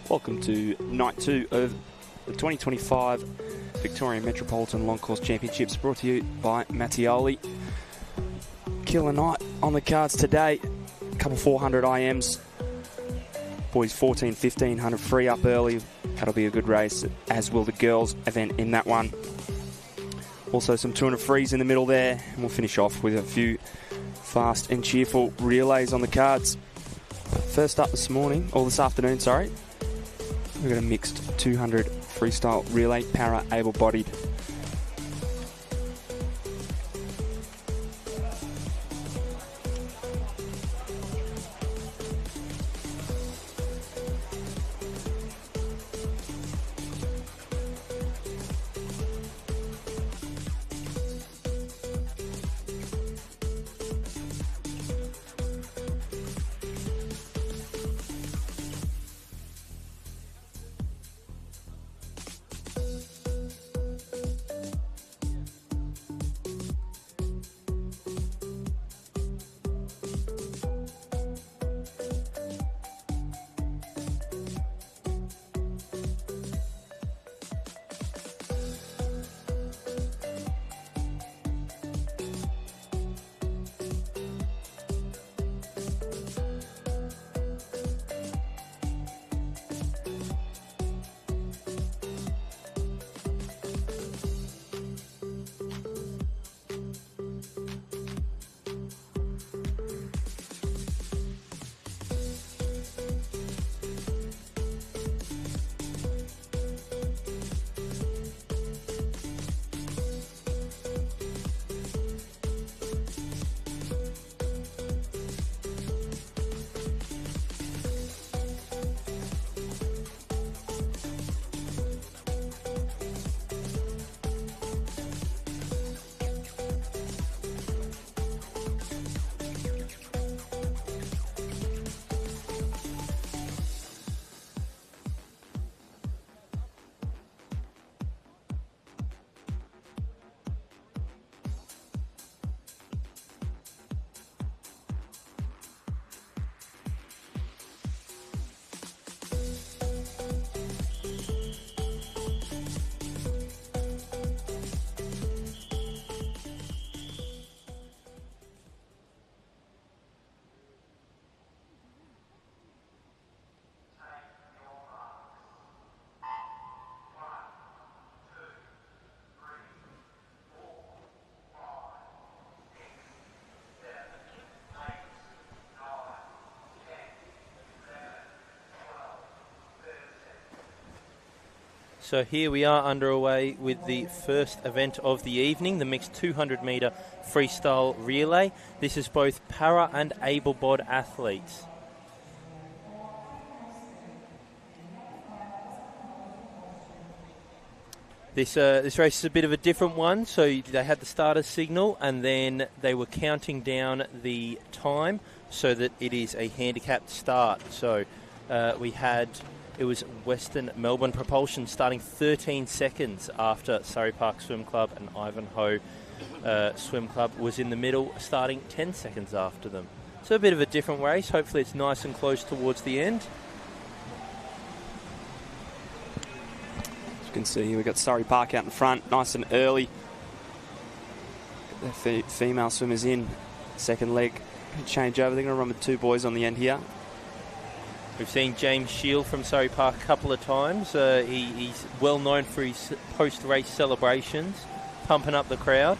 Welcome to night 2 of the 2025 Victorian Metropolitan Long Course Championships, brought to you by Mattioli. Killer night on the cards today. A couple 400 IMs. Boys 14, 1500 free up early. That'll be a good race, as will the girls event in that one. Also some 200 frees in the middle there, and we'll finish off with a few fast and cheerful relays on the cards. First up this afternoon, we've got a mixed 200 freestyle relay, para able-bodied. So here we are underway with the first event of the evening, the mixed 200 metre freestyle relay. This is both para and able-bodied athletes. This race is a bit of a different one. So they had the starter signal and then they were counting down the time so that it is a handicapped start. So it was Western Melbourne Propulsion starting 13 seconds after Surrey Park Swim Club, and Ivanhoe Swim Club was in the middle, starting 10 seconds after them. So a bit of a different race. Hopefully it's nice and close towards the end. As you can see, we've got Surrey Park out in front, nice and early. The female swimmers in. Second leg, change over. They're going to run with two boys on the end here. We've seen James Shield from Surrey Park a couple of times. He's well known for his post-race celebrations, pumping up the crowd.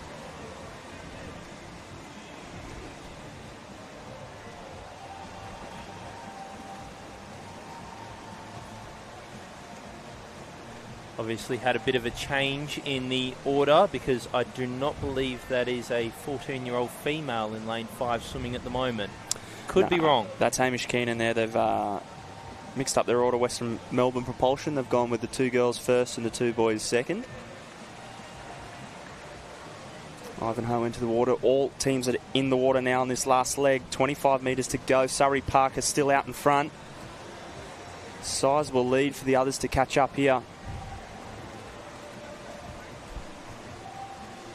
Obviously had a bit of a change in the order because I do not believe that is a 14-year-old female in lane 5 swimming at the moment. Could be wrong. That's Hamish Keenan there. They've mixed up their order. Western Melbourne Propulsion, they've gone with the two girls first and the two boys second. Ivanhoe into the water. All teams are in the water now in this last leg. 25 metres to go. Surrey Park is still out in front. Sizable lead for the others to catch up here.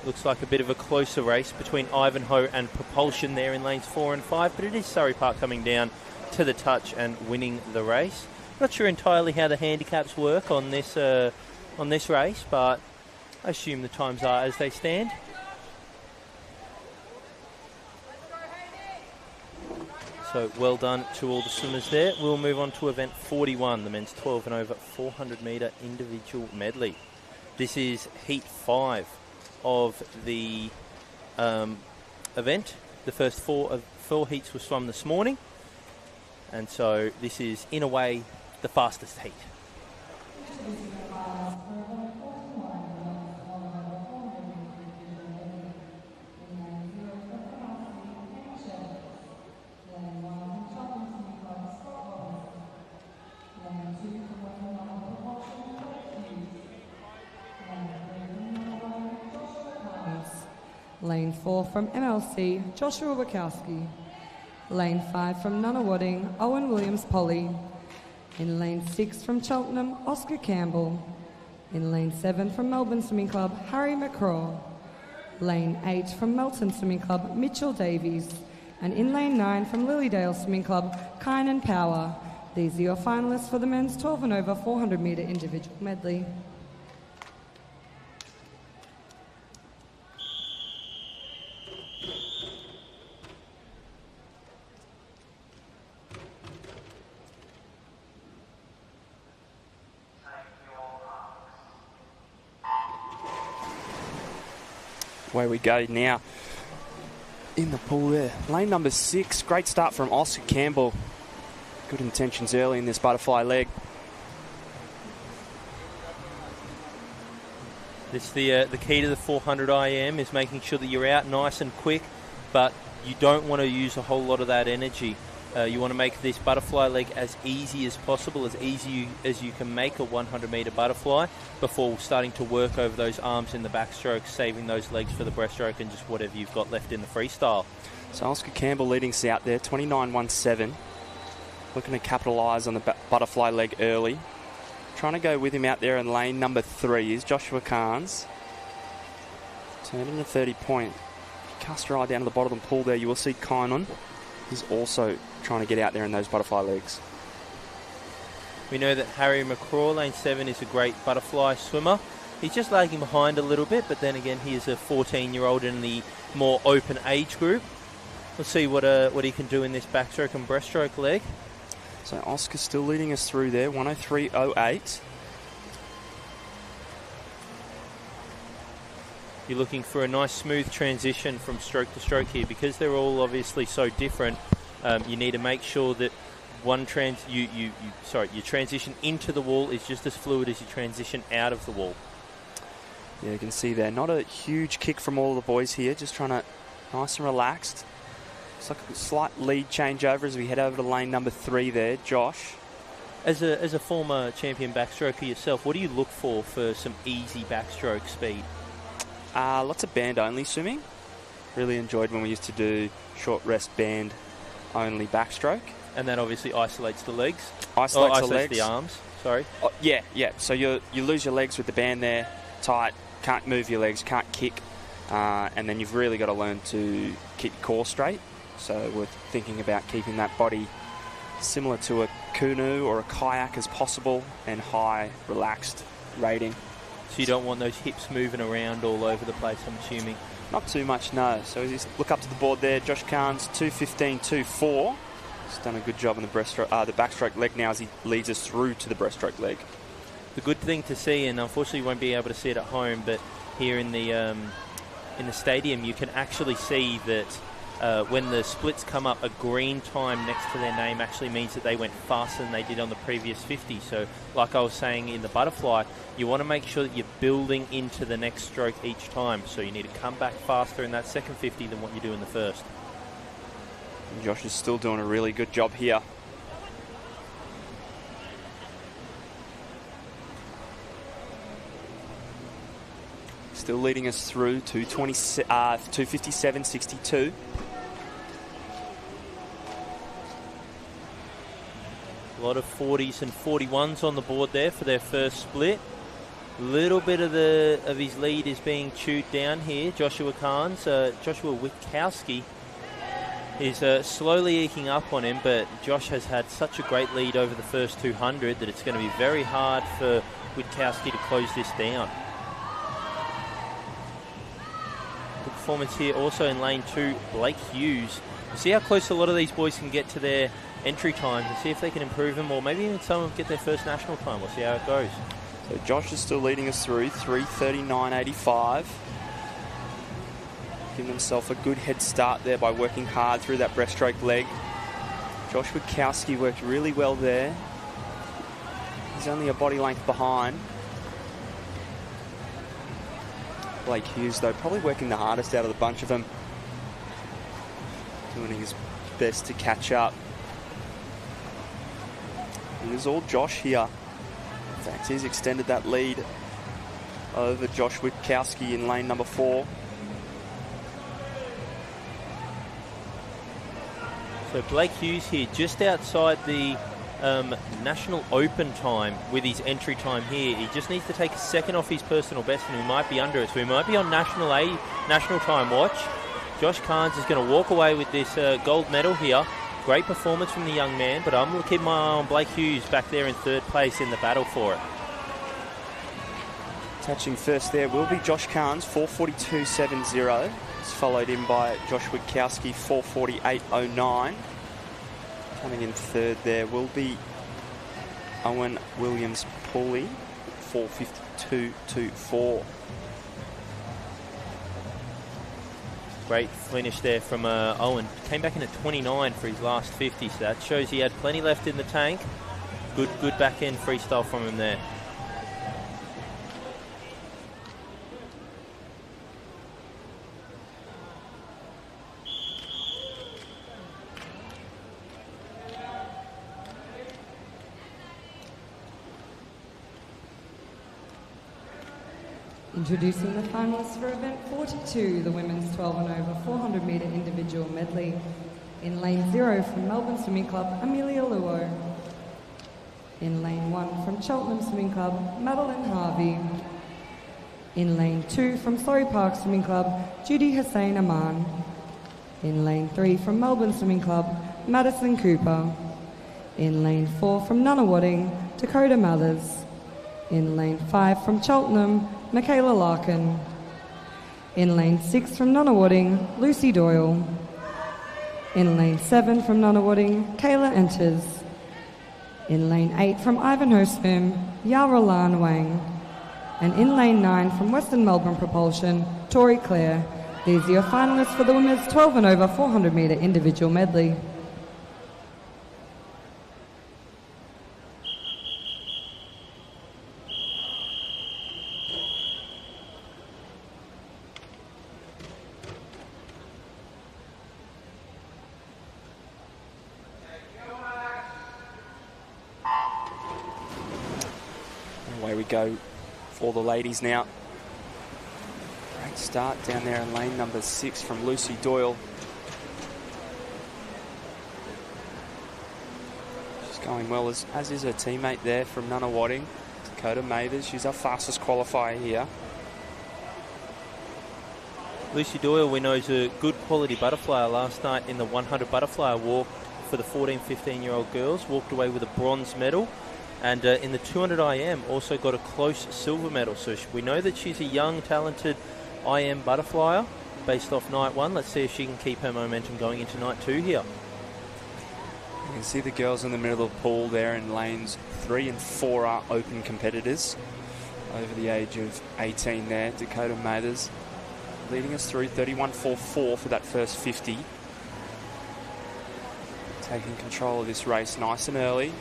Looks like a bit of a closer race between Ivanhoe and Propulsion there in lanes 4 and 5, but it is Surrey Park coming down to the touch and winning the race. Not sure entirely how the handicaps work on this race, but I assume the times are as they stand. So well done to all the swimmers there. We'll move on to event 41, the men's 12 and over 400 metre individual medley. This is heat 5 of the event. The first four heats were swum this morning, and so this is, in a way, the fastest heat. Lane 4 from MLC, Joshua Wachowski. Lane 5 from Nunawading, Owen Williams-Polly. In Lane 6 from Cheltenham, Oscar Campbell. In Lane 7 from Melbourne Swimming Club, Harry McCraw. Lane 8 from Melton Swimming Club, Mitchell Davies. And in Lane 9 from Lilydale Swimming Club, Kynan Power. These are your finalists for the men's 12 and over 400 metre individual medley. Away we go now in the pool there. Lane number 6, great start from Oscar Campbell. Good intentions early in this butterfly leg. This the key to the 400 IM is making sure that you're out nice and quick, but you don't want to use a whole lot of that energy. You want to make this butterfly leg as easy as possible, as easy as you can make a 100 metre butterfly before starting to work over those arms in the backstroke, saving those legs for the breaststroke and just whatever you've got left in the freestyle. So Oscar Campbell leading us out there, 29.17. Looking to capitalise on the butterfly leg early. Trying to go with him out there in lane number 3 is Joshua Carnes. Turning a 30 point. Cast your eye down to the bottom of the pool there, you will see Kynan. He's also trying to get out there in those butterfly legs. We know that Harry McCraw, lane 7, is a great butterfly swimmer. He's just lagging behind a little bit, but then again, he is a 14-year-old in the more open age group. We'll see what he can do in this backstroke and breaststroke leg. So Oscar's still leading us through there, 103.08. You're looking for a nice smooth transition from stroke to stroke here. Because they're all obviously so different, you need to make sure that your transition into the wall is just as fluid as your transition out of the wall. Yeah, you can see there, not a huge kick from all the boys here, just trying to nice and relaxed. It's like a slight lead changeover as we head over to lane number 3 there. Josh? As a former champion backstroker yourself, what do you look for some easy backstroke speed? Lots of band-only swimming. Really enjoyed when we used to do short rest band-only backstroke. And that obviously isolates the legs. Isolates the arms, sorry. Oh, yeah. So you lose your legs with the band there, tight, can't move your legs, can't kick, and then you've really got to learn to keep your core straight. So we're thinking about keeping that body similar to a canoe or a kayak as possible, and high, relaxed rating. So you don't want those hips moving around all over the place, I'm assuming? Not too much, no. So as you look up to the board there, Josh Carnes, 2:15.24. He's done a good job on the backstroke leg now as he leads us through to the breaststroke leg. The good thing to see, and unfortunately you won't be able to see it at home, but here in the stadium you can actually see that when the splits come up, a green time next to their name actually means that they went faster than they did on the previous 50. So like I was saying in the butterfly, you want to make sure that you're building into the next stroke each time. So you need to come back faster in that second 50 than what you do in the first. And Josh is still doing a really good job here. Still leading us through to 2:57.62. A lot of 40s and 41s on the board there for their first split. A little bit of his lead is being chewed down here. Joshua Wachowski is slowly eking up on him, but Josh has had such a great lead over the first 200 that it's going to be very hard for Witkowski to close this down. Good performance here also in lane 2, Blake Hughes. We'll see how close a lot of these boys can get to their entry times and see if they can improve them, or maybe even some of them get their first national time. We'll see how it goes. So Josh is still leading us through 3:39.85. Giving himself a good head start there by working hard through that breaststroke leg. Josh Witkowski worked really well there. He's only a body length behind. Blake Hughes, though, probably working the hardest out of the bunch of them. Doing his best to catch up. It is all Josh here. In fact, he's extended that lead over Josh Witkowski in lane number 4. So Blake Hughes here, just outside the National Open time with his entry time here. He just needs to take a second off his personal best and he might be under it. So he might be on national time watch. Josh Carnes is going to walk away with this gold medal here. Great performance from the young man, but I'm going to keep my eye on Blake Hughes back there in 3rd place in the battle for it. Touching first there will be Josh Carnes, 4:42.70. It's followed in by Josh Witkowski, 4:48.09. Coming in 3rd there will be Owen Williams-Pooley, 4:52.24. Great finish there from Owen. Came back in at 29 for his last 50, so that shows he had plenty left in the tank. Good back end freestyle from him there. Introducing the finalists for event 42, the women's 12 and over 400 metre individual medley. In lane 0 from Melbourne Swimming Club, Amelia Luo. In lane 1 from Cheltenham Swimming Club, Madeline Harvey. In lane 2 from Surrey Park Swimming Club, Judy Hussain Aman. In lane 3 from Melbourne Swimming Club, Madison Cooper. In lane 4 from Nunawading, Dakota Mathers. In lane 5 from Cheltenham, Michaela Larkin. In lane 6 from Nunawading, Lucy Doyle. In lane 7 from Nunawading, Kayla Enters. In lane 8 from Ivanhoe Swim, Yara Lan Wang. And in lane 9 from Western Melbourne Propulsion, Tori Clare. These are your finalists for the women's 12 and over 400 metre individual medley. Away we go for the ladies now. Great start down there in lane number 6 from Lucy Doyle. She's going well, as is her teammate there from Nunawading, Dakota Mathers. She's our fastest qualifier here. Lucy Doyle, we know, is a good quality butterfly. Last night in the 100 butterfly walk for the 14-15-year-old girls, walked away with a bronze medal. And in the 200 IM, also got a close silver medal. So we know that she's a young, talented IM butterflyer based off night 1. Let's see if she can keep her momentum going into night 2 here. You can see the girls in the middle of the pool there in lanes 3 and 4 are open competitors over the age of 18 there. Dakota Mathers leading us through 31.44 for that first 50. Taking control of this race nice and early.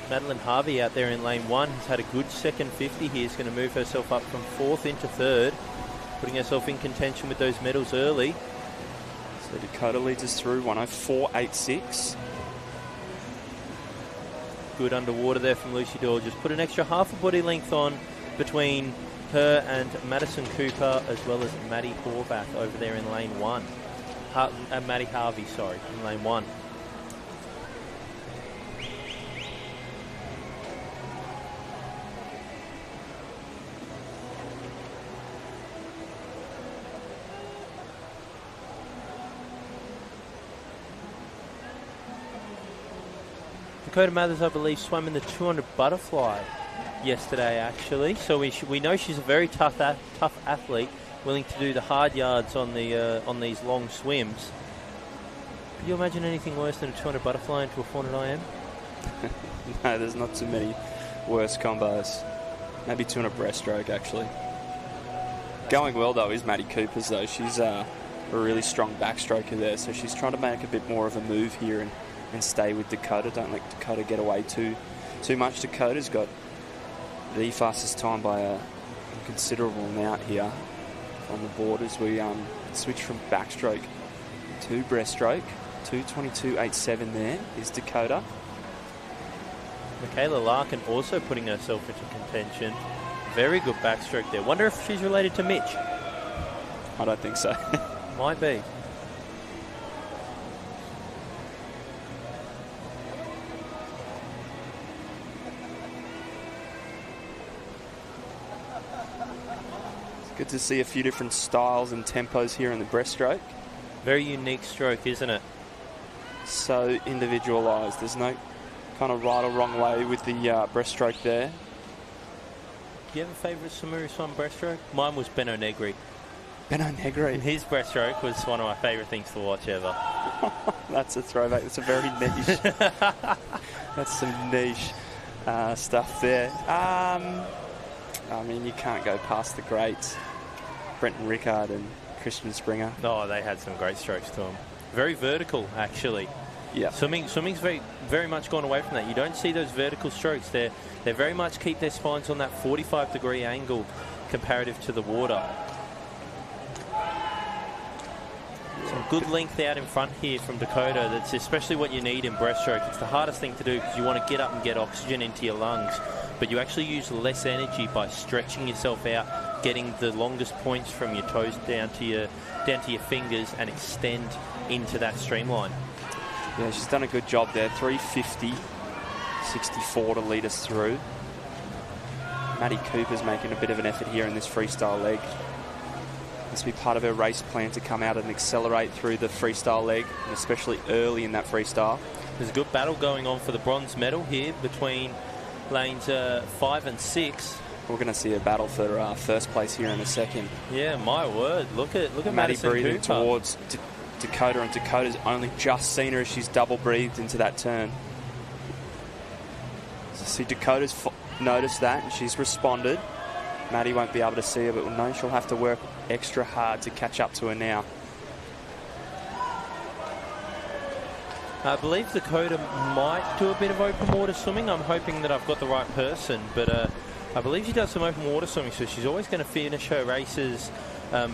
Madeline Harvey out there in lane 1 has had a good second 50 here. Is going to move herself up from 4th into 3rd, putting herself in contention with those medals early. So Dakota leads us through 104.86. Good underwater there from Lucy Doyle. Just put an extra half a body length on between her and Madison Cooper, as well as Maddie Horvath over there in lane 1. Maddie Harvey, sorry, in lane 1. Dakota Mathers, I believe, swam in the 200 butterfly yesterday, actually. So we know she's a very tough athlete, willing to do the hard yards on these long swims. Could you imagine anything worse than a 200 butterfly into a 400 IM? No, there's not too many worse combos. Maybe 200 breaststroke, actually. Going well, though, is Maddie Cooper's, though. She's a really strong backstroker there, so she's trying to make a bit more of a move here and stay with Dakota. Don't let Dakota get away too much. Dakota's got the fastest time by a considerable amount here on the board as we switch from backstroke to breaststroke. 2:22.87 there is Dakota. Michaela Larkin also putting herself into contention. Very good backstroke there. Wonder if she's related to Mitch. I don't think so. Might be. It's good to see a few different styles and tempos here in the breaststroke. Very unique stroke, isn't it? So individualised. There's no kind of right or wrong way with the breaststroke there. Do you have a favourite swimmer who swam breaststroke? Mine was Benno Negri. Benno Negri. His breaststroke was one of my favourite things to watch ever. That's a throwback. That's a very niche. That's some niche stuff there. I mean, you can't go past the greats. Brenton Rickard and Christian Springer. Oh, they had some great strokes to them. Very vertical, actually. Yeah. Swimming's very, very much gone away from that. You don't see those vertical strokes. They very much keep their spines on that 45-degree angle comparative to the water. Some good length out in front here from Dakota. That's especially what you need in breaststroke. It's the hardest thing to do because you want to get up and get oxygen into your lungs, but you actually use less energy by stretching yourself out, getting the longest points from your toes down to your fingers and extend into that streamline. Yeah, she's done a good job there. 3:50.64 to lead us through. Maddie Cooper's making a bit of an effort here in this freestyle leg. Must be part of her race plan to come out and accelerate through the freestyle leg, and especially early in that freestyle. There's a good battle going on for the bronze medal here between lanes 5 and 6. We're going to see a battle for first place here in a second. Yeah, my word. Look at Maddie Madison breathing Cooper towards Dakota, and Dakota's only just seen her as she's double breathed into that turn. So see, Dakota's noticed that and she's responded. Maddie won't be able to see her, but we'll know she'll have to work extra hard to catch up to her now. I believe Dakota might do a bit of open water swimming. I'm hoping that I've got the right person, but I believe she does some open water swimming, so she's always going to finish her races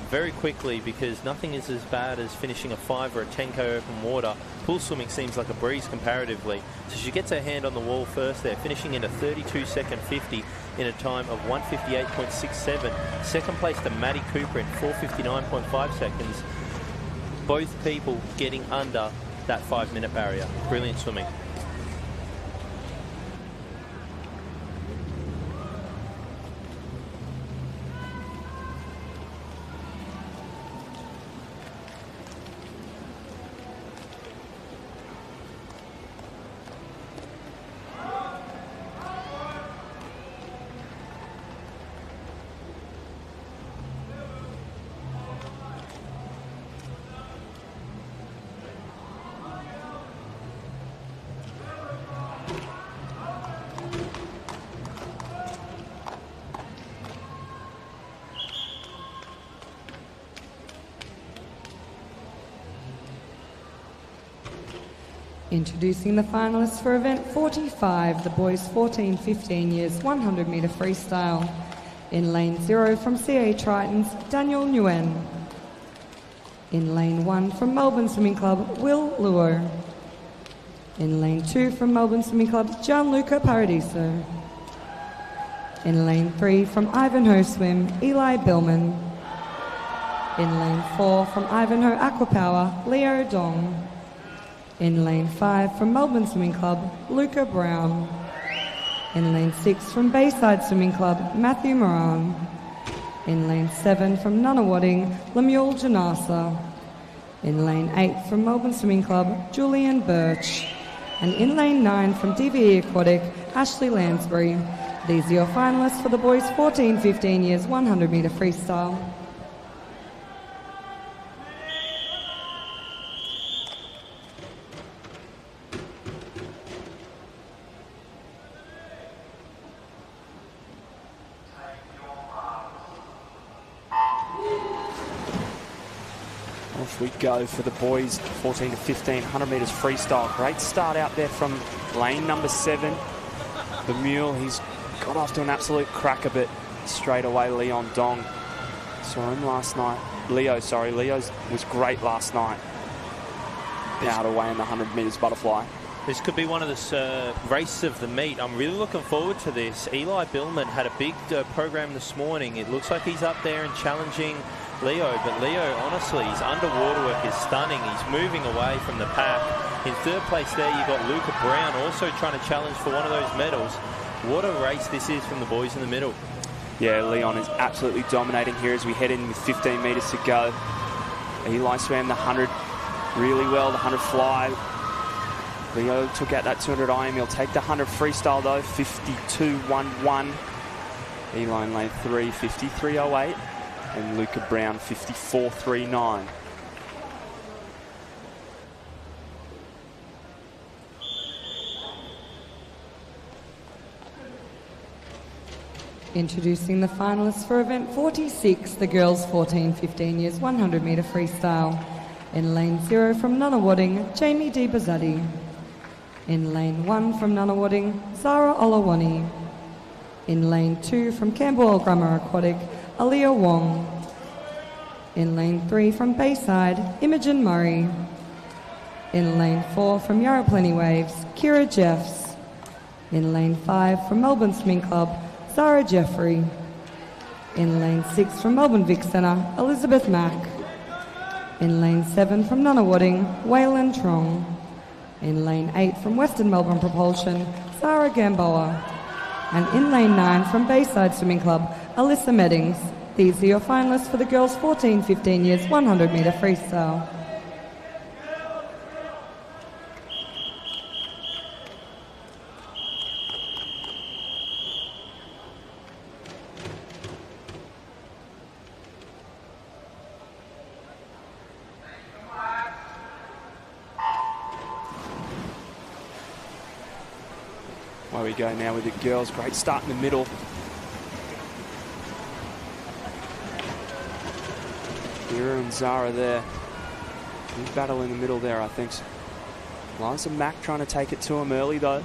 very quickly, because nothing is as bad as finishing a 5 or a 10k open water. Pool swimming seems like a breeze comparatively. So she gets her hand on the wall first there, finishing in a 32-second 50 in a time of 1:58.67. Second place to Maddie Cooper in 4:59.5 seconds. Both people getting under that 5-minute barrier. Brilliant swimming. Introducing the finalists for event 45, the boys 14-15 years 100 metre freestyle. In lane 0 from CA Tritons, Daniel Nguyen. In lane 1 from Melbourne Swimming Club, Will Luo. In lane 2 from Melbourne Swimming Club, Gianluca Paradiso. In lane 3 from Ivanhoe Swim, Eli Billman. In lane 4 from Ivanhoe Aquapower, Leo Dong. In lane 5 from Melbourne Swimming Club, Luca Brown. In lane 6 from Bayside Swimming Club, Matthew Moran. In lane 7 from Nunawading, Lemuel Janasa. In lane 8 from Melbourne Swimming Club, Julian Birch. And in lane 9 from DVE Aquatic, Ashley Lansbury. These are your finalists for the boys 14-15 years 100 metre freestyle. Off we go for the boys, 14 to 15, 100 metres freestyle. Great start out there from lane number 7. The mule, he's got off to an absolute cracker, but straight away Leon Dong. Saw him last night. Leo was great last night. Out away in the 100 metres butterfly. This could be one of the races of the meet. I'm really looking forward to this. Eli Billman had a big program this morning. It looks like he's up there and challenging Leo, but Leo, honestly, his underwater work is stunning. He's moving away from the pack. In third place there, you've got Luca Brown also trying to challenge for one of those medals. What a race this is from the boys in the middle. Yeah, Leon is absolutely dominating here as we head in with 15 metres to go. Eli swam the 100 really well, the 100 fly. Leo took out that 200 IM. He'll take the 100 freestyle though, 52.11. Eli in lane 3, 53.08. And Luca Brown, 54.39. Introducing the finalists for event 46, the girls 14-15 years 100 metre freestyle. In lane 0 from Nunawading, Jamie D. Bazzetti. In lane 1 from Nunawading, Zara Olawani. In lane 2 from Camberwell Grammar Aquatic, Aaliyah Wong. In lane 3 from Bayside, Imogen Murray. In lane 4 from Yarra Plenty Waves, Kira Jeffs. In lane 5 from Melbourne Swim Club, Zara Jeffrey. In lane 6 from Melbourne Vic Centre, Elizabeth Mack. In lane 7 from Nunawading, Waylon Trong. In lane 8 from Western Melbourne Propulsion, Sarah Gamboa. And in lane 9 from Bayside Swimming Club, Alyssa Meddings. These are your finalists for the girls 14-15 years 100 metre freestyle. Away we go now with the girls. Great start in the middle. Kira and Zara there. Big battle in the middle there, I think. Liza Mack trying to take it to him early, though.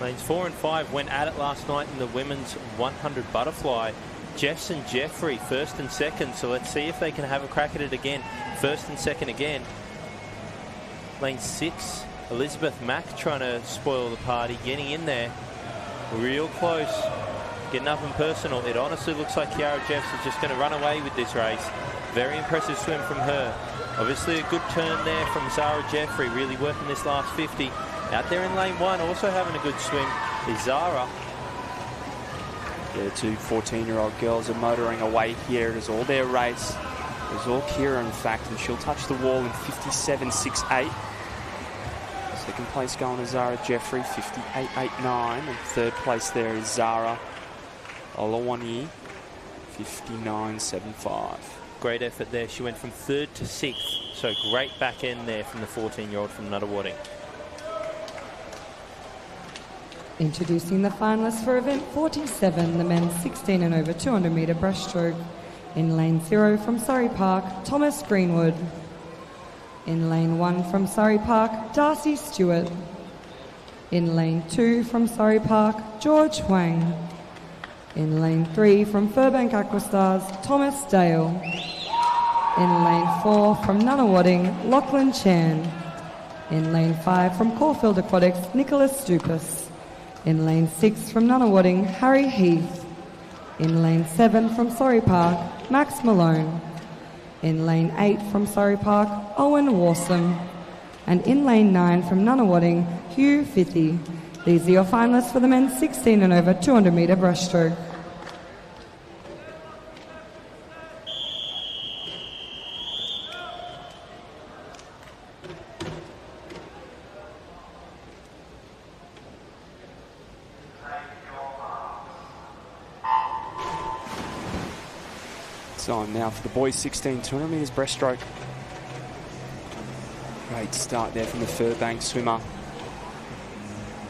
Lanes 4 and 5 went at it last night in the women's 100 butterfly. Jeffs and Jeffrey, first and second. So let's see if they can have a crack at it again. First and second again. Lane 6, Elizabeth Mack trying to spoil the party, getting in there. Real close. Getting up and personal. It honestly looks like Kiara Jeffs is just going to run away with this race. Very impressive swim from her. Obviously a good turn there from Zara Jeffrey, really working this last 50. Out there in lane 1, also having a good swim is Zara. The two 14-year-old girls are motoring away here. It is all their race. It is all Kira, in fact, and she'll touch the wall in 57.68. Second place going to Zara Jeffrey, 58.89. And third place there is Zara Olawani, 59.75. Great effort there. She went from 3rd to 6th. So great back end there from the 14-year-old from Nunawading. Introducing the finalists for event 47, the men's 16 and over 200 metre breaststroke. In lane 0 from Surrey Park, Thomas Greenwood. In lane 1 from Surrey Park, Darcy Stewart. In lane 2 from Surrey Park, George Huang. In lane 3 from Furbank Aquastars, Thomas Dale. In lane 4 from Nunawading, Lachlan Chan. In lane 5 from Caulfield Aquatics, Nicholas Stupas. In lane 6 from Nunawading, Harry Heath. In lane 7 from Surrey Park, Max Malone. In lane 8 from Surrey Park, Owen Warsome. And in lane 9 from Nunawading, Hugh Fithy. These are your finalists for the men's 16 and over 200 metre breaststroke. Time now for the boys 16 200 metres breaststroke. Great start there from the Furbank swimmer,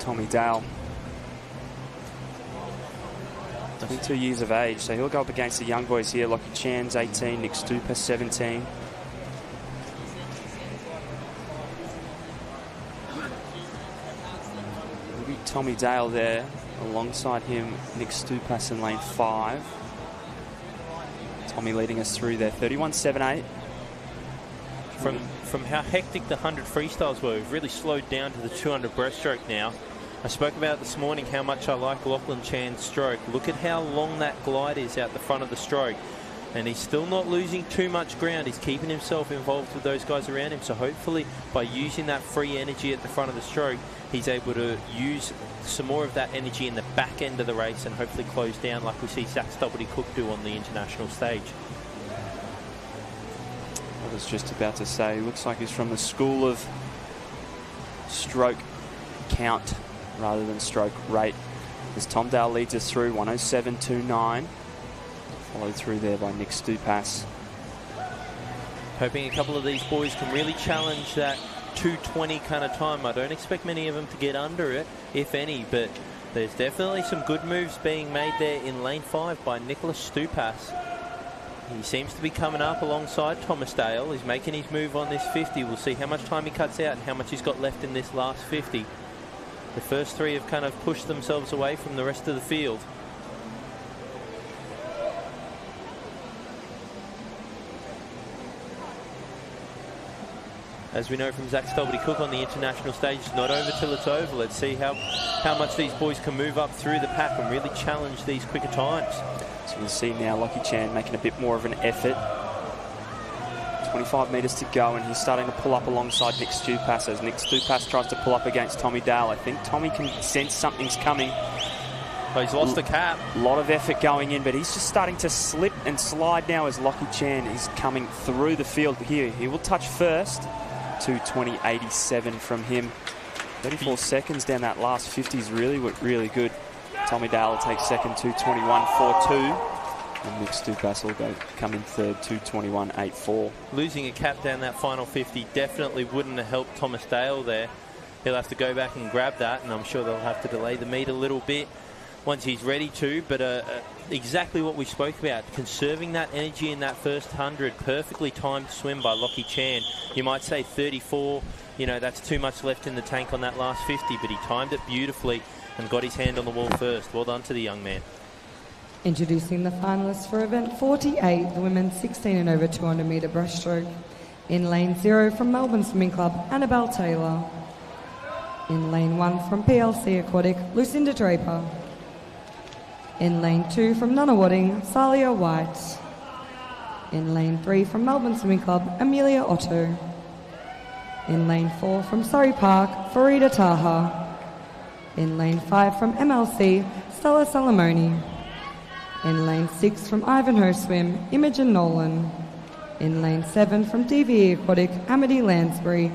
Tommy Dale. 22 years of age, so he'll go up against the young boys here. Lockie Chan's 18, Nick Stupa 17. It'll be Tommy Dale there, alongside him Nick Stupas in lane 5. Tommy leading us through there, 31.78. From how hectic the 100 freestyles were, we've really slowed down to the 200 breaststroke now. I spoke about this morning how much I like Lachlan Chan's stroke. Look at how long that glide is out the front of the stroke. And he's still not losing too much ground. He's keeping himself involved with those guys around him. So hopefully by using that free energy at the front of the stroke, he's able to use some more of that energy in the back end of the race and hopefully close down like we see Zach Stubblety-Cook do on the international stage. I was just about to say, looks like he's from the school of stroke count rather than stroke rate, as Tom Dale leads us through 107.29, followed through there by Nick Stupas. Hoping a couple of these boys can really challenge that 2:20 kind of time. I don't expect many of them to get under it, if any, but there's definitely some good moves being made there in lane 5 by Nicholas Stupas. He seems to be coming up alongside Thomas Dale. He's making his move on this 50. We'll see how much time he cuts out and how much he's got left in this last 50. The first three have kind of pushed themselves away from the rest of the field. As we know from Zach Stubblety-Cook on the international stage, it's not over till it's over. Let's see how much these boys can move up through the pack and really challenge these quicker times. So we'll see now Lockie Chan making a bit more of an effort. 25 metres to go, and he's starting to pull up alongside Nick Stupas as Nick Stupas tries to pull up against Tommy Dale. I think Tommy can sense something's coming. Oh, he's lost the cap. A lot of effort going in, but he's just starting to slip and slide now as Lockie Chan is coming through the field here. He will touch first. 2:20.87 from him. 34 seconds down that last 50 is really good. Tommy Dale will take second, 2:21.42. And Nick Stupas will come in third, 2:21.84. Losing a cap down that final 50 definitely wouldn't have helped Thomas Dale there. He'll have to go back and grab that, and I'm sure they'll have to delay the meet a little bit once he's ready to. But exactly what we spoke about, conserving that energy in that first 100, perfectly timed swim by Lockie Chan. You might say 34, you know, that's too much left in the tank on that last 50, but he timed it beautifully and got his hand on the wall first. Well done to the young man. Introducing the finalists for event 48, the women's 16 and over 200 metre breaststroke. In lane 0 from Melbourne Swimming Club, Annabelle Taylor. In lane 1 from PLC Aquatic, Lucinda Draper. In lane 2 from Nunawading, Salia White. In lane 3 from Melbourne Swimming Club, Amelia Otto. In lane 4 from Surrey Park, Farida Taha. In lane 5 from MLC, Stella Salamoni. In lane 6 from Ivanhoe Swim, Imogen Nolan. In lane 7 from DVE Aquatic, Amity Lansbury.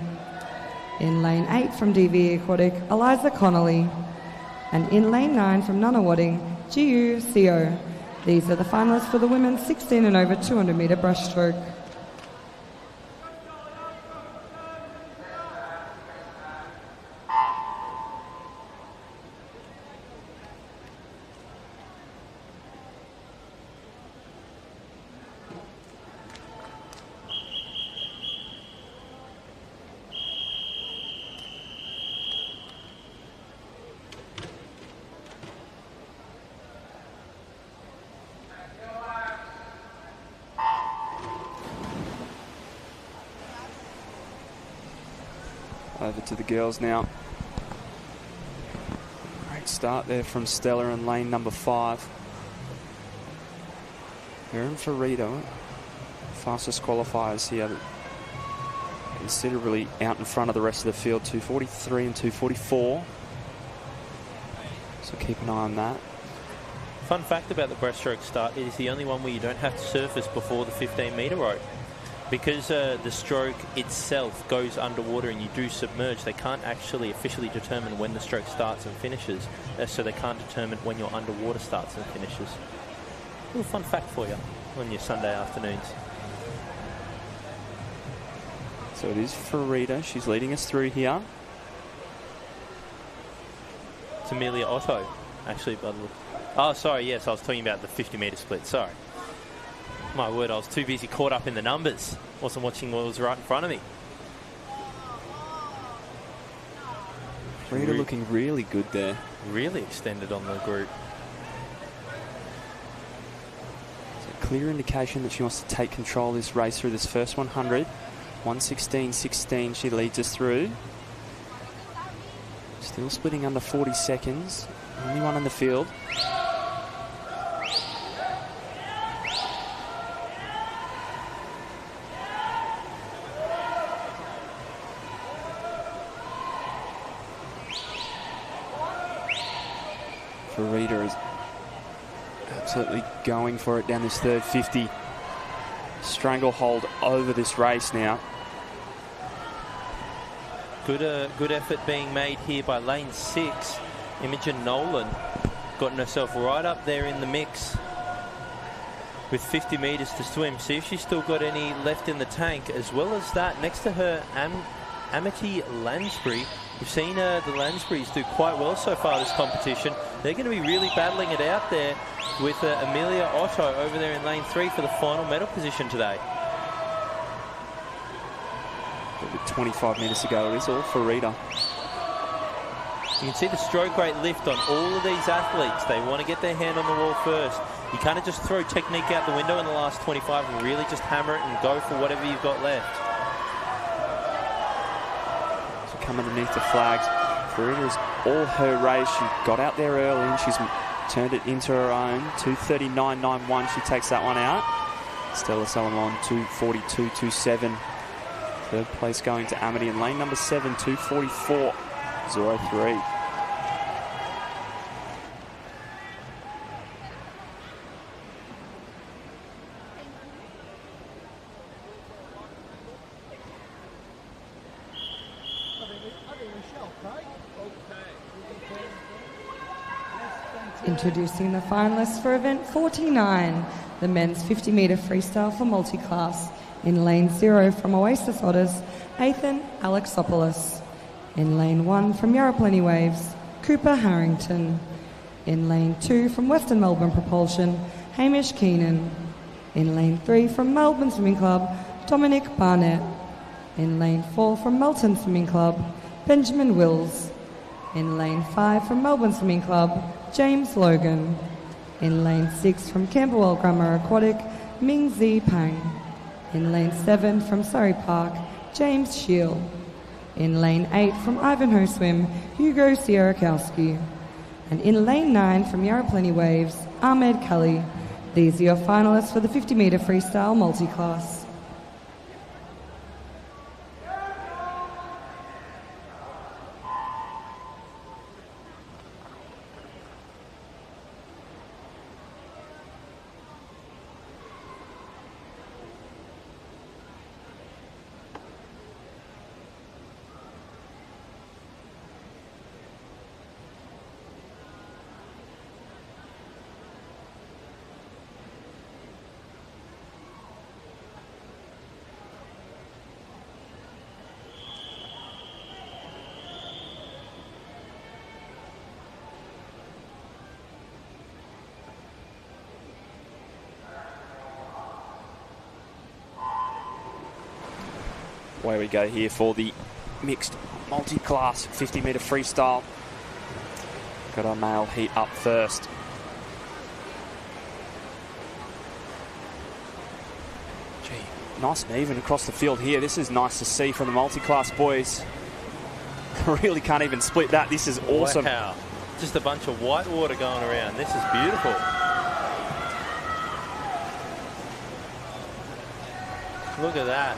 In lane 8 from DVE Aquatic, Eliza Connolly. And in lane 9 from Nunawading, Giu Seo. These are the finalists for the women's 16 and over 200 metre breaststroke. Over to the girls now. Great start there from Stella in lane number 5. Her and Farida, fastest qualifiers here, considerably out in front of the rest of the field, 2:43 and 2:44. So keep an eye on that. Fun fact about the breaststroke start, it is the only one where you don't have to surface before the 15 metre rope. Because the stroke itself goes underwater and you do submerge, they can't actually officially determine when the stroke starts and finishes, so they can't determine when your underwater starts and finishes. A little fun fact for you. on your Sunday afternoons. So it is Farida. She's leading us through here. It's Amelia Otto, actually. Oh, sorry, yes, I was talking about the 50-metre split. Sorry. My word, I was too busy caught up in the numbers. Wasn't watching what was right in front of me. Farida looking really good there. Really extended on the group. It's a clear indication that she wants to take control of this race through this first 100. 1:16.16 she leads us through. Still splitting under 40 seconds. Only one in the field. Farida is absolutely going for it down this third 50. Stranglehold over this race now. Good effort being made here by lane 6. Imogen Nolan gotten herself right up there in the mix with 50 metres to swim. See if she's still got any left in the tank. As well as that, next to her, Amity Lansbury. We've seen the Lansburys do quite well so far this competition. They're going to be really battling it out there with Amelia Otto over there in lane 3 for the final medal position today. With 25 minutes ago, it is all Farida. You can see the stroke rate lift on all of these athletes. They want to get their hand on the wall first. You kind of just throw technique out the window in the last 25 and really just hammer it and go for whatever you've got left. So come underneath the flags. Farida is all her race. She got out there early and she's turned it into her own. 2:39.91. She takes that one out. Stella Solomon 2:42.27. Third place going to Amity in lane number 7, 2:44.03. Introducing the finalists for event 49, the men's 50-metre freestyle for multiclass. In lane 0 from Oasis Otters, Ethan Alexopoulos. In lane 1 from Yarra Plenty Waves, Cooper Harrington. In lane 2 from Western Melbourne Propulsion, Hamish Keenan. In lane 3 from Melbourne Swimming Club, Dominic Barnett. In lane 4 from Melton Swimming Club, Benjamin Wills. In lane 5 from Melbourne Swimming Club, James Logan. In lane 6 from Camberwell Grammar Aquatic, Ming Zi Pang. In lane 7 from Surrey Park, James Shield. In lane 8 from Ivanhoe Swim, Hugo Sierakowski. And in lane 9 from Yarra Plenty Waves, Ahmed Kali. These are your finalists for the 50-metre freestyle multiclass. Away we go here for the mixed multi-class 50-metre freestyle. Got our male heat up first. Gee, nice and even across the field here. This is nice to see from the multi-class boys. Really can't even split that. This is awesome. Wow. Just a bunch of white water going around. This is beautiful. Look at that.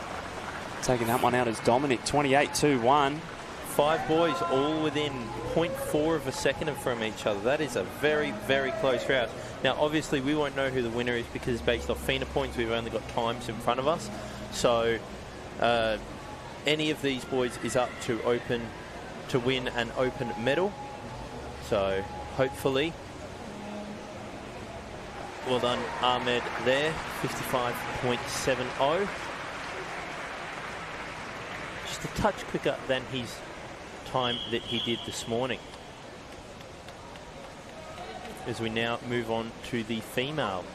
Taking that one out is Dominic, 28.21. 5 boys all within 0.4 of a second from each other. That is a very, very close route. Now, obviously, we won't know who the winner is because based off FINA points, we've only got times in front of us. So, any of these boys is up to win an open medal. So, hopefully, Well done, Ahmed there, 55.70. Just a touch quicker than his time that he did this morning. As we now move on to the female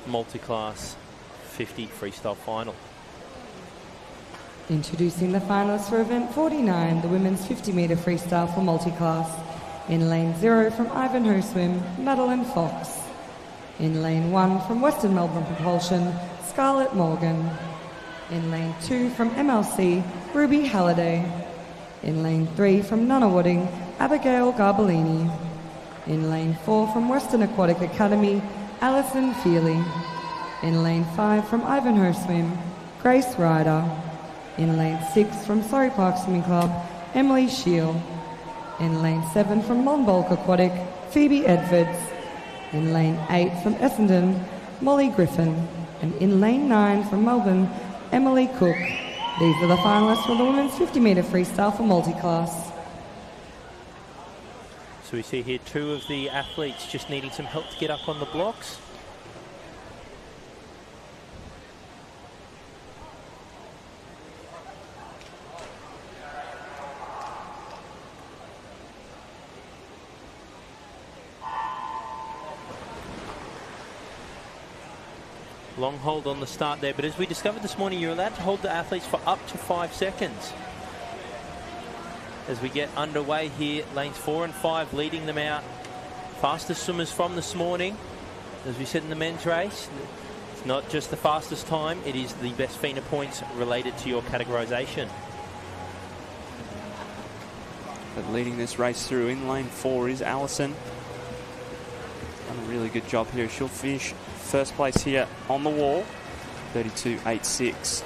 multi-class 50 freestyle final. Introducing the finalists for event 49, the women's 50-metre freestyle for multi-class. In lane 0 from Ivanhoe Swim, Madeline Fox. In lane 1 from Western Melbourne Propulsion, Scarlett Morgan. In lane 2 from MLC, Ruby Halliday. In lane 3 from Nunawading, Abigail Garbellini. In lane 4 from Western Aquatic Academy, Alison Feely. In lane 5 from Ivanhoe Swim, Grace Ryder. In lane 6 from Surrey Park Swimming Club, Emily Shield. In lane 7 from Monbulk Aquatic, Phoebe Edwards. In lane 8 from Essendon, Molly Griffin. And in lane 9 from Melbourne, Emily Cook. These are the finalists for the women's 50-metre freestyle for multi-class. So we see here two of the athletes just needing some help to get up on the blocks. Long hold on the start there, but as we discovered this morning, you're allowed to hold the athletes for up to 5 seconds. As we get underway here, lanes 4 and 5 leading them out. Fastest swimmers from this morning. As we said in the men's race, it's not just the fastest time, it is the best FINA points related to your categorisation. But leading this race through in lane 4 is Alison. Done a really good job here. She'll finish first place here on the wall, 32.86.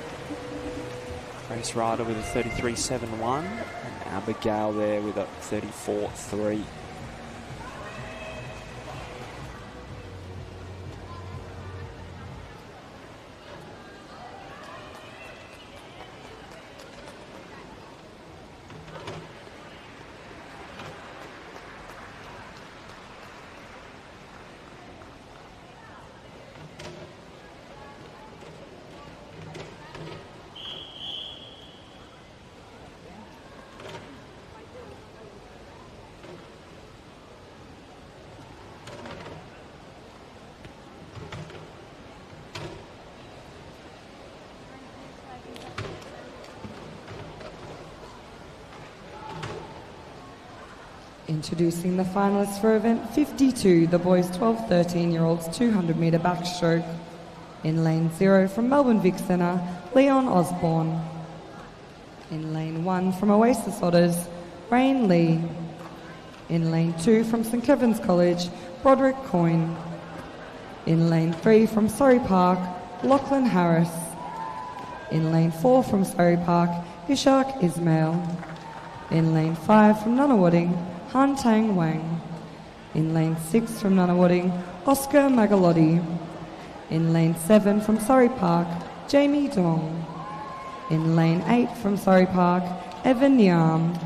Grace Ryder with a 33.71, and Abigail there with a 34.3. Introducing the finalists for event 52, the boys 12-13-year-olds 200-metre backstroke. In lane 0 from Melbourne Vic Centre, Leon Osborne. In lane 1 from Oasis Otters, Rain Lee. In lane 2 from St Kevin's College, Broderick Coyne. In lane 3 from Surrey Park, Lachlan Harris. In lane 4 from Surrey Park, Ishak Ismail. In lane 5 from Nunawading, Han Tang Wang. In lane 6 from Nunawading, Oscar Magalotti. In lane 7 from Surrey Park, Jamie Dong. In lane 8 from Surrey Park, Evan Yam.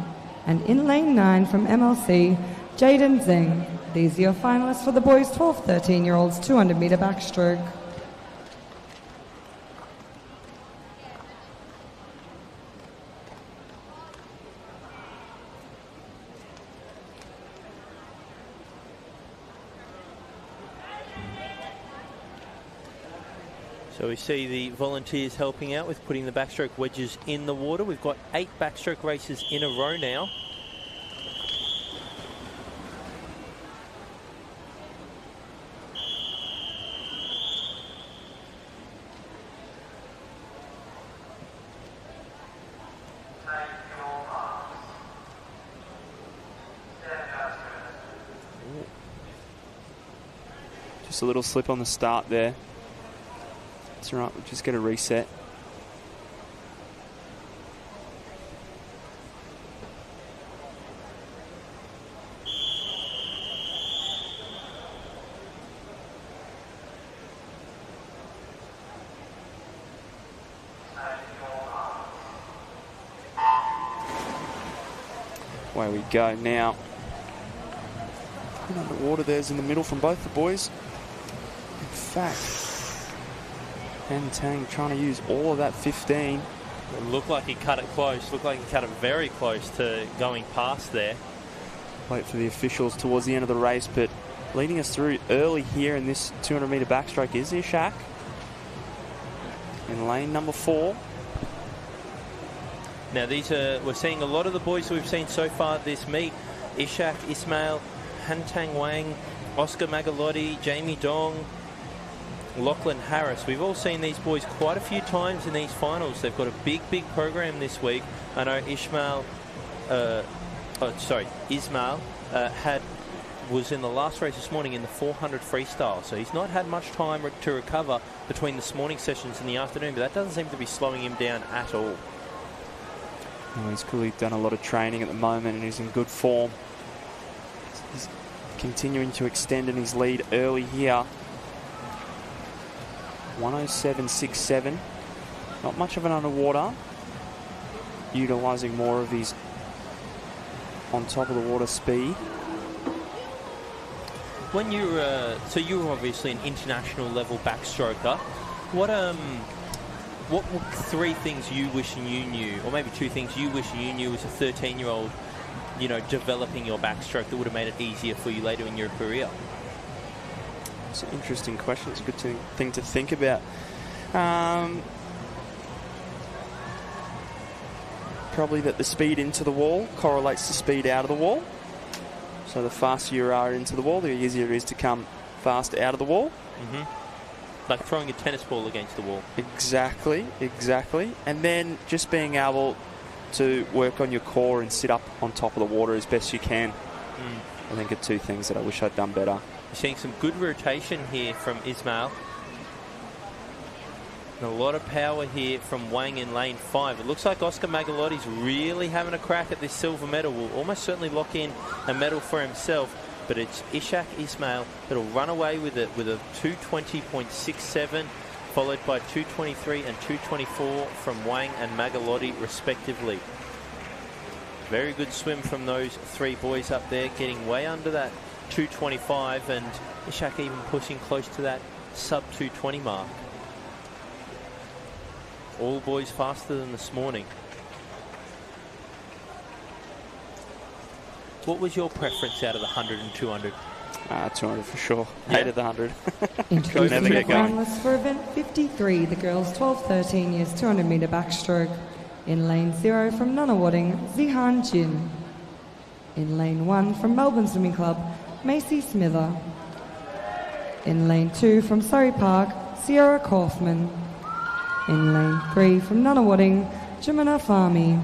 And in lane 9 from MLC, Jaden Zeng. These are your finalists for the boys 12-13-year-olds 200-metre backstroke. So we see the volunteers helping out with putting the backstroke wedges in the water. We've got 8 backstroke races in a row now. Just a little slip on the start there. It's all right, we'll just get a reset. Away we go now. Underwater there's in the middle from both the boys. fact, Tang trying to use all of that 15. It looked like he cut it close. Looked like he cut it very close to going past there. Wait for the officials towards the end of the race, but leading us through early here in this 200-metre backstroke is Ishak in lane number 4. Now we're seeing a lot of the boys that we've seen so far this meet. Ishak, Ismail, Hantang Wang, Oscar Magalotti, Jamie Dong, Lachlan Harris. We've all seen these boys quite a few times in these finals. They've got a big program this week. I know Ismail was in the last race this morning in the 400 freestyle, so he's not had much time to recover between this morning sessions and the afternoon, but that doesn't seem to be slowing him down at all. Well, he's clearly done a lot of training at the moment and he's in good form. He's continuing to extend in his lead early here. 107.67. Not much of an underwater. Utilising more of his on top of the water speed. When you so you were obviously an international level backstroker. What were 3 things you wish you knew, or maybe 2 things you wish you knew as a 13-year-old, developing your backstroke that would have made it easier for you later in your career? It's an interesting question. It's a good thing to think about. Probably that the speed into the wall correlates to speed out of the wall. So the faster you are into the wall, the easier it is to come fast out of the wall. Like throwing a tennis ball against the wall. Exactly. And then just being able to work on your core and sit up on top of the water as best you can. I think are 2 things that I wish I'd done better. You're seeing some good rotation here from Ismail. And a lot of power here from Wang in lane 5. It looks like Oscar Magalotti's really having a crack at this silver medal. Will almost certainly lock in a medal for himself. But it's Ishak Ismail that'll run away with it with a 220.67, followed by 223 and 224 from Wang and Magalotti respectively. Very good swim from those 3 boys up there, getting way under that 225, and Ishak even pushing close to that sub 220 mark. All boys faster than this morning. What was your preference out of the 100 and 200? 200 for sure. Hated the 100. Introducing Never the get going. finalists for event 53, the girls 12-13 years 200-metre backstroke. In lane 0 from Nunawading, Zihan Jin. In lane 1 from Melbourne Swimming Club, Macy Smither. In lane 2 from Surrey Park, Sierra Kaufman. In lane 3 from Nunawading, Jemina Farmi.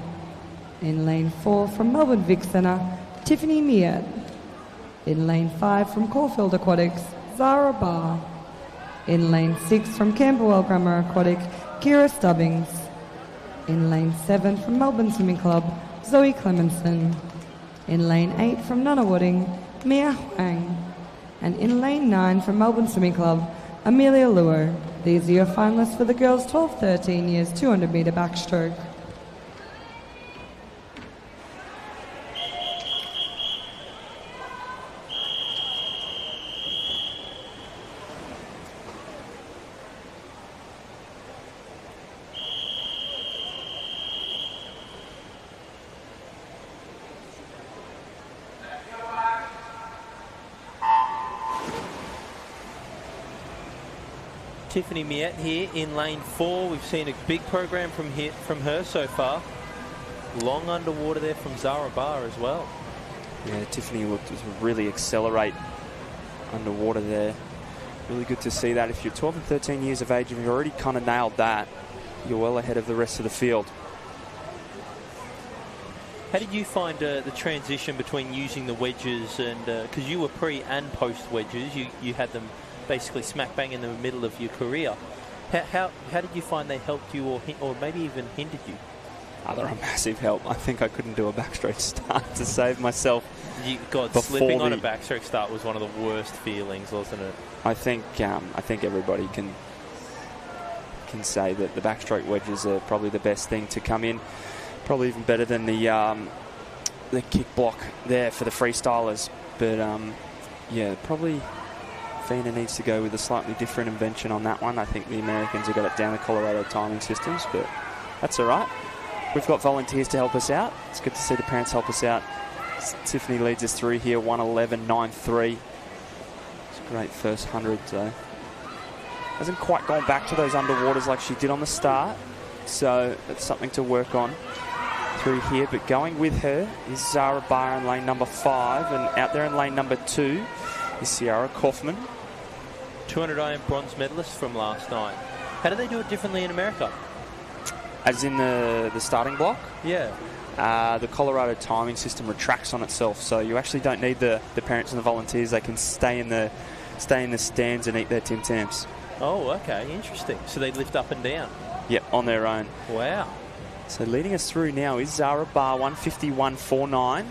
In lane 4 from Melbourne Vic Centre, Tiffany Miet. In lane 5 from Caulfield Aquatics, Zara Barr. In lane 6 from Camberwell Grammar Aquatic, Kira Stubbings. In lane 7 from Melbourne Swimming Club, Zoe Clemenson. In lane 8 from Nunawading, Mia Huang. And in lane 9 from Melbourne Swimming Club, Amelia Luo. These are your finalists for the girls 12-13 years 200-metre backstroke. Tiffany Miet here in lane 4. We've seen a big program from her so far. Long underwater there from Zara Barr as well. Yeah, Tiffany looked to really accelerate underwater there. Really good to see that. If you're 12 and 13 years of age and you've already kind of nailed that, you're well ahead of the rest of the field. How did you find the transition between using the wedges and because you were pre and post wedges, you had them basically smack bang in the middle of your career. How did you find they helped you or maybe even hindered you? They're a massive help. I think I couldn't do a backstroke start to save myself. Slipping on a backstroke start was one of the worst feelings, wasn't it? I think everybody can say that the backstroke wedges are probably the best thing to come in. Probably even better than the kick block there for the freestylers. But yeah, probably Fina needs to go with a slightly different invention on that one. I think the Americans have got it down the Colorado timing systems, but that's all right. We've got volunteers to help us out. It's good to see the parents help us out. Tiffany leads us through here, 1:11.93. It's a great first 100, though. Hasn't quite gone back to those underwaters like she did on the start, so that's something to work on through here. But going with her is Zara Barr in lane number 5, and out there in lane number 2 is Sierra Kaufman. 200 IM bronze medalist from last night. How do they do it differently in America? As in the starting block? Yeah. The Colorado timing system retracts on itself, so you actually don't need the parents and the volunteers. They can stay in the stands and eat their Tim Tams. Oh, okay, interesting. So they lift up and down? Yep, on their own. Wow. So leading us through now is Zara Barr, 1:51.49.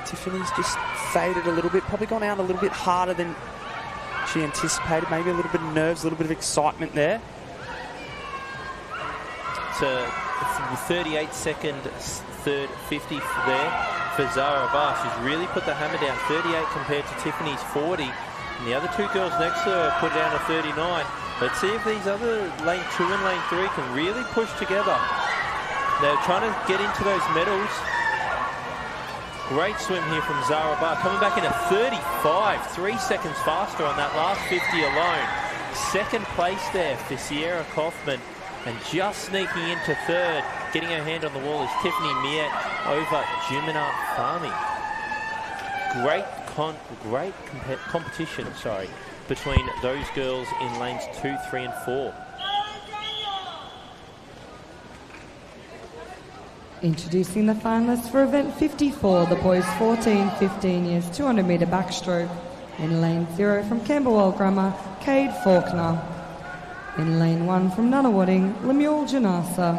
Tiffany's just faded a little bit, probably gone out a little bit harder than she anticipated. Maybe a little bit of nerves, a little bit of excitement there. It's a 38-second third 50 there for Zara Barr. She's really put the hammer down. 38 compared to Tiffany's 40. And the other two girls next to her put down a 39. Let's see if these other lane 2 and lane 3 can really push together. They're trying to get into those medals. Great swim here from Zara Barr. Coming back in a 35, 3 seconds faster on that last 50 alone. Second place there for Sierra Kaufman. And just sneaking into third, getting her hand on the wall, is Tiffany Miet over Jimena Fahmy. Great competition, between those girls in lanes 2, 3 and 4. Introducing the finalists for event 54, the boys 14-15 years 200 metre backstroke. In lane 0 from Camberwell Grammar, Cade Faulkner. In lane 1 from Nunawading, Lemuel Janasa.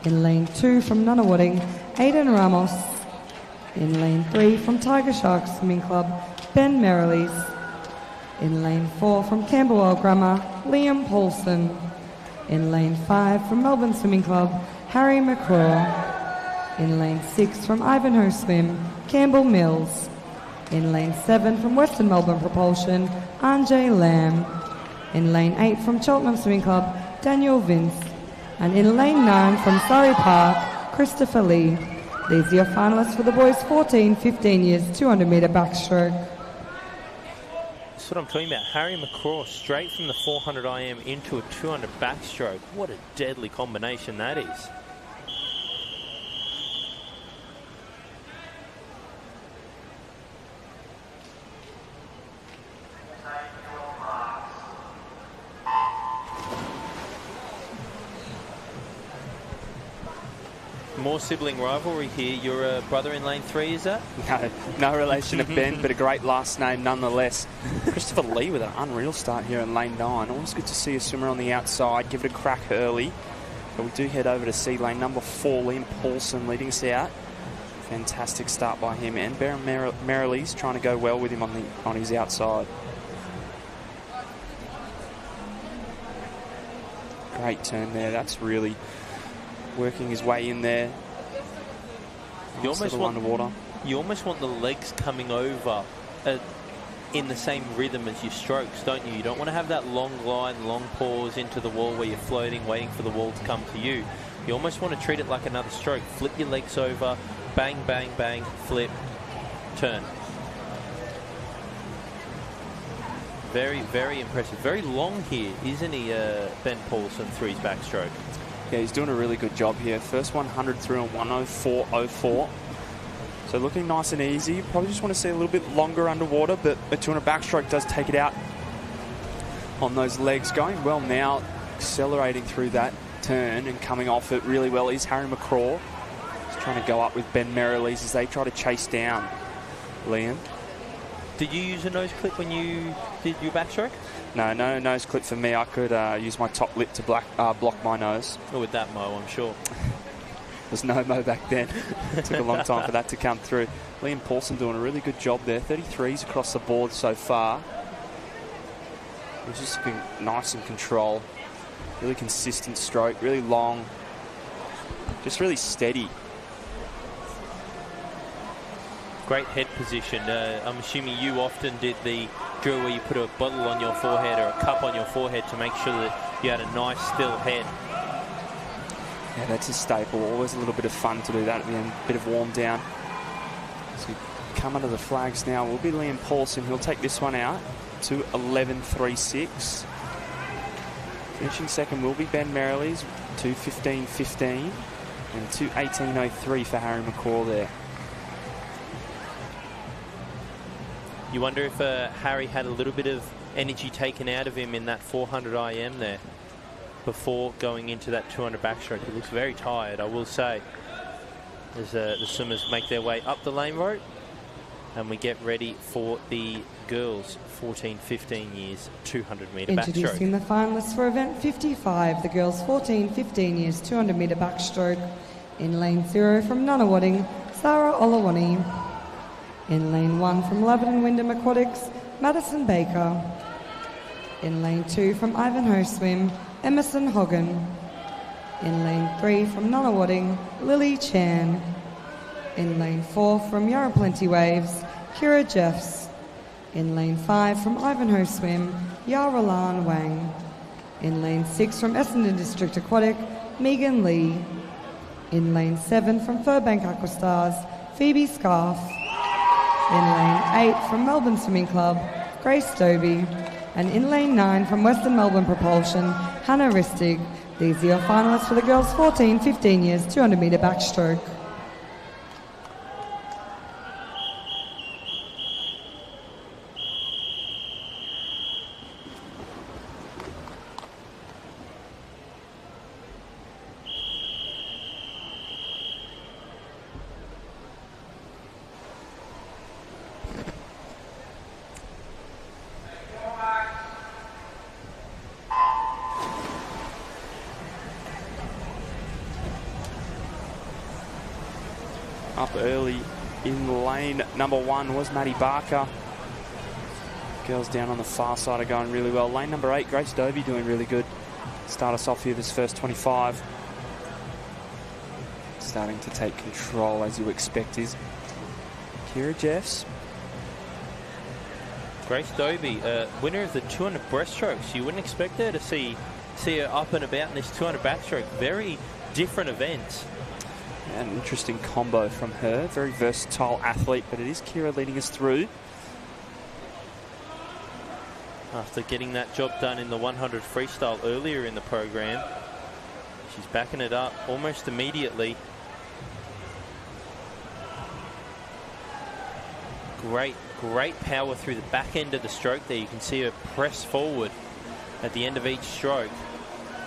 In lane 2 from Nunawading, Aidan Ramos. In lane 3 from Tiger Shark Swimming Club, Ben Merrilees. In lane 4 from Camberwell Grammar, Liam Paulson. In lane 5 from Melbourne Swimming Club, Harry McCraw. In lane 6 from Ivanhoe Swim, Campbell Mills. In lane 7 from Western Melbourne Propulsion, Anjay Lamb. In lane 8 from Cheltenham Swimming Club, Daniel Vince. And in lane 9 from Surrey Park, Christopher Lee. These are your finalists for the boys 14-15 years 200 metre backstroke. That's what I'm talking about. Harry McCraw straight from the 400 IM into a 200 backstroke. What a deadly combination that is. More sibling rivalry here. You're a brother in lane 3, is that? No relation to Ben, but a great last name nonetheless. Christopher Lee with an unreal start here in lane 9. Always good to see a swimmer on the outside, give it a crack early. But we do head over to see lane number 4, Liam Paulson leading us out. Fantastic start by him, and Baron Merrilees trying to go well with him on his outside. Great turn there. That's really working his way in there. You almost want underwater. You almost want the legs coming over in the same rhythm as your strokes, don't you? You don't want to have that long line, long pause into the wall where you're floating, waiting for the wall to come to you. You almost want to treat it like another stroke. Flip your legs over, bang, bang, bang, flip, turn. Very, very impressive. Very long here, isn't he, Ben Paulson, through his backstroke? Yeah, he's doing a really good job here. First 100 through on 1:04.04. So looking nice and easy. Probably just want to see a little bit longer underwater, but a 200 backstroke does take it out on those legs. Going well now, accelerating through that turn and coming off it really well is Harry McCraw. He's trying to go up with Ben Merrilees as they try to chase down Liam. Did you use a nose clip when you did your backstroke? No nose clip for me. I could use my top lip to block my nose. Or with that mo, I'm sure. There's no mo back then. It took a long time for that to come through. Liam Paulson doing a really good job there. 33s across the board so far. He's just been nice in control. Really consistent stroke, really long. Just really steady. Great head position. I'm assuming you often did the drill where you put a bottle on your forehead or a cup on your forehead to make sure that you had a nice still head. Yeah, that's a staple. Always a little bit of fun to do that at the end. Bit of warm down. As we come under the flags now, will be Liam Paulson. He'll take this one out to 11.36. Finishing second will be Ben Merrilies, 2:15.15, and 2:18.03 for Harry McCaw there. You wonder if Harry had a little bit of energy taken out of him in that 400 IM there before going into that 200 backstroke. He looks very tired, I will say, as the swimmers make their way up the lane rope and we get ready for the girls 14-15 years 200 metre backstroke. Introducing the finalists for event 55, the girls 14-15 years 200 metre backstroke. In lane 0 from Nunawading, Sarah Olawani. In lane 1 from Lebanon Wyndham Aquatics, Madison Baker. In lane 2 from Ivanhoe Swim, Emerson Hogan. In lane 3 from Nunawading, Lily Chan. In lane 4 from Yarra Plenty Waves, Kira Jeffs. In lane 5 from Ivanhoe Swim, Yaralan Wang. In lane 6 from Essendon District Aquatic, Megan Lee. In lane 7 from Furbank Aquastars, Phoebe Scarf. In lane 8 from Melbourne Swimming Club, Grace Dobie. And in lane 9 from Western Melbourne Propulsion, Hannah Ristig. These are your finalists for the girls 14-15 years 200 metre backstroke. Up early in lane number 1 was Maddie Barker. Girls down on the far side are going really well. Lane number 8, Grace Dobie doing really good. Start us off here this first 25. Starting to take control as you expect is Kira Jeffs. Grace Dobie, winner of the 200 breaststrokes. You wouldn't expect her to see her up and about in this 200 backstroke. Very different events. An interesting combo from her. Very versatile athlete, but it is Kira leading us through. After getting that job done in the 100 freestyle earlier in the program, she's backing it up almost immediately. Great power through the back end of the stroke there. You can see her press forward at the end of each stroke.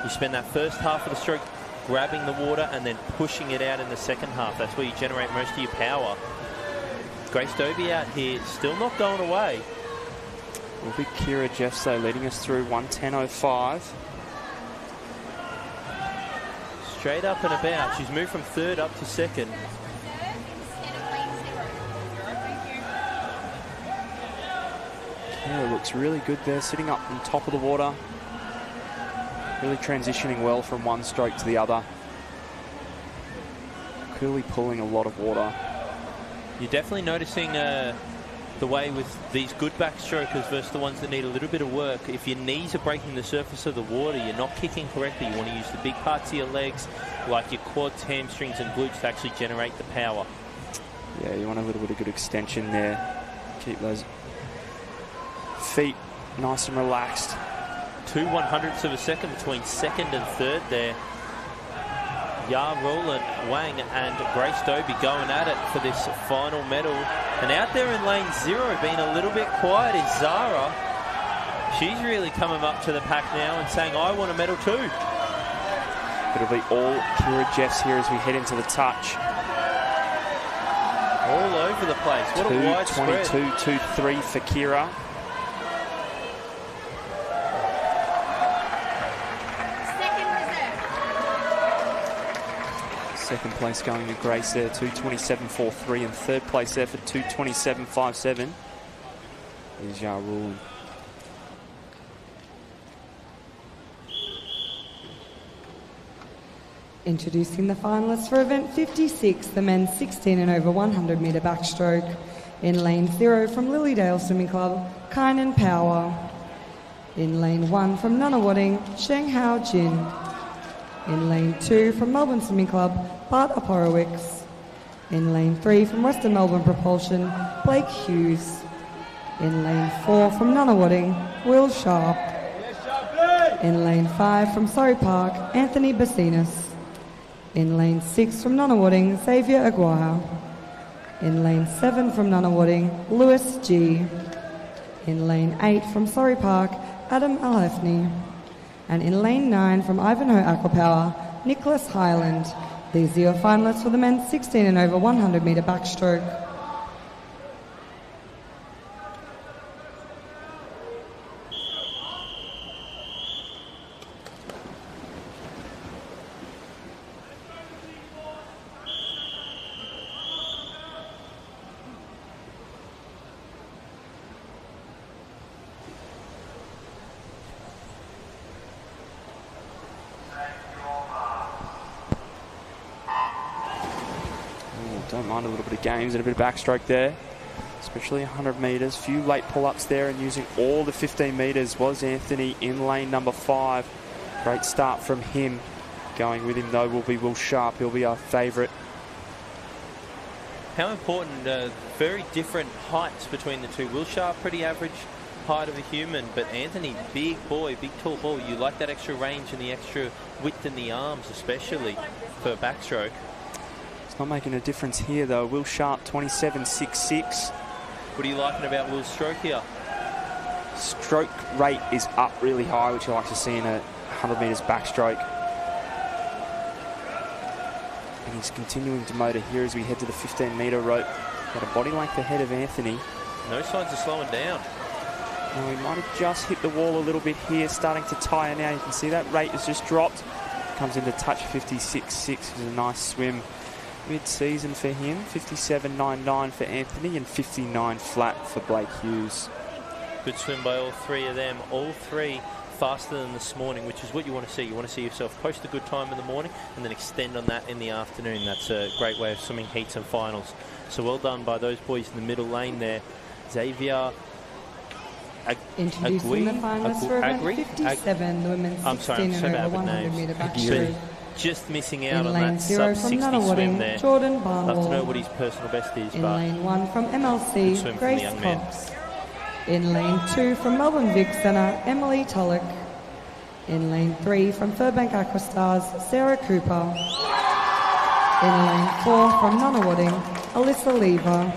You spend that first half of the stroke grabbing the water and then pushing it out in the second half. That's where you generate most of your power. Grace Dobie out here, still not going away. Will be Kira Jeffs though, leading us through 1:10.05. Straight up and about. She's moved from third up to second. Kira looks really good there, sitting up on top of the water. Really transitioning well from one stroke to the other. Clearly pulling a lot of water. You're definitely noticing the way with these good backstrokers versus the ones that need a little bit of work. If your knees are breaking the surface of the water, you're not kicking correctly. You want to use the big parts of your legs, like your quads, hamstrings and glutes, to actually generate the power. Yeah, you want a little bit of good extension there. Keep those feet nice and relaxed. 2/100ths of a second between second and third there. Ya Roland Wang and Grace Dobie going at it for this final medal. And out there in lane 0, being a little bit quiet, is Zara. She's really coming up to the pack now and saying, I want a medal too. It'll be all Kira Jeffs here as we head into the touch. All over the place. What a wide spread. 2:22.23 for Kira. Second place going to Grace there, 2:27.43, and third place there for 2:27.57 is Yarul. Introducing the finalists for event 56, the men's 16 and over 100 metre backstroke. In lane 0 from Lilydale Swimming Club, Kynan Power. In lane 1 from Nunawading, Shanghao Jin. In lane 2 from Melbourne Swimming Club, Bart Oporowicz. In lane 3 from Western Melbourne Propulsion, Blake Hughes. In lane 4 from Nunawading, Will Sharp. In lane 5 from Surrey Park, Anthony Bassinas. In lane 6 from Nunawading, Xavier Aguirre. In lane 7 from Nunawading, Lewis G. In lane 8 from Surrey Park, Adam Alhafni. And in lane 9 from Ivanhoe Aquapower, Nicholas Highland. These are your finalists for the men's 16 and over 100 metre backstroke. Don't mind a little bit of games and a bit of backstroke there, especially 100 metres. Few late pull-ups there, and using all the 15 metres was Anthony in lane number 5. Great start from him. Going with him, though, will be Will Sharp. He'll be our favourite. How important, very different heights between the two. Will Sharp, pretty average height of a human, but Anthony, big boy, big tall ball. You like that extra range and the extra width in the arms, especially for backstroke. Not making a difference here, though. Will Sharp, 27.66. What are you liking about Will's stroke here? Stroke rate is up really high, which you like to see in a 100 metres backstroke. And he's continuing to motor here as we head to the 15 metre rope. Got a body length ahead of Anthony. No signs of slowing down. Now he might have just hit the wall a little bit here, starting to tire now. You can see that rate has just dropped. Comes into touch 56.6, which is a nice swim. Mid-season for him, 57.99 for Anthony and 59 flat for Blake Hughes. Good swim by all three of them. All three faster than this morning, which is what you want to see. You want to see yourself post a good time in the morning and then extend on that in the afternoon. That's a great way of swimming heats and finals. So well done by those boys in the middle lane there. Xavier Introducing the finalists for event 57, the women's 16 and over 100 metre backstroke. Just missing out in on lane that 0 from sub-60 swim there. Jordan Barnwell. Love to know what his personal best is. In but lane 1 from MLC, Grace Cox. In lane 2 from Melbourne Vic Centre, Emily Tulloch. In lane 3 from Furbank Aquastars, Sarah Cooper. In lane 4 from Nunawading, Alyssa Lever.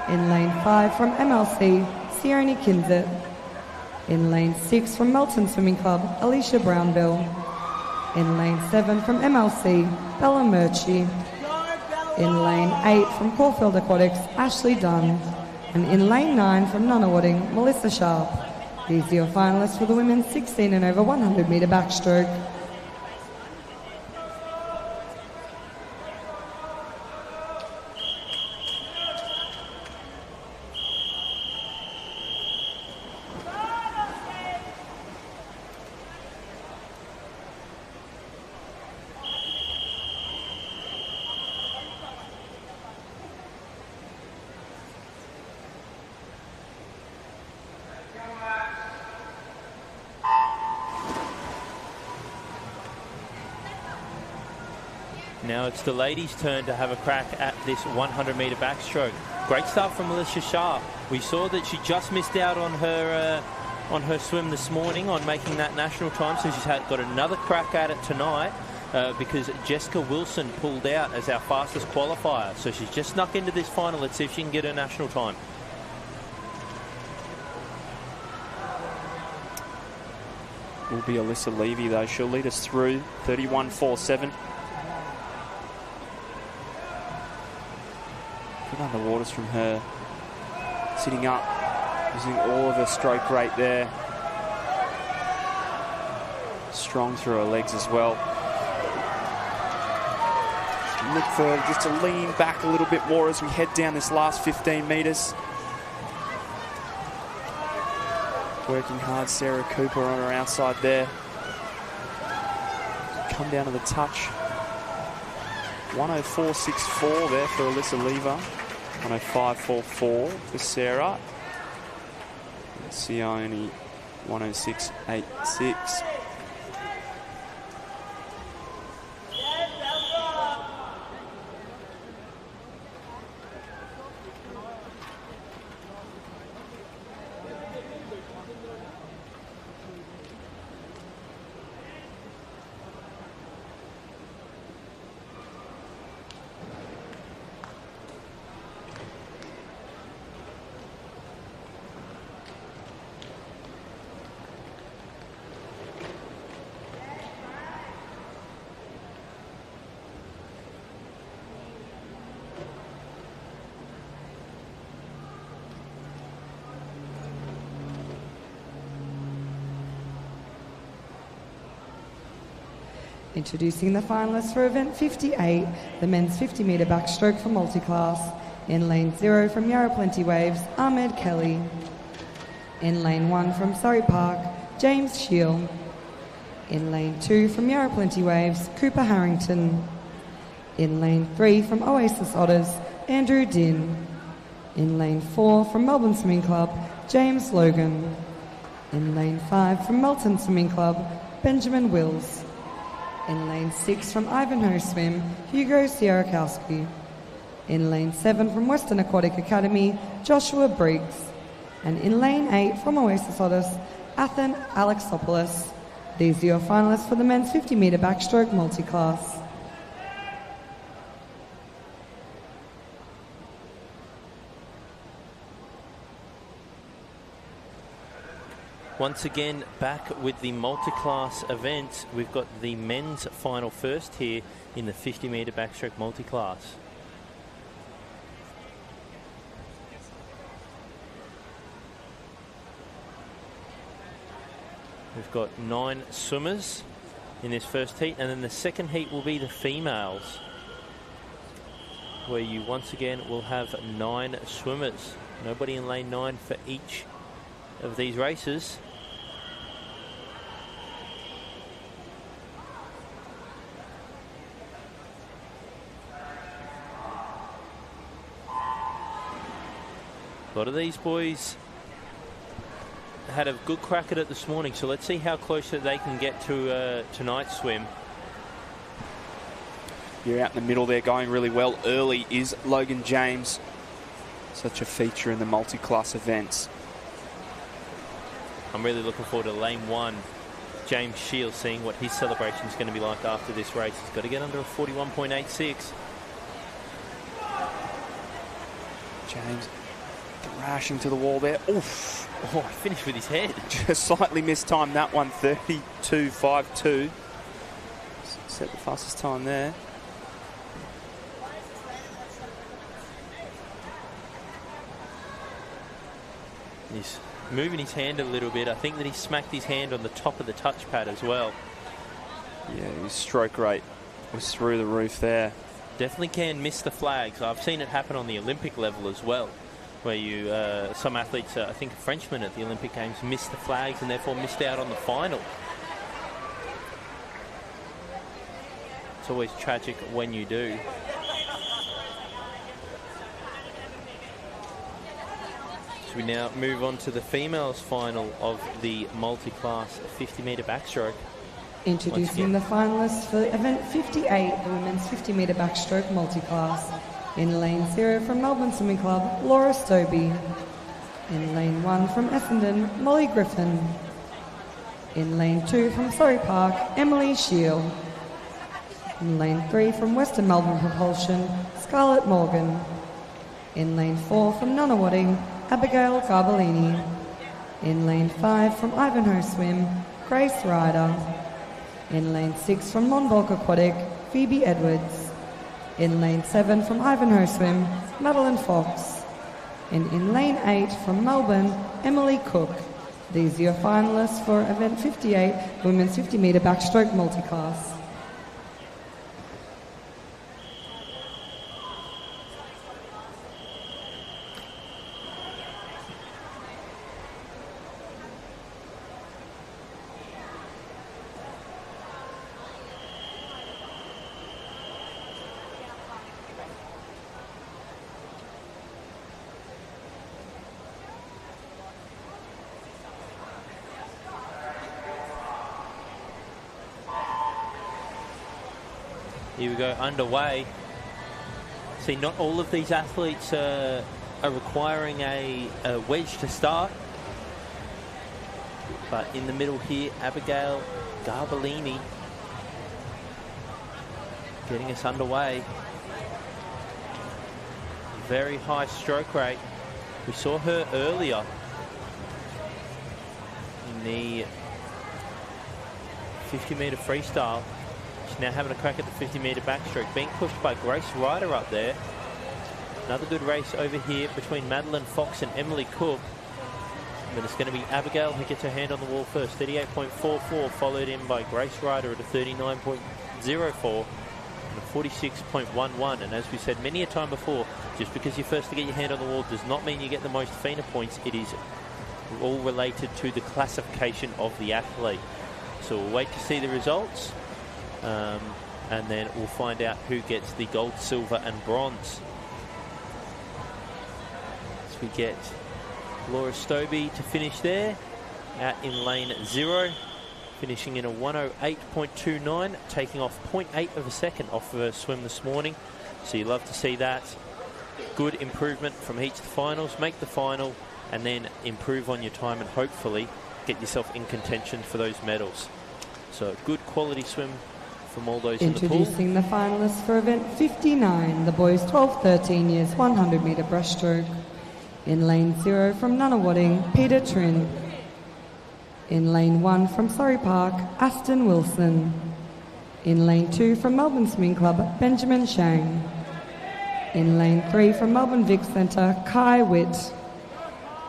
In lane 5 from MLC, Sione Kinzet. In lane 6 from Melton Swimming Club, Alicia Brownbill. In lane 7 from MLC, Bella Murchie. In lane 8 from Caulfield Aquatics, Ashley Dunn. And in lane 9 from Nunawading, Melissa Sharp. These are your finalists for the women's 16 and over 100 metre backstroke. Now it's the ladies' turn to have a crack at this 100 metre backstroke. Great start from Melissa Sharp. We saw that she just missed out on her swim this morning on making that national time, so she's got another crack at it tonight because Jessica Wilson pulled out as our fastest qualifier. So she's just snuck into this final. Let's see if she can get her national time. Will be Alyssa Levy, though. She'll lead us through 31.47. Good underwaters from her. Sitting up, using all of her stroke rate there. Strong through her legs as well. Look for just to lean back a little bit more as we head down this last 15 metres. Working hard, Sarah Cooper on her outside there. Come down to the touch. 104.64 there for Alyssa Lever. 105.44 for Sarah. Sione 106.86. Introducing the finalists for event 58, the men's 50-metre backstroke for Multiclass. In lane 0 from Yarra Plenty Waves, Ahmed Kelly. In lane 1 from Surrey Park, James Shield. In lane 2 from Yarra Plenty Waves, Cooper Harrington. In lane 3 from Oasis Otters, Andrew Din. In lane 4 from Melbourne Swimming Club, James Logan. In lane 5 from Melton Swimming Club, Benjamin Wills. In lane 6 from Ivanhoe Swim, Hugo Sierakowski. In lane 7 from Western Aquatic Academy, Joshua Briggs. And in lane 8 from Oasis Otters, Athen Alexopoulos. These are your finalists for the men's 50-metre backstroke multi-class. Once again, back with the multi-class event. We've got the men's final first here in the 50-metre backstroke multi-class. We've got 9 swimmers in this first heat, and then the second heat will be the females, where you once again will have 9 swimmers. Nobody in lane 9 for each of these races. A lot of these boys had a good crack at it this morning, so let's see how close they can get to tonight's swim. You're out in the middle there, going really well early is Logan James. Such a feature in the multi-class events. I'm really looking forward to lane 1. James Shields, seeing what his celebration is going to be like after this race. He's got to get under a 41.86. James thrashing to the wall there. Oof. Oh, he finished with his head. Just slightly mistimed that one. 32.52. Set the fastest time there. He's moving his hand a little bit. I think that he smacked his hand on the top of the touchpad as well. Yeah, his stroke rate was through the roof there. Definitely can miss the flags. I've seen it happen on the Olympic level as well, where you some athletes, I think a Frenchman at the Olympic Games, missed the flags and therefore missed out on the final. It's always tragic when you do. So we now move on to the females final of the multi-class 50-metre backstroke. Introducing the finalists for event 58, the women's 50-metre backstroke multi-class. In lane 0 from Melbourne Swimming Club, Laura Stobie. In lane 1 from Essendon, Molly Griffin. In lane 2 from Surrey Park, Emily Shield. In lane 3 from Western Melbourne Propulsion, Scarlett Morgan. In lane 4 from Nunawading, Abigail Garbellini. In lane 5 from Ivanhoe Swim, Grace Ryder. In lane 6 from Monbulk Aquatic, Phoebe Edwards. In lane 7 from Ivanhoe Swim, Madeline Fox. And in lane 8 from Melbourne, Emily Cook. These are your finalists for event 58, women's 50-metre backstroke multi-class. Here we go, underway. See, not all of these athletes are requiring a wedge to start. But in the middle here, Abigail Garbolini getting us underway. Very high stroke rate. We saw her earlier in the 50-metre freestyle. She's now having a crack at the 50-metre backstroke, being pushed by Grace Ryder up there. Another good race over here between Madeline Fox and Emily Cook. And then it's going to be Abigail who gets her hand on the wall first. 38.44, followed in by Grace Ryder at a 39.04 and a 46.11. And as we said many a time before, just because you're first to get your hand on the wall does not mean you get the most FINA points. It is all related to the classification of the athlete. So we'll wait to see the results. And then we'll find out who gets the gold, silver and bronze. So we get Laura Stobie to finish there out in lane 0, finishing in a 108.29, taking off 0.8 of a second off of her swim this morning. So you love to see that. Good improvement from each of the finals. Make the final and then improve on your time and hopefully get yourself in contention for those medals. So good quality swim from all those in the pool. Introducing the finalists for event 59, the boys 12-13 years 100-metre breaststroke. In lane 0 from Nunawading, Peter Trin. In lane 1 from Surrey Park, Aston Wilson. In lane 2 from Melbourne Swimming Club, Benjamin Shang. In lane 3 from Melbourne Vic Centre, Kai Witt.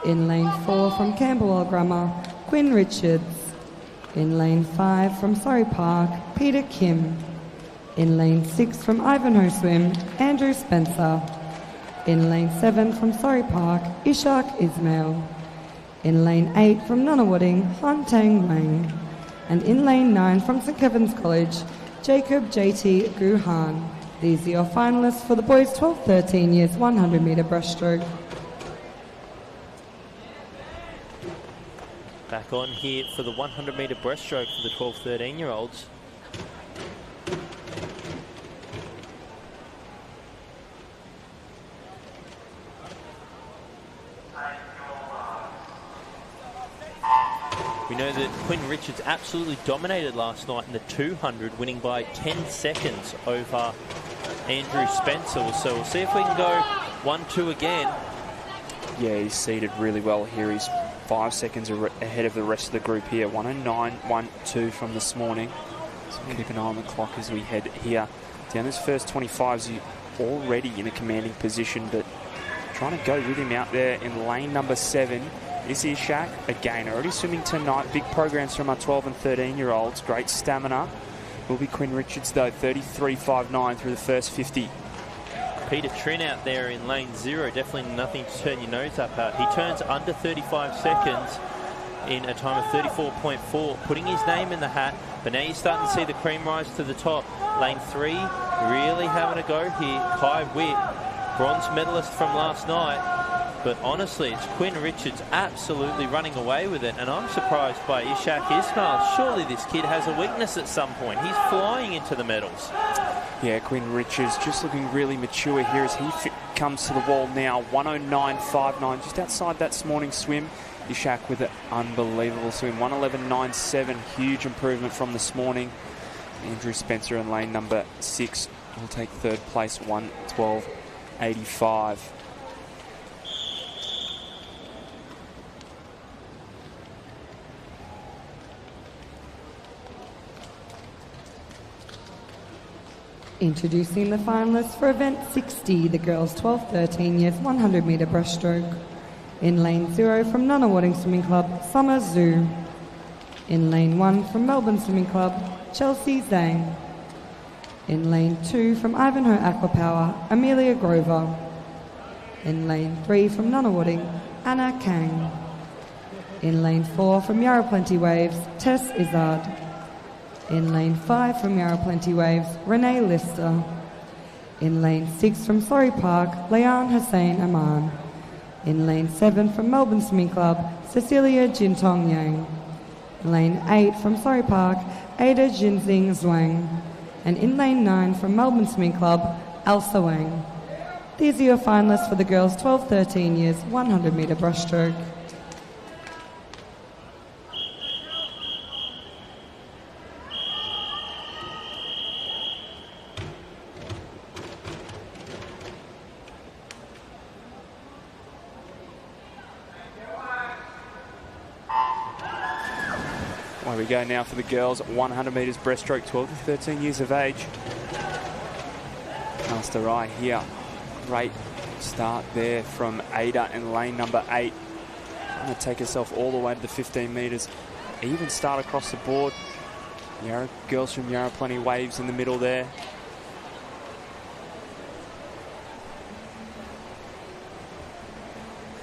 In lane 4 from Camberwell Grammar, Quinn Richards. In lane 5 from Surrey Park, Peter Kim. In lane 6 from Ivanhoe Swim, Andrew Spencer. In lane 7 from Surrey Park, Ishak Ismail. In lane 8 from Nunawading, Han Tang Wang. And in lane 9 from St Kevin's College, Jacob JT Guhan. These are your finalists for the boys 12-13 years 100-metre breaststroke. Back on here for the 100-metre breaststroke for the 12-13-year-olds. We know that Quinn Richards absolutely dominated last night in the 200, winning by 10 seconds over Andrew Spencer. So we'll see if we can go 1-2 again. Yeah, he's seated really well here. He's 5 seconds ahead of the rest of the group here. 109.12 from this morning. So keep an eye on the clock as we head here. Down this first 25s, you're already in a commanding position, but trying to go with him out there in lane number 7. This is Shaq, again, already swimming tonight. Big programs from our 12 and 13-year-olds. Great stamina. Will be Quinn Richards, though, 33.59 through the first 50. Peter Trin out there in lane 0, definitely nothing to turn your nose up at. He turns under 35 seconds in a time of 34.4, putting his name in the hat. But now you're starting to see the cream rise to the top. Lane 3, really having a go here. Kai Witt, bronze medalist from last night. But honestly, it's Quinn Richards absolutely running away with it. And I'm surprised by Ishak Ismail. Surely this kid has a weakness at some point. He's flying into the medals. Yeah, Quinn Richards just looking really mature here as he comes to the wall now. 109.59, just outside that morning swim. Ishak with an unbelievable swim. 111.97, huge improvement from this morning. Andrew Spencer in lane number 6 will take third place, 112.85. Introducing the finalists for event 60, the girls 12-13 years 100-metre breaststroke. In lane 0 from Nunawading Swimming Club, Summer Zhu. In lane 1 from Melbourne Swimming Club, Chelsea Zhang. In lane 2 from Ivanhoe Aquapower, Amelia Grover. In lane 3 from Nunawading, Anna Kang. In lane 4 from Yarra Plenty Waves, Tess Izzard. In lane 5 from Yarra Plenty Waves, Renee Lister. In lane 6 from Surrey Park, Leanne Hussein Aman. In lane 7 from Melbourne Swimming Club, Cecilia Jintong Yang. Lane 8 from Surrey Park, Ada Jinxing Zhuang. And in lane 9 from Melbourne Swimming Club, Elsa Wang. These are your finalists for the girls 12-13 years 100 metre breaststroke. Away we go now for the girls, 100 metres breaststroke, 12 to 13 years of age. Master Eye here. Great start there from Ada in lane number 8. Going to take herself all the way to the 15 metres. Even start across the board. Yarra, girls from Yarra, plenty waves in the middle there.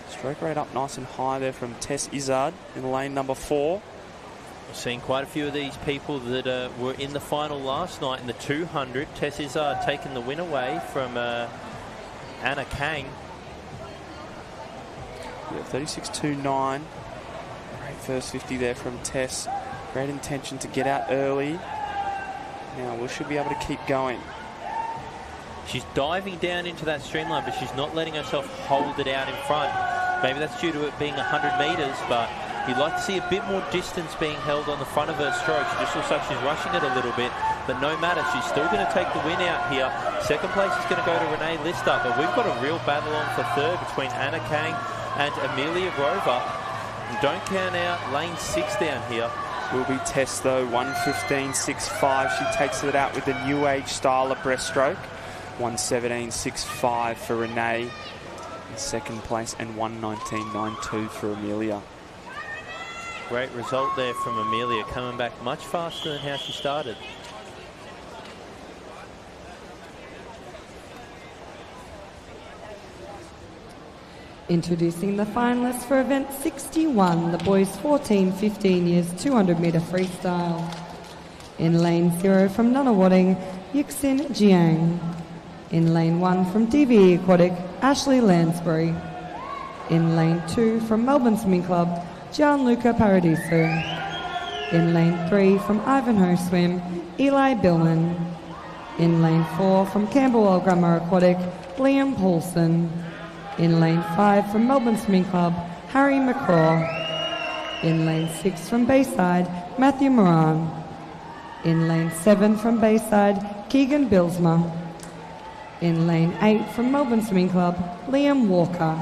Stroke rate up nice and high there from Tess Izzard in lane number 4. We've seen quite a few of these people that were in the final last night in the 200. Tess Izzard taking the win away from Anna Kang. Yeah, 36.29. Great first 50 there from Tess. Great intention to get out early. Now we should be able to keep going. She's diving down into that streamline, but she's not letting herself hold it out in front. Maybe that's due to it being 100 metres, but you'd like to see a bit more distance being held on the front of her stroke. She just looks like she's rushing it a little bit, but no matter, she's still going to take the win out here. Second place is going to go to Renee Lister, but we've got a real battle on for third between Anna Kang and Amelia Grover. And don't count out lane 6 down here. Will be Tess though, 1:15.65. She takes it out with the new age style of breaststroke. 1:17.65 for Renee in second place, and 1:19.92 for Amelia. Great result there from Amelia, coming back much faster than how she started. Introducing the finalists for event 61, the boys 14-15 years 200 metre freestyle. In lane 0 from Nunawading, Yixin Jiang. In lane 1 from DVE Aquatic, Ashley Lansbury. In lane 2 from Melbourne Swimming Club, Gianluca Paradiso. In lane 3 from Ivanhoe Swim, Eli Billman. In lane 4 from Camberwell Grammar Aquatic, Liam Paulson. In lane 5 from Melbourne Swimming Club, Harry McCraw. In lane 6 from Bayside, Matthew Moran. In lane 7 from Bayside, Keegan Bilsma. In lane 8 from Melbourne Swimming Club, Liam Walker.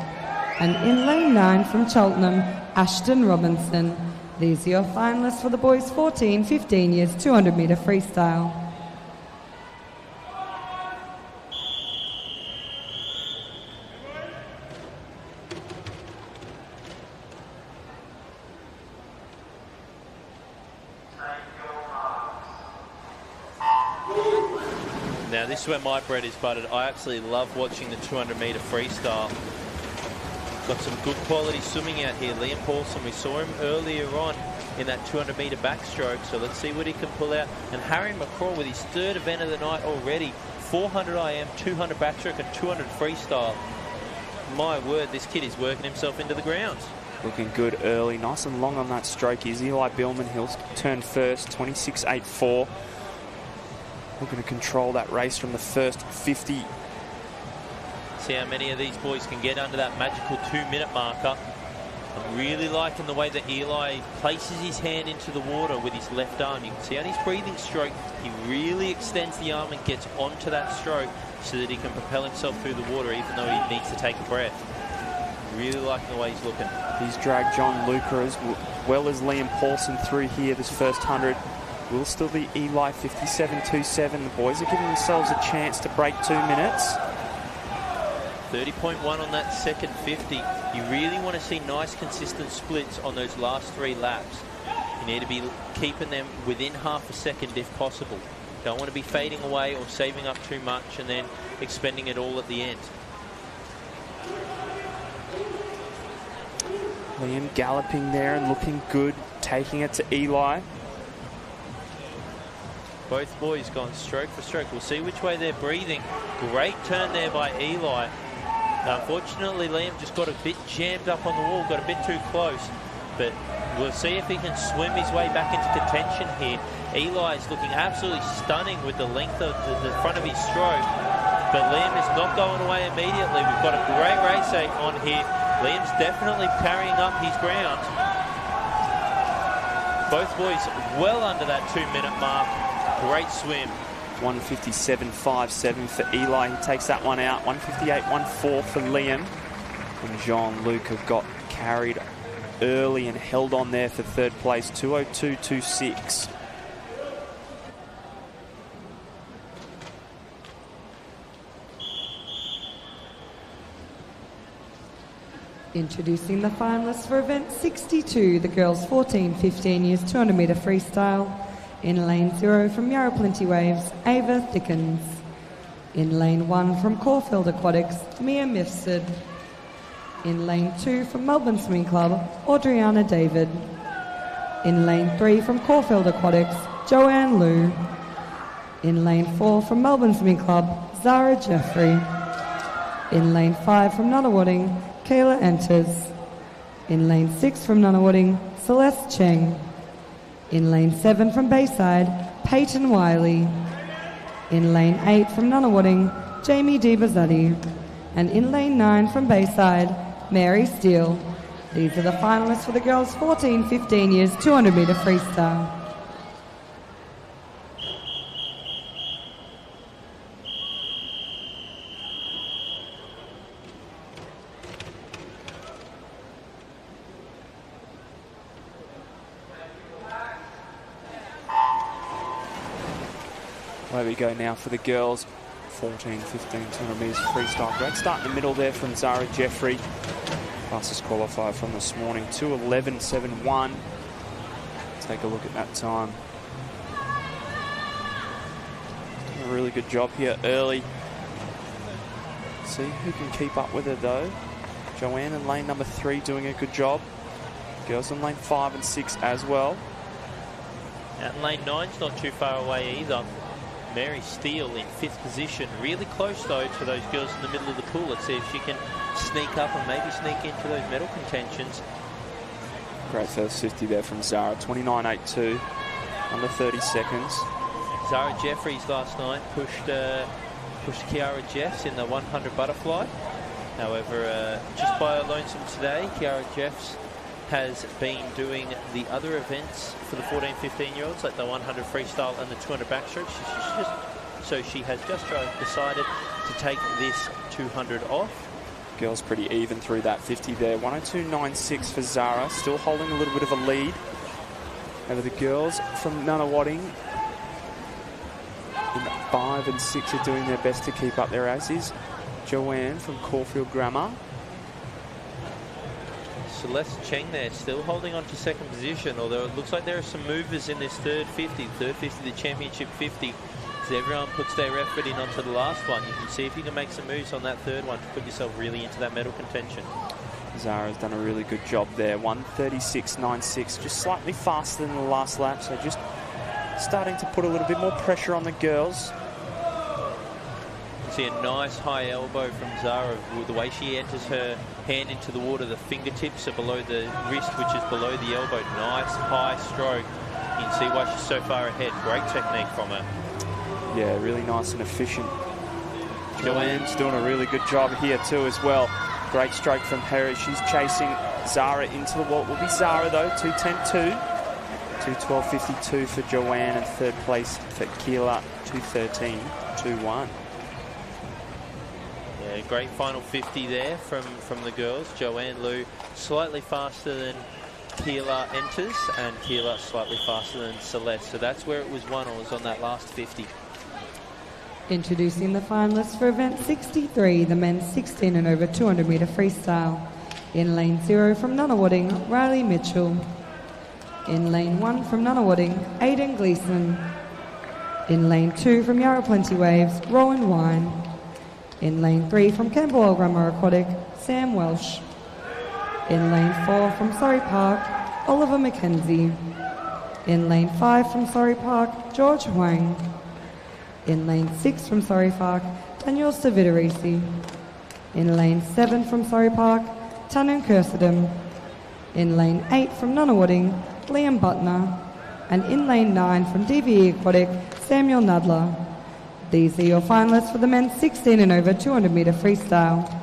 And in lane 9 from Cheltenham, Ashton Robinson. These are your finalists for the boys 14-15 years 200 metre freestyle. Now this is where my bread is buttered. I absolutely love watching the 200 metre freestyle. Got some good quality swimming out here. Liam Paulson, we saw him earlier on in that 200 metre backstroke, so let's see what he can pull out. And Harry McCraw with his third event of the night already. 400 IM, 200 backstroke and 200 freestyle. My word, this kid is working himself into the grounds. Looking good early, nice and long on that stroke is Eli Billman. He'll turn first, 26.84. Looking to control that race from the first 50. See how many of these boys can get under that magical 2-minute marker. I'm really liking the way that Eli places his hand into the water with his left arm. You can see on his breathing stroke, he really extends the arm and gets onto that stroke so that he can propel himself through the water even though he needs to take a breath. Really liking the way he's looking. He's dragged John Luca as well as Liam Paulson through here this first 100. Will still be Eli, 57.27. The boys are giving themselves a chance to break 2 minutes. 30.1 on that second 50. You really want to see nice consistent splits on those last 3 laps. You need to be keeping them within half a second if possible. Don't want to be fading away or saving up too much and then expending it all at the end. Liam galloping there and looking good, taking it to Eli. Both boys gone stroke for stroke. We'll see which way they're breathing. Great turn there by Eli. Unfortunately, Liam just got a bit jammed up on the wall, got a bit too close. But we'll see if he can swim his way back into contention here. Eli is looking absolutely stunning with the length of the front of his stroke, but Liam is not going away immediately. We've got a great race on here. Liam's definitely carrying up his ground. Both boys well under that 2-minute mark. Great swim. 1:57.57 for Eli. He takes that one out. 1:58.14 for Liam. And Jean-Luc got carried early and held on there for third place. 2:02.26. Introducing the finalists for event 62, the girls 14-15 years 200 metre freestyle. In lane 0 from Yarra Plenty Waves, Ava Thickens. In lane 1 from Caulfield Aquatics, Mia Mifsud. In lane 2 from Melbourne Swimming Club, Audriana David. In lane 3 from Caulfield Aquatics, Joanne Liu. In lane 4 from Melbourne Swimming Club, Zara Jeffrey. In lane 5 from Nunawading, Kayla Enters. In lane 6 from Nunawading, Celeste Cheng. In lane 7 from Bayside, Peyton Wiley. In lane 8 from Nunawading, Jamie Di Bazzetti. And in lane 9 from Bayside, Mary Steele. These are the finalists for the girls 14-15 years 200 metre freestyle. Where we go now for the girls, 14-15 200 metres freestyle. Great start in the middle there from Zara Jeffrey. Fastest qualifier from this morning, 2:11.71. Take a look at that time. A really good job here early. See who can keep up with her though. Joanne in lane number 3 doing a good job. Girls in lane 5 and 6 as well. Out in lane 9's not too far away either. Mary Steele in 5th position. Really close, though, to those girls in the middle of the pool. Let's see if she can sneak up and maybe sneak into those medal contentions. Great first 50 there from Zara. 29.82, under 30 seconds. Zara Jeffries last night pushed Kiara Jeffs in the 100 butterfly. However, just by her lonesome today, Kiara Jeffs has been doing the other events for the 14-15-year-olds, like the 100 freestyle and the 200 backstroke. So she has just decided to take this 200 off. Girls pretty even through that 50 there. 1:02.96 for Zara, still holding a little bit of a lead over the girls from Nunawading. In 5 and 6 are doing their best to keep up there, as is Joanne from Caulfield Grammar. Celeste Cheng there, still holding on to 2nd position, although it looks like there are some movers in this third 50, the championship 50. So everyone puts their effort in onto the last one. You can see if you can make some moves on that third one to put yourself really into that medal contention. Zara's done a really good job there. 1:36.96, just slightly faster than the last lap, so just starting to put a little bit more pressure on the girls. See a nice high elbow from Zara. The way she enters her hand into the water, the fingertips are below the wrist, which is below the elbow. Nice high stroke. You can see why she's so far ahead. Great technique from her. Yeah, really nice and efficient. Joanne's doing a really good job here too as well. Great stroke from her. She's chasing Zara into the wall. It will be Zara though, 2:10.2. 2:12.52 for Joanne, and third place for Keela, 2:13.21. Yeah, great final 50 there from the girls. Joanne Liu slightly faster than Keela Enters, and Keela slightly faster than Celeste. So that's where it was won, or was on that last 50. Introducing the finalists for event 63, the men's 16 and over 200 metre freestyle. In lane 0 from Nunawading, Riley Mitchell. In lane 1 from Nunawading, Aidan Gleeson. In lane 2 from Yarra Plenty Waves, Rowan Wine. In lane 3 from Camberwell Grammar Aquatic, Sam Welsh. In lane 4 from Surrey Park, Oliver McKenzie. In lane 5 from Surrey Park, George Huang. In lane 6 from Surrey Park, Daniel Savidarisi. In lane 7 from Surrey Park, Tanan Kursadam. In lane 8 from Nunawading, Liam Butner. And in lane 9 from DVE Aquatic, Samuel Nadler. These are your finalists for the men's 16 and over 200 metre freestyle.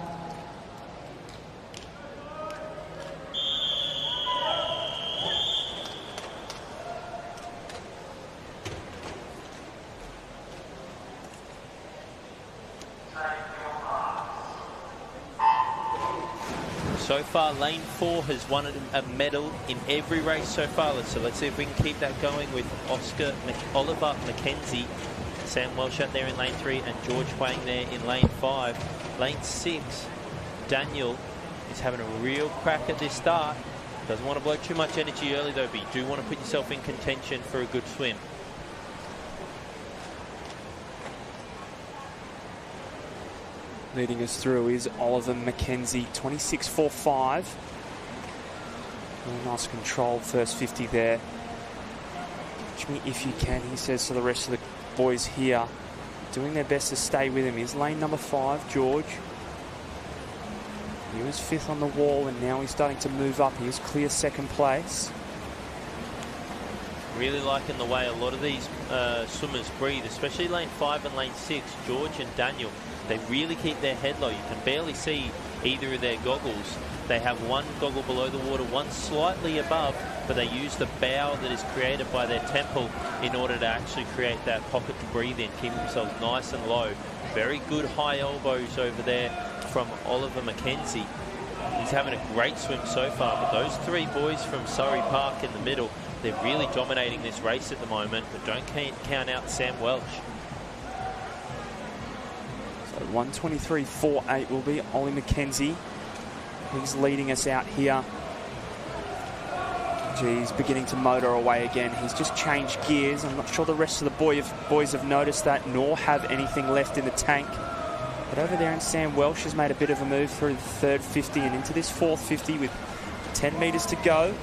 So far, lane 4 has won a medal in every race so far. So let's see if we can keep that going with Oliver McKenzie, Sam Welsh out there in lane 3, and George Huang there in lane 5. Lane 6, Daniel is having a real crack at this start. Doesn't want to blow too much energy early though, but you do want to put yourself in contention for a good swim. Leading us through is Oliver McKenzie, 26.45. Really nice controlled first 50 there. Catch me if you can, he says to the rest of the boys here. Doing their best to stay with him. Here's lane number 5, George. He was 5th on the wall and now he's starting to move up. He is clear second place. Really liking the way a lot of these swimmers breathe, especially lane 5 and lane 6, George and Daniel. They really keep their head low. You can barely see either of their goggles. They have one goggle below the water, one slightly above, but they use the bow that is created by their temple in order to actually create that pocket to breathe in, keeping themselves nice and low. Very good high elbows over there from Oliver McKenzie. He's having a great swim so far, but those 3 boys from Surrey Park in the middle, they're really dominating this race at the moment, but don't count out Sam Welsh. 1:23.48 will be Ollie McKenzie. He's leading us out here. He's beginning to motor away again. He's just changed gears. I'm not sure the rest of the boys have noticed that, nor have anything left in the tank. But over there, and Sam Welsh has made a bit of a move through the third 50 and into this fourth 50 with 10 metres to go.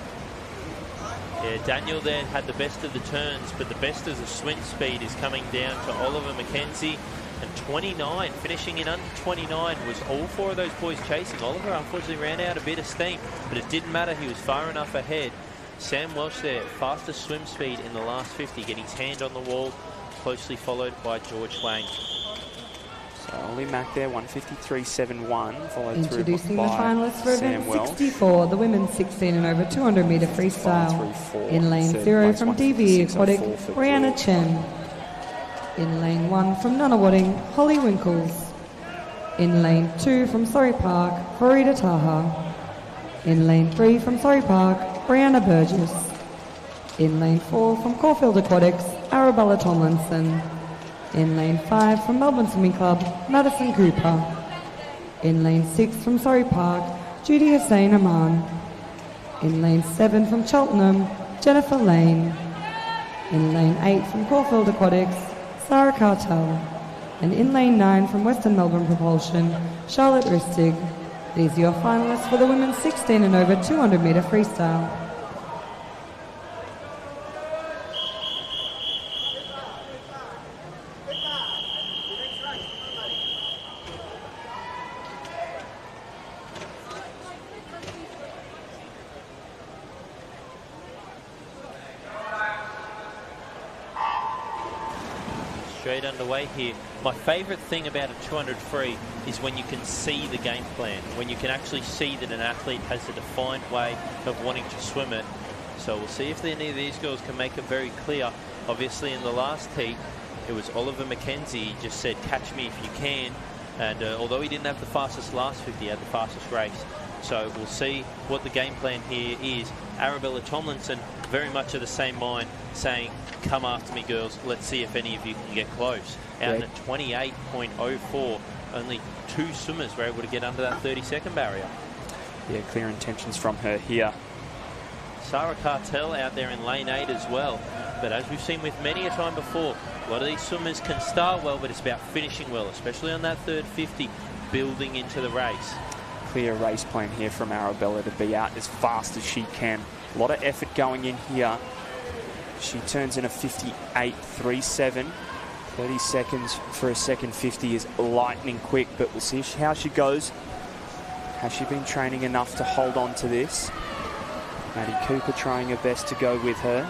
Yeah, Daniel there had the best of the turns, but the best of the swim speed is coming down to Oliver McKenzie. And 29, finishing in under 29, was all 4 of those boys chasing. Oliver unfortunately ran out a bit of steam, but it didn't matter. He was far enough ahead. Sam Welsh there, fastest swim speed in the last 50, getting his hand on the wall, closely followed by George Huang. So Ollie Mack there, 1:53.71, followed Introducing through the by finalists for Sam event Welsh. 64, the women's 16 and over 200 metre freestyle. 5.34. In lane Third 0 place, from DVE Aquatic, 1:56.04 for Brianna George. Chen. In lane 1 from Nunawading, Holly Winkles. In lane 2 from Surrey Park, Farida Taha. In lane 3 from Surrey Park, Brianna Burgess. In lane 4 from Caulfield Aquatics, Arabella Tomlinson. In lane 5 from Melbourne Swimming Club, Madison Cooper. In lane 6 from Surrey Park, Judy Hussain Aman. In lane 7 from Cheltenham, Jennifer Lane. In lane 8 from Caulfield Aquatics, Sarah Cartel. And in lane 9 from Western Melbourne Propulsion, Charlotte Ristig. These are your finalists for the women's 16 and over 200 metre freestyle. Straight underway here. My favourite thing about a 200 free is when you can see the game plan, when you can actually see that an athlete has a defined way of wanting to swim it. So we'll see if any of these girls can make it very clear. Obviously in the last heat, it was Oliver McKenzie. He just said, catch me if you can. And although he didn't have the fastest last 50, he had the fastest race. So we'll see what the game plan here is. Arabella Tomlinson, very much of the same mind, saying, come after me, girls. Let's see if any of you can get close. Out at 28.04, only 2 swimmers were able to get under that 30-second barrier. Yeah, clear intentions from her here. Sarah Cartel out there in lane 8 as well. But as we've seen with many a time before, a lot of these swimmers can start well, but it's about finishing well, especially on that third 50, building into the race. Clear race plan here from Arabella to be out as fast as she can. A lot of effort going in here. She turns in a 58.37. 30 seconds for a second 50 is lightning quick, but we'll see how she goes. Has she been training enough to hold on to this? Maddie Cooper trying her best to go with her.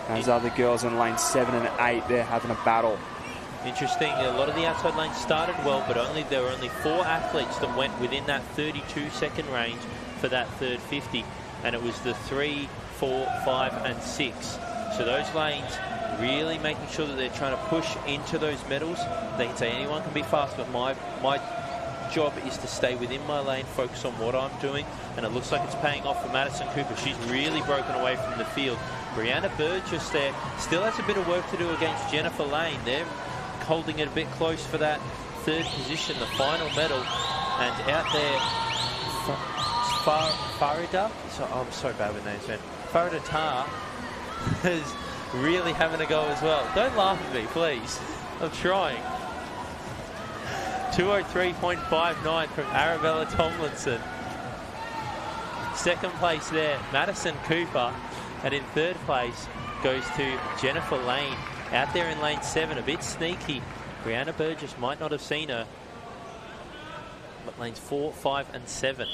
Those other girls in lane 7 and 8, they're having a battle. Interesting. A lot of the outside lanes started well, but there were only 4 athletes that went within that 32-second range for that third 50, and it was the 3, 4, 5, and 6. So those lanes really making sure that they're trying to push into those medals. They can say anyone can be fast, but my job is to stay within my lane, focus on what I'm doing, and it looks like it's paying off for Madison Cooper. She's really broken away from the field. Brianna Burgess there still has a bit of work to do against Jennifer Lane. They're holding it a bit close for that third position, the final medal. And out there, Farida, I'm so bad with names, man. Farida Tar is really having a go as well. Don't laugh at me, please. I'm trying. 203.59 from Arabella Tomlinson. Second place there, Madison Cooper. And in third place goes to Jennifer Lane. Out there in lane 7, a bit sneaky. Brianna Burgess might not have seen her. But lanes 4, 5, and 7.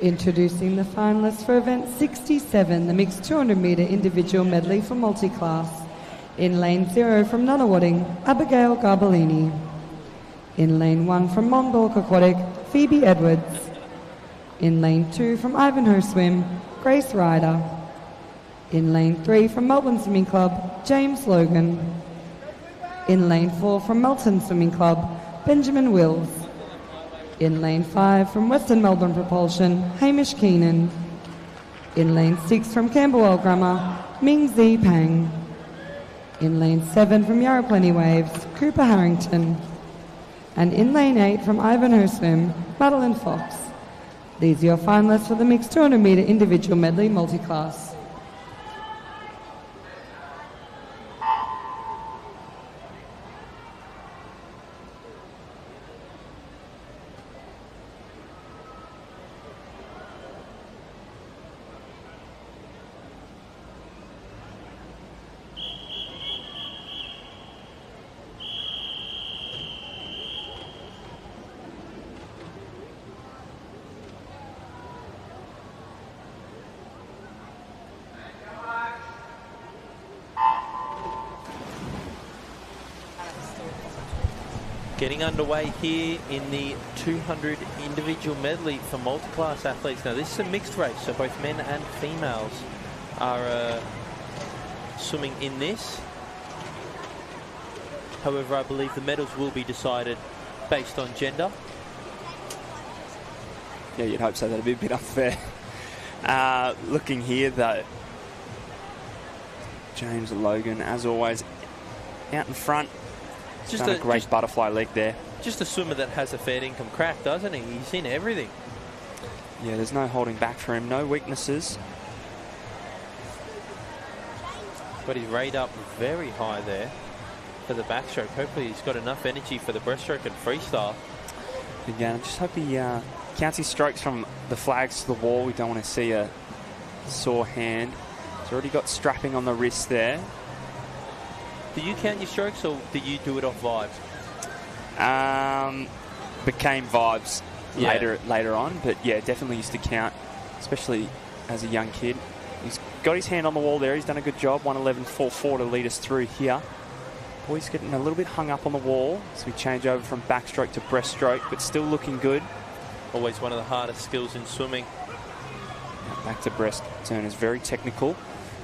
Introducing the finalists for event 67, the mixed 200-metre individual medley for multi-class. In lane 0 from Nunawading, Abigail Garbellini. In lane 1 from Montauk Aquatic, Phoebe Edwards. In lane 2 from Ivanhoe Swim, Grace Ryder. In lane 3 from Melbourne Swimming Club, James Logan. In lane 4 from Melton Swimming Club, Benjamin Wills. In lane 5 from Western Melbourne Propulsion, Hamish Keenan. In lane 6 from Camberwell Grammar, Ming Zi Pang. In lane 7 from Yarra Plenty Waves, Cooper Harrington. And in lane 8 from Ivanhoe Swim, Madeline Fox. These are your finalists for the mixed 200-metre individual medley multi-class. Getting underway here in the 200 individual medley for multi-class athletes. Now this is a mixed race, so both men and females are swimming in this. However, I believe the medals will be decided based on gender. Yeah, you'd hope so. That'd be a bit unfair. Looking here though, James Logan, as always, out in front. Just a great butterfly leg there. Just a swimmer that has a fair income crack, doesn't he? He's in everything. Yeah, there's no holding back for him, no weaknesses. But he's rayed up very high there for the backstroke. Hopefully he's got enough energy for the breaststroke and freestyle. Again, I just hope he counts his strokes from the flags to the wall. We don't want to see a sore hand. He's already got strapping on the wrist there. Do you count your strokes, or do you do it off vibes? Became vibes later on, but yeah, definitely used to count, especially as a young kid. He's got his hand on the wall there. He's done a good job. 1:11.44 to lead us through here. Boy's getting a little bit hung up on the wall as we change over from backstroke to breaststroke, but still looking good. Always one of the hardest skills in swimming. Back to breast turn is very technical.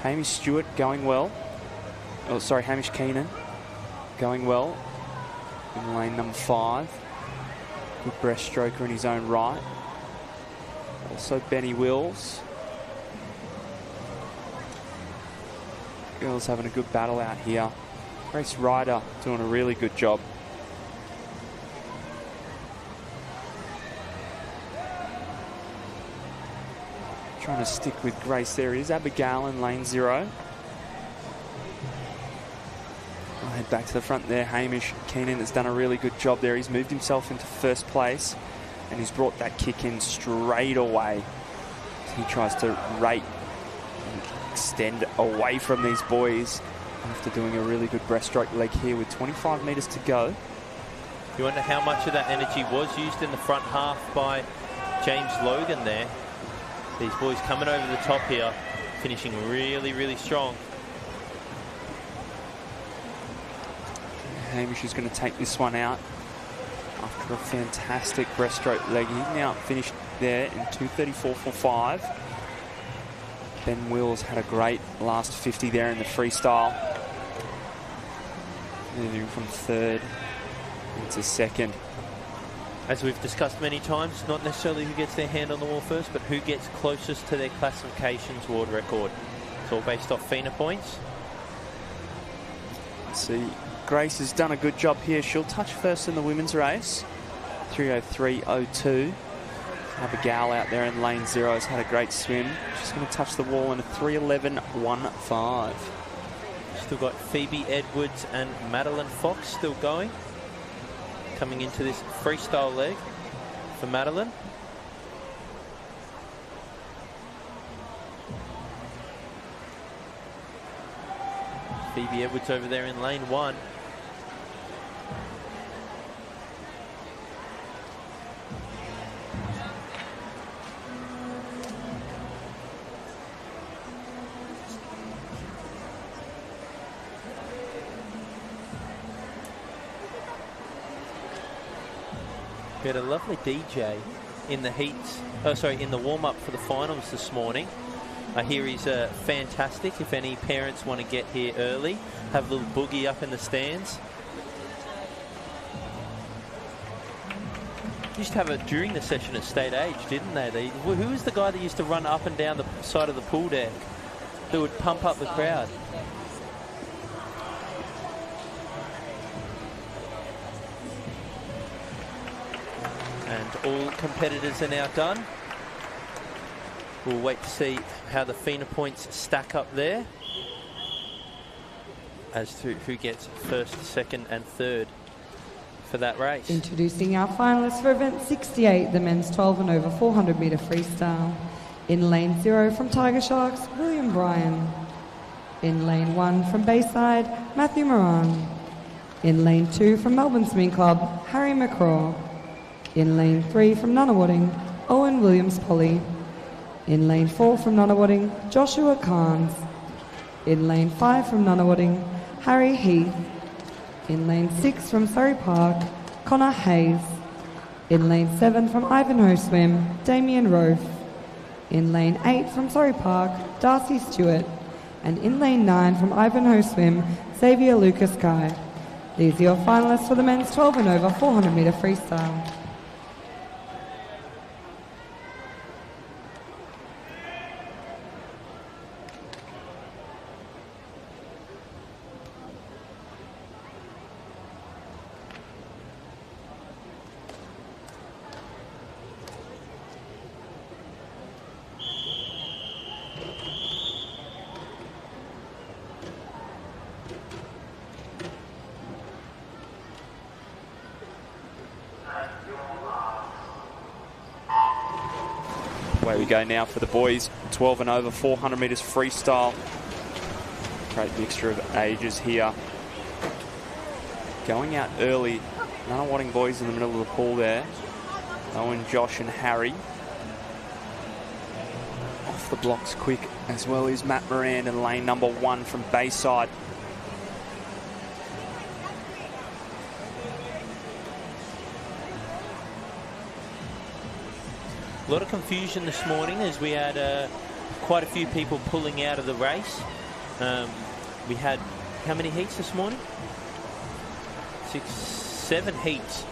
Hamish Stewart going well. Oh, sorry, Hamish Keenan going well in lane number 5. Good breaststroker in his own right. Also Benny Wills. Girls having a good battle out here. Grace Ryder doing a really good job. Trying to stick with Grace. There is Abigail in lane 0. I'll head back to the front there. Hamish Keenan has done a really good job there. He's moved himself into first place and he's brought that kick in straight away. He tries to rate and extend away from these boys after doing a really good breaststroke leg here with 25 metres to go. You wonder how much of that energy was used in the front half by James Logan there. These boys coming over the top here, finishing really, really strong. Hamish is going to take this one out after a fantastic breaststroke leg. He's now finished there in 2:34.45. Ben Wills had a great last 50 there in the freestyle. Moving from third into second. As we've discussed many times, not necessarily who gets their hand on the wall first, but who gets closest to their classifications world record. It's all based off FINA points. Let's see. Grace has done a good job here. She'll touch first in the women's race. 3:03.02. Abigail out there in lane 0 has had a great swim. She's going to touch the wall in a 3:11.15. Still got Phoebe Edwards and Madeline Fox still going. Coming into this freestyle leg for Madeline. Phoebe Edwards over there in lane 1. We had a lovely DJ in the heats, in the warm-up for the finals this morning. I hear he's fantastic. If any parents want to get here early, have a little boogie up in the stands. Used to have it during the session at State Age, didn't they? Who was the guy that used to run up and down the side of the pool deck that would pump up the crowd? And all competitors are now done. We'll wait to see how the FINA points stack up there as to who gets first, second and third for that race. Introducing our finalists for event 68, the men's 12 and over 400 metre freestyle. In lane 0 from Tiger Sharks, William Bryan. In lane 1 from Bayside, Matthew Moran. In lane 2 from Melbourne Swim Club, Harry McCraw. In lane 3 from Nunawading, Owen Williams-Polly. In lane 4 from Nunawading, Joshua Carnes. In lane 5 from Nunawading, Harry Heath. In lane 6 from Surrey Park, Connor Hayes. In lane 7 from Ivanhoe Swim, Damien Rofe. In lane 8 from Surrey Park, Darcy Stewart. And in lane 9 from Ivanhoe Swim, Xavier Lucas Guy. These are your finalists for the men's 12 and over 400 metre freestyle. Away we go now for the boys. 12 and over 400 metres freestyle. Great mixture of ages here. Going out early. Nunawading boys in the middle of the pool there. Owen, Josh and Harry. Off the blocks quick as well as Matt Moran in lane number 1 from Bayside. A lot of confusion this morning as we had quite a few people pulling out of the race. We had how many heats this morning? 7 heats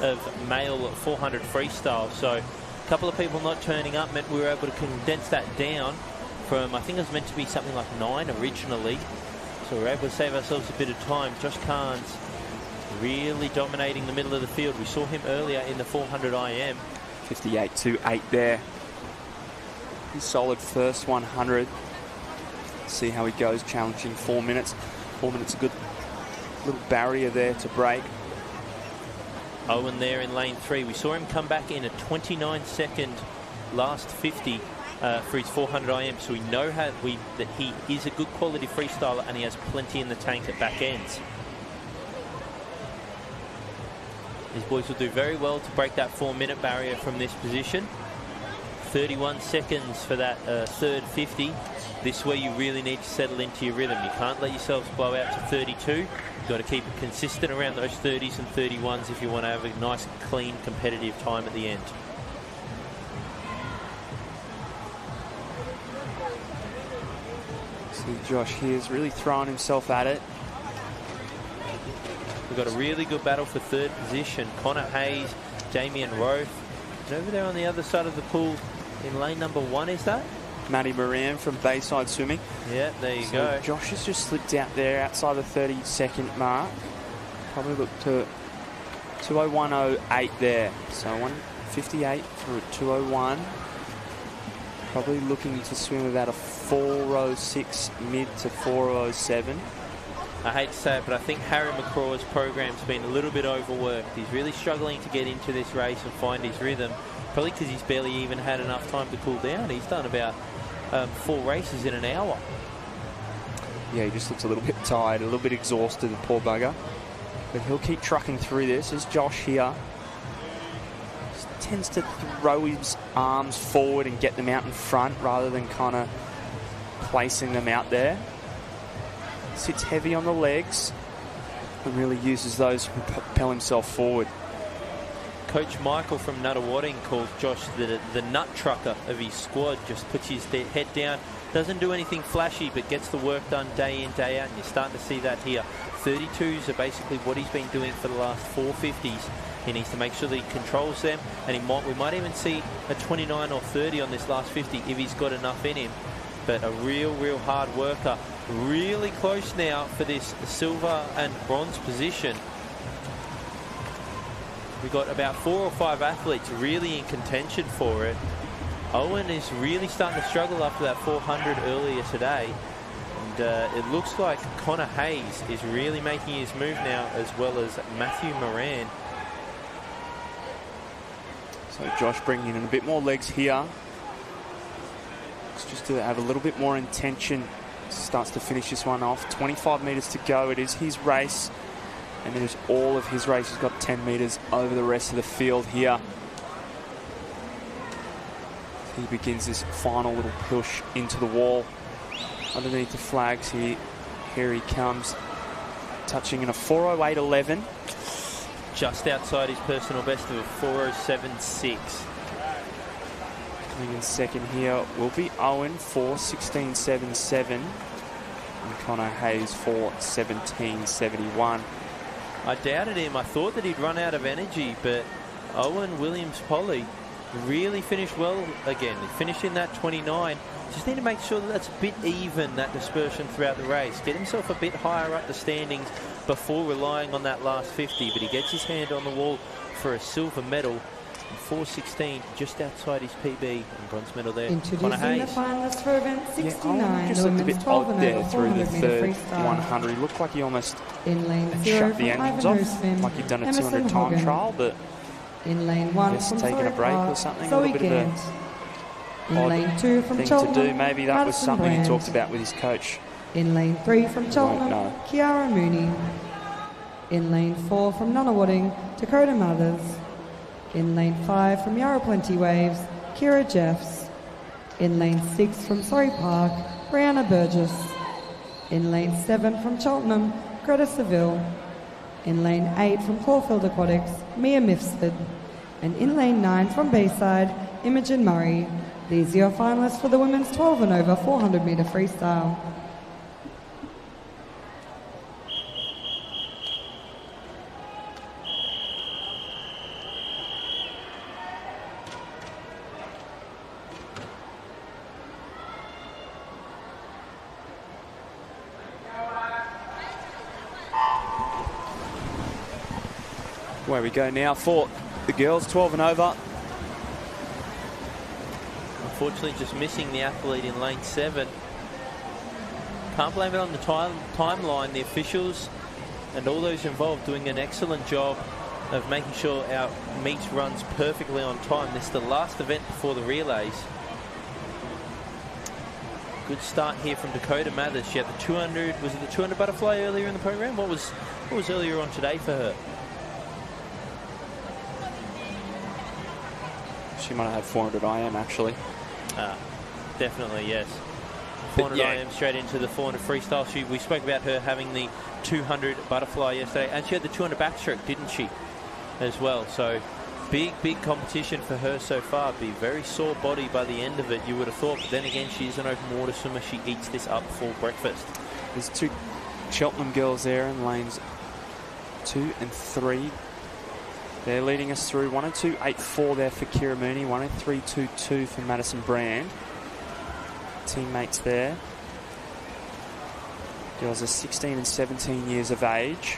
of male 400 freestyle. So a couple of people not turning up meant we were able to condense that down from, I think it was meant to be something like 9 originally. So we were able to save ourselves a bit of time. Josh Carnes really dominating the middle of the field. We saw him earlier in the 400 IM. 58.28 there. His solid first 100. See how he goes, challenging 4 minutes. 4 minutes, a good little barrier there to break. Owen there in lane 3. We saw him come back in a 29-second last 50 for his 400 IM. So we know that he is a good quality freestyler and he has plenty in the tank at back ends. These boys will do very well to break that 4-minute barrier from this position. 31 seconds for that third 50. This is where you really need to settle into your rhythm. You can't let yourselves blow out to 32. You've got to keep it consistent around those 30s and 31s if you want to have a nice, clean, competitive time at the end. See, Josh here's really throwing himself at it. We've got a really good battle for third position. Connor Hayes, Damien Roth. And over there on the other side of the pool in lane number 1, is that? Matty Moran from Bayside Swimming. Yeah, there you go. Josh has just slipped out there outside the 30-second mark. Probably look to 2:01.08 there. So 1:58 for a 2:01. Probably looking to swim about a 4:06 mid to 4:07. I hate to say it, but I think Harry McCraw's program's been a little bit overworked. He's really struggling to get into this race and find his rhythm. Probably because he's barely even had enough time to cool down. He's done about 4 races in an hour. Yeah, he just looks a little bit tired, a little bit exhausted, the poor bugger. But he'll keep trucking through this. As Josh here just tends to throw his arms forward and get them out in front rather than kind of placing them out there. Sits heavy on the legs and really uses those to propel himself forward. Coach Michael from Nuttawading calls Josh the nut trucker of his squad. Just puts his head down, doesn't do anything flashy, but gets the work done day in, day out, and you're starting to see that here. 32s are basically what he's been doing for the last 4 50s. He needs to make sure that he controls them, and we might even see a 29 or 30 on this last 50 if he's got enough in him. But a real hard worker. Really close now for this silver and bronze position. We've got about 4 or 5 athletes really in contention for it. Owen is really starting to struggle after that 400 earlier today. And it looks like Connor Hayes is really making his move now, as well as Matthew Moran. So Josh bringing in a bit more legs here. It's just to have a little bit more intention. Starts to finish this one off. 25 metres to go. It is his race. And it is all of his race. He's got 10 metres over the rest of the field here. He begins this final little push into the wall. Underneath the flags here. Here he comes. Touching in a 4:08.11. Just outside his personal best of a 4:07.6. Coming in second here will be Owen, 4:16.77. And Connor Hayes, 4:17.71. I doubted him. I thought that he'd run out of energy, but Owen Williams-Polly really finished well again. He finished in that 29. Just need to make sure that that's a bit even, that dispersion throughout the race. Get himself a bit higher up the standings before relying on that last 50. But he gets his hand on the wall for a silver medal. 4:16, just outside his PB, and bronze medal there. Introducing the finalists for event 69, just the looked a women's bit 12 odd and there over through the 400 metre third freestyle. 100. He looked like he almost In lane 0 shut the from engines Ivan off, Husman, like he'd done a Emerson 200 time Hogan. trial, but In lane 1 guess from taking a Surrey break or Park, something, a Zoe little bit of a Gant. In odd lane 2 from thing Cheltenham, to do. Maybe that was Madison something Brand. he talked about with his coach. In lane 3 from Cheltenham, know. Kiara Mooney. In lane 4 from Nunawading, Dakota Mothers. In lane 5 from Yarra Plenty Waves, Kira Jeffs. In lane 6 from Surrey Park, Brianna Burgess. In lane 7 from Cheltenham, Greta Seville. In lane 8 from Caulfield Aquatics, Mia Mifsford. And in lane 9 from Bayside, Imogen Murray. These are your finalists for the women's 12 and over 400 metre freestyle. Where we go now for the girls 12 and over. Unfortunately, just missing the athlete in lane 7. Can't blame it on the timeline. The officials and all those involved doing an excellent job of making sure our meet runs perfectly on time. This is the last event before the relays. Good start here from Dakota Mathers. She had the 200. Was it the 200 butterfly earlier in the program? What was earlier on today for her? She might have had 400 IM, actually. Definitely, yes. 400 yeah. IM straight into the 400 freestyle. We spoke about her having the 200 butterfly yesterday, and she had the 200 backstroke, didn't she, as well? So big competition for her so far. Be very sore body by the end of it, you would have thought. But then again, she is an open water swimmer. She eats this up for breakfast. There's two Cheltenham girls there in lanes 2 and 3. They're leading us through 1:02.84 there for Kira Mooney, 1:03.22 for Madison Brand. Teammates there. Girls are 16 and 17 years of age.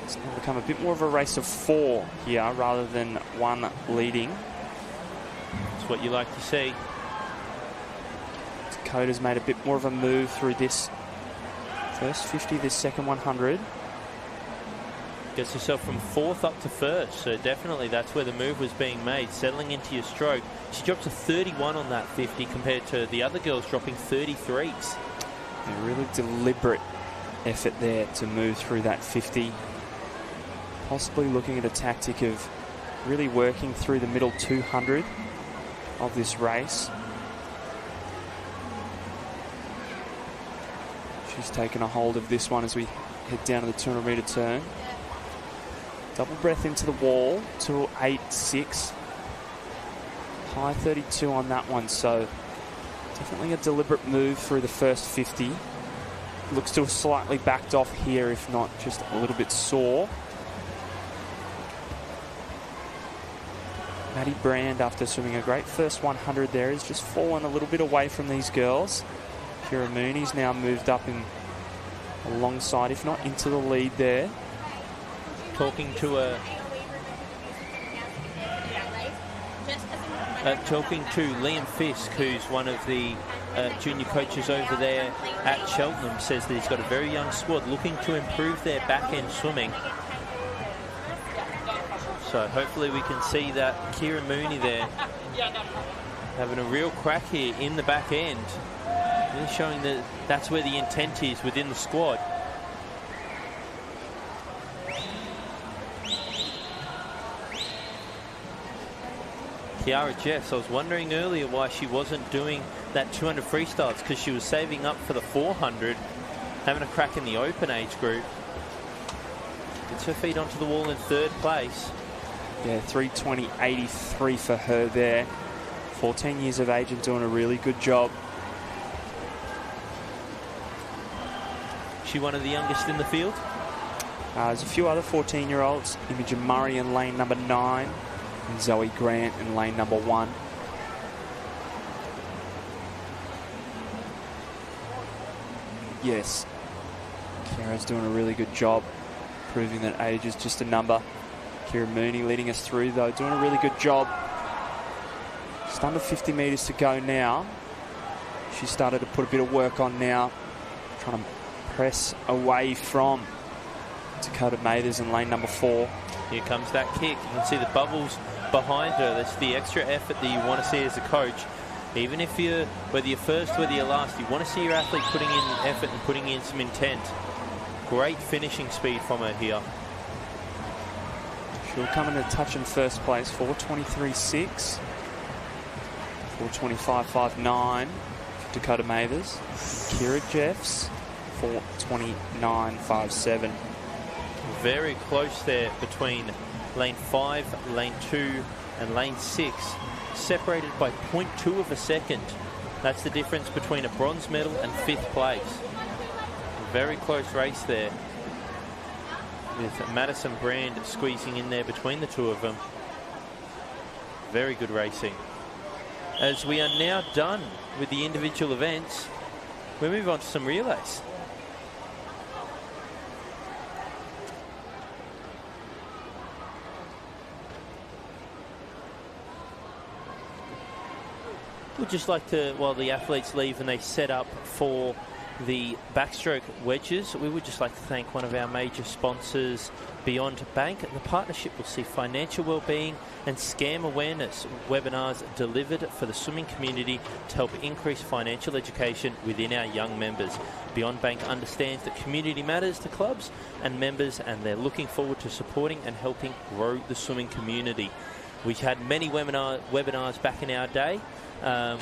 It's going to become a bit more of a race of 4 here rather than 1 leading. That's what you like to see. Dakota's made a bit more of a move through this first 50, this second 100. Gets herself from 4th up to 1st, so definitely that's where the move was being made, settling into your stroke. She drops a 31 on that 50 compared to the other girls dropping 33s. A really deliberate effort there to move through that 50. Possibly looking at a tactic of really working through the middle 200 of this race. She's taken a hold of this one as we head down to the 200 metre turn. Double breath into the wall, 2:08.6. High 32 on that one, so definitely a deliberate move through the first 50. Looks to have slightly backed off here, if not just a little bit sore. Maddie Brand, after swimming a great first 100 there, has just fallen a little bit away from these girls. Kira Mooney's now moved up in alongside, if not into the lead there. Talking to Liam Fisk, who's one of the junior coaches over there at Cheltenham, says that he's got a very young squad looking to improve their back-end swimming. So hopefully we can see that Kira Mooney there having a real crack here in the back end. Really showing that that's where the intent is within the squad. Kiara Jeffs, I was wondering earlier why she wasn't doing that 200 freestyles, because she was saving up for the 400, having a crack in the open age group. Gets her feet onto the wall in 3rd place. Yeah, 3:20.83 for her there. 14 years of age and doing a really good job. She one of the youngest in the field? There's a few other 14-year-olds. Imogen Murray in lane number 9. And Zoe Grant in lane number 1. Yes, Kira's doing a really good job proving that age is just a number. Kira Mooney leading us through, though, doing a really good job. Just under 50 metres to go now. She started to put a bit of work on now, trying to press away from Dakota Mathers in lane number 4. Here comes that kick. You can see the bubbles behind her. That's the extra effort that you want to see as a coach. Even if you're, whether you're first, whether you're last, you want to see your athlete putting in effort and putting in some intent. Great finishing speed from her here. She'll come in a touch in first place, 4:23.6. 4:25.59 for Dakota Mathers. Kira Jeffs, 4:29.57. Very close there between lane 5, lane 2 and lane 6, separated by 0.2 of a second. That's the difference between a bronze medal and 5th place. Very close race there, with Madison Brand squeezing in there between the two of them. Very good racing. As we are now done with the individual events, we move on to some relays. We'd just like to, while the athletes leave and they set up for the backstroke wedges, we would just like to thank one of our major sponsors, Beyond Bank. The partnership will see financial wellbeing and scam awareness webinars delivered for the swimming community to help increase financial education within our young members. Beyond Bank understands that community matters to clubs and members, and they're looking forward to supporting and helping grow the swimming community. We've had many webinars back in our day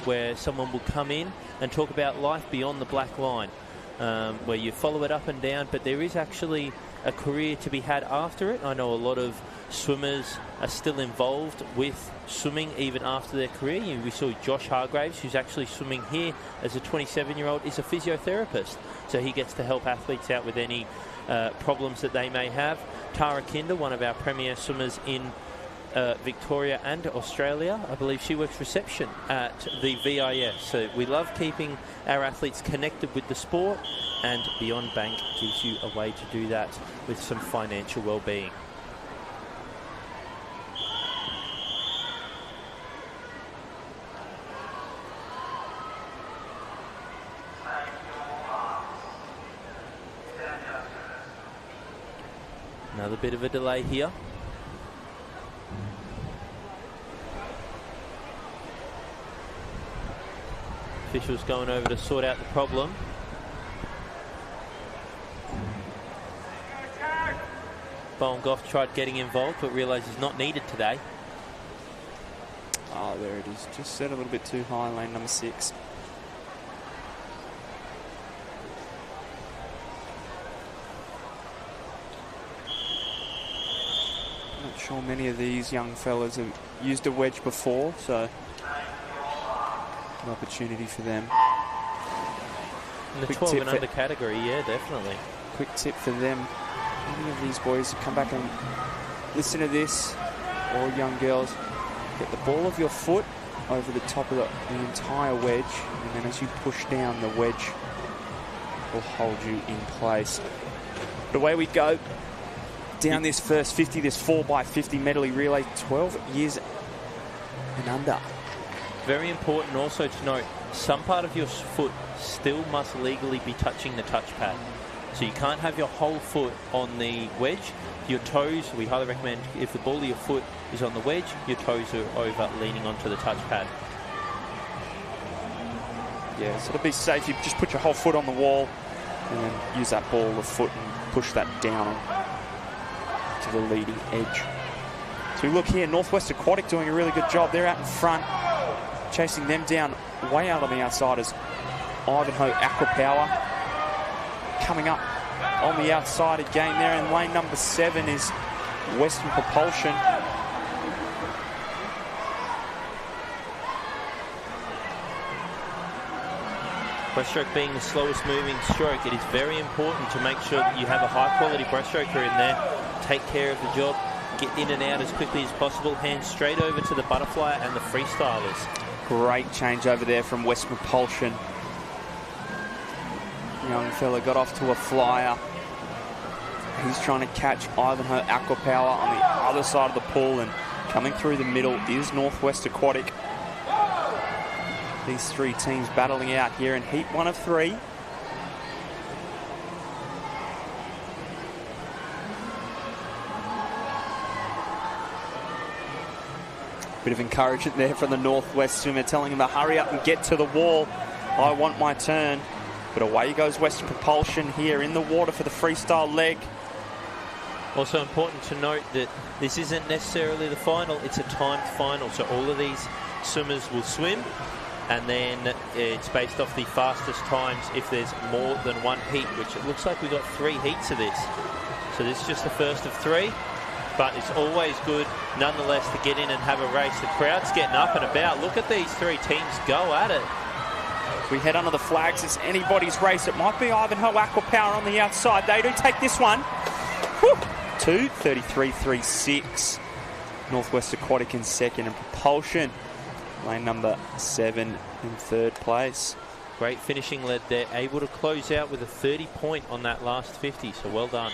where someone will come in and talk about life beyond the black line, where you follow it up and down, but there is actually a career to be had after it. I know a lot of swimmers are still involved with swimming even after their career. We saw Josh Hargraves, who's actually swimming here as a 27-year-old, is a physiotherapist, so he gets to help athletes out with any problems that they may have. Tara Kinder, one of our premier swimmers in Victoria and Australia, I believe she works reception at the VIS. So we love keeping our athletes connected with the sport, and Beyond Bank gives you a way to do that with some financial well-being. Another bit of a delay here. Officials going over to sort out the problem. Bowen Goff tried getting involved, but realised he's not needed today. Oh, there it is. Just set a little bit too high, lane number 6. Not sure many of these young fellas have used a wedge before, so an opportunity for them. In the Quick 12 tip and under category, yeah, definitely. Quick tip for them. Any of these boys who come back and listen to this, or young girls, get the ball of your foot over the top of the entire wedge, and then as you push down, the wedge will hold you in place. But away we go. Down this first 50, this 4x50 medley relay, 12 years and under. Very important also to note, some part of your foot still must legally be touching the touchpad. So you can't have your whole foot on the wedge. Your toes, we highly recommend, if the ball of your foot is on the wedge, your toes are over leaning onto the touchpad. Yeah, so to be safe, you just put your whole foot on the wall and then use that ball of foot and push that down to the leading edge. So we look here, Northwest Aquatic doing a really good job. They're out in front, chasing them down way out on the outside is Ivanhoe Aqua Power. Coming up on the outside again there, and lane number 7 is Western Propulsion. Breaststroke being the slowest moving stroke, it is very important to make sure that you have a high quality breaststroker in there. Take care of the job, get in and out as quickly as possible, hands straight over to the butterfly and the freestylers. Great change over there from Western Propulsion. Young fella got off to a flyer. He's trying to catch Ivanhoe Aqua Power on the other side of the pool, and coming through the middle is Northwest Aquatic. These three teams battling out here in heat 1 of 3. Bit of encouragement there from the Northwest swimmer, telling him to hurry up and get to the wall. I want my turn. But away goes Western Propulsion here in the water for the freestyle leg. Also important to note that this isn't necessarily the final, it's a timed final. So all of these swimmers will swim, and then it's based off the fastest times if there's more than one heat, which it looks like we've got 3 heats of this. So this is just the first of 3, but it's always good nonetheless to get in and have a race. The crowd's getting up and about. Look at these 3 teams go at it. We head under the flags. It's anybody's race. It might be Ivanhoe Aqua Power on the outside. They do take this one. 2:33.36. Northwest Aquatic in second, and Propulsion, lane number 7, in third place. Great finishing lead there. Able to close out with a 30 point on that last 50. So well done.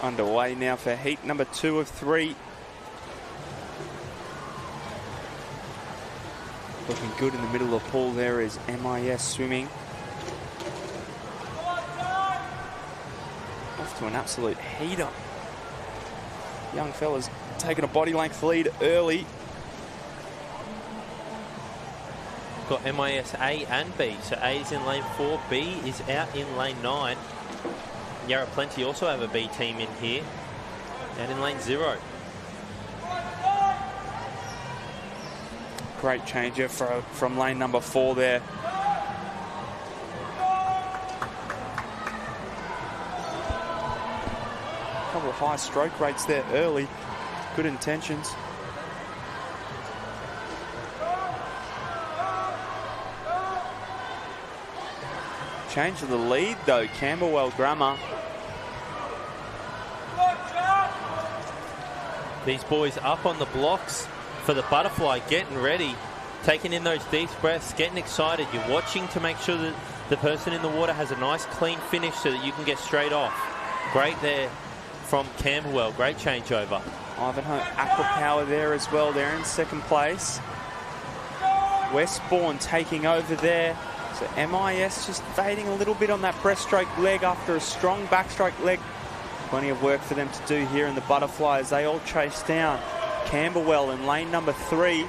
underway now for heat number 2 of 3. Looking good in the middle of the pool there is MIS Swimming. Off to an absolute heater. Young fella's taking a body length lead early. Got MIS A and B. So A is in lane 4, B is out in lane 9. Yarra Plenty also have a B team in here. Out in lane 0. Great changer from lane number 4 there. Couple of high stroke rates there early. Good intentions. Change of the lead though, Camberwell Grammar. These boys up on the blocks for the butterfly, getting ready, taking in those deep breaths, getting excited. You're watching to make sure that the person in the water has a nice clean finish so that you can get straight off. Great there from Camberwell, great changeover. Ivanhoe Aqua Power there as well. They're in second place. Westbourne taking over there. So MIS just fading a little bit on that breaststroke leg after a strong backstroke leg. Plenty of work for them to do here in the butterfly as they all chase down. Camberwell in lane number 3.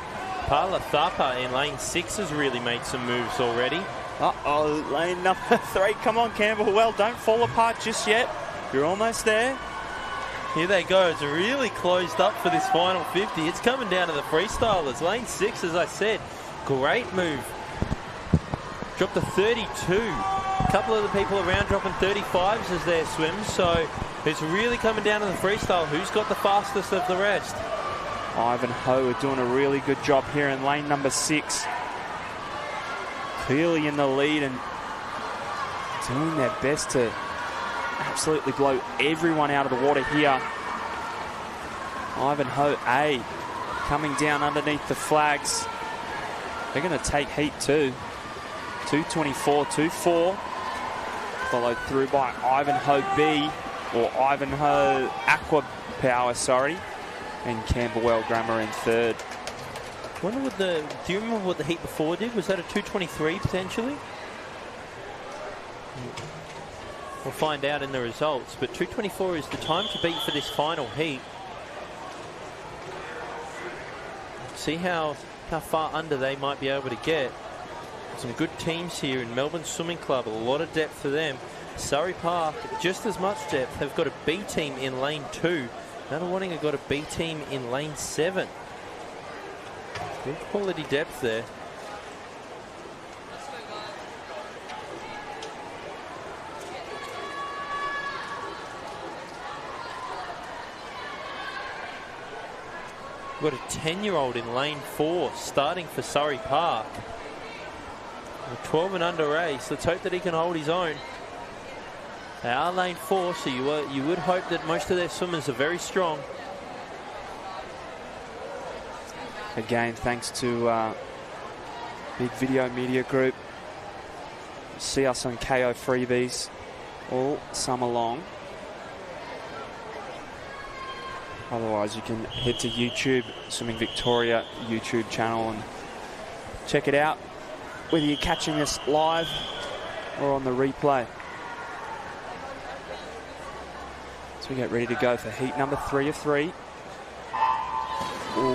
Parla Thapa in lane 6 has really made some moves already. Uh-oh, lane number 3. Come on, Camberwell, don't fall apart just yet. You're almost there. Here they go. It's really closed up for this final 50. It's coming down to the freestylers. Lane 6, as I said, great move. Dropped to 32. A couple of the people around dropping 35s as their swims. So it's really coming down to the freestyle. Who's got the fastest of the rest? Ivanhoe are doing a really good job here in lane number 6. Clearly in the lead and doing their best to absolutely blow everyone out of the water here. Ivanhoe A coming down underneath the flags. They're going to take heat 2. 2:24.24. Followed through by Ivanhoe B, or Ivanhoe Aqua Power, sorry. And Camberwell Grammar in third. Do you remember what the heat before did? Was that a 2:23 potentially? We'll find out in the results, but 2:24 is the time to beat for this final heat. See how far under they might be able to get. Some good teams here in Melbourne Swimming Club, a lot of depth for them. Surrey Park, just as much depth. They've got a B team in lane 2. Nunawading have got a B team in lane 7. Good quality depth there. We've got a 10-year-old in lane 4 starting for Surrey Park. A 12 and under race. Let's hope that he can hold his own. They are lane 4, so you would hope that most of their swimmers are very strong. Again, thanks to Big Video Media Group. See us on KO Freebies all summer long. Otherwise, you can head to YouTube, Swimming Victoria YouTube channel, and check it out, whether you're catching us live or on the replay. So we get ready to go for heat number 3 of 3.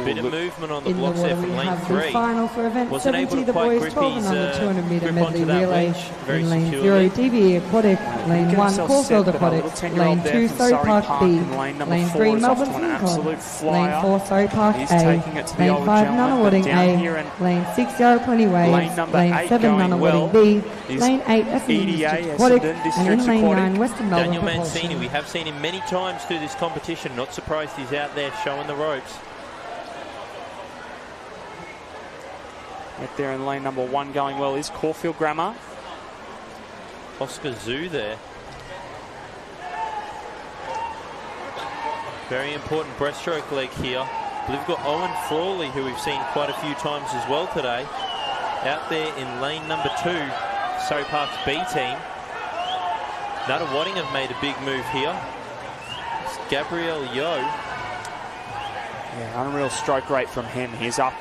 Bit of movement on the blocks there from lane 3. Final for event Wasn't 70, able to the quite boys grip 12 his and under 200 metre grip medley onto that relay. wedge very In lane securely. 0, DB Aquatic. Lane 1, Caulfield Aquatics. Lane 2, Surrey Park B. Lane 3, Melbourne Swim Club. Lane 4, Surrey Park A. Lane 5, Nunawading A. Lane 6, Yarra Plenty Waves. Lane 7, Nunawading B. Lane 8, Essendon District Aquatic. And in lane 9, Western Melbourne Daniel Mancini, Propulsion. we have seen him many times through this competition. Not surprised he's out there showing the ropes. Right there in lane number 1 going well is Caulfield Grammar. Oscar Zoo there. Very important breaststroke leg here. We've got Owen Frawley, who we've seen quite a few times as well today. Out there in lane number 2, Surrey Park's B team. Nunawading have made a big move here. Gabriel Yo. Yeah, unreal stroke rate from him. He's up.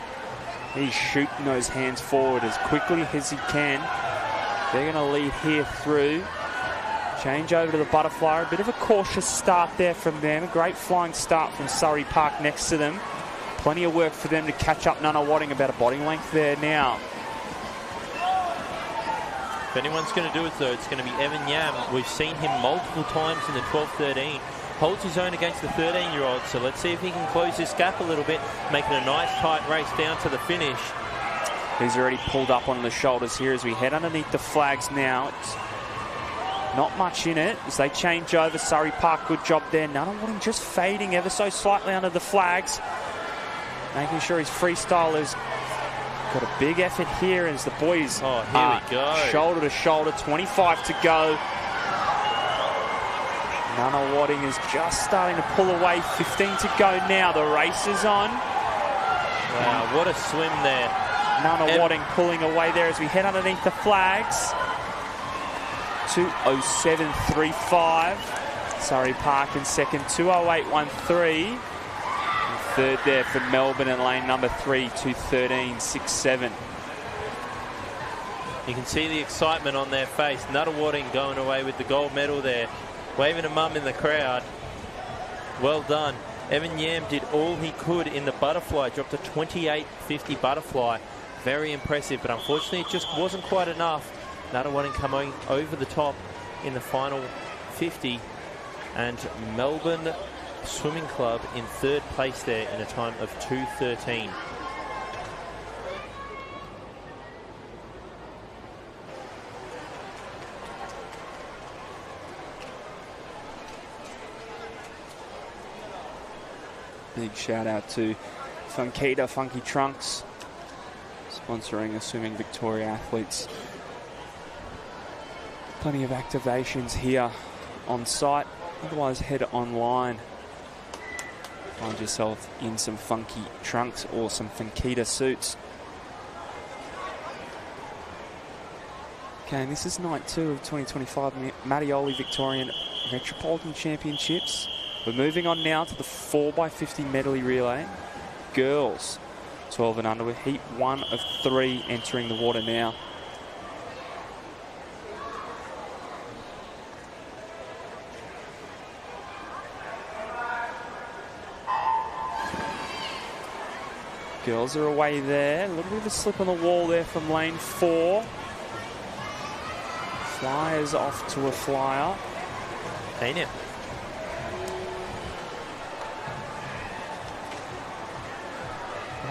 He's shooting those hands forward as quickly as he can. They're going to lead here through. Change over to the butterfly. A bit of a cautious start there from them. A great flying start from Surrey Park next to them. Plenty of work for them to catch up. Nunawading about a body length there now. If anyone's going to do it, though, it's going to be Evan Yam. We've seen him multiple times in the 12-13. Holds his own against the 13-year-old, so let's see if he can close this gap a little bit, make it a nice tight race down to the finish. He's already pulled up on the shoulders here as we head underneath the flags now. It's not much in it as they change over. Surrey Park, good job there. Nunawading just fading ever so slightly under the flags. Making sure his freestyle has got a big effort here as the boys here we go. Shoulder to shoulder, 25 to go. Nunawading is just starting to pull away, 15 to go now. The race is on. Wow, what a swim there. Nunawading pulling away there as we head underneath the flags. 2:07.35. Surrey Park in second, 2:08.13. Third there for Melbourne in lane number 3, 2:13.67. You can see the excitement on their face. Nunawading going away with the gold medal there, waving a mum in the crowd. Well done. Evan Yam did all he could in the butterfly, dropped a 28.50 butterfly. Very impressive, but unfortunately it just wasn't quite enough. Nunawading coming over the top in the final 50, and Melbourne Swimming Club in third place there in a time of 2:13. Big shout out to Funkita Funky Trunks, sponsoring the Swimming Victoria athletes. Plenty of activations here on site, otherwise head online. Find yourself in some funky trunks or some Funkita suits. Okay, and this is night 2 of 2025 Mattioli Victorian Metropolitan Championships. We're moving on now to the 4x50 medley relay. Girls, 12 and under, with heat 1 of 3 entering the water now. Girls are away there. A little bit of a slip on the wall there from lane 4. Flyers off to a flyer. Hey now.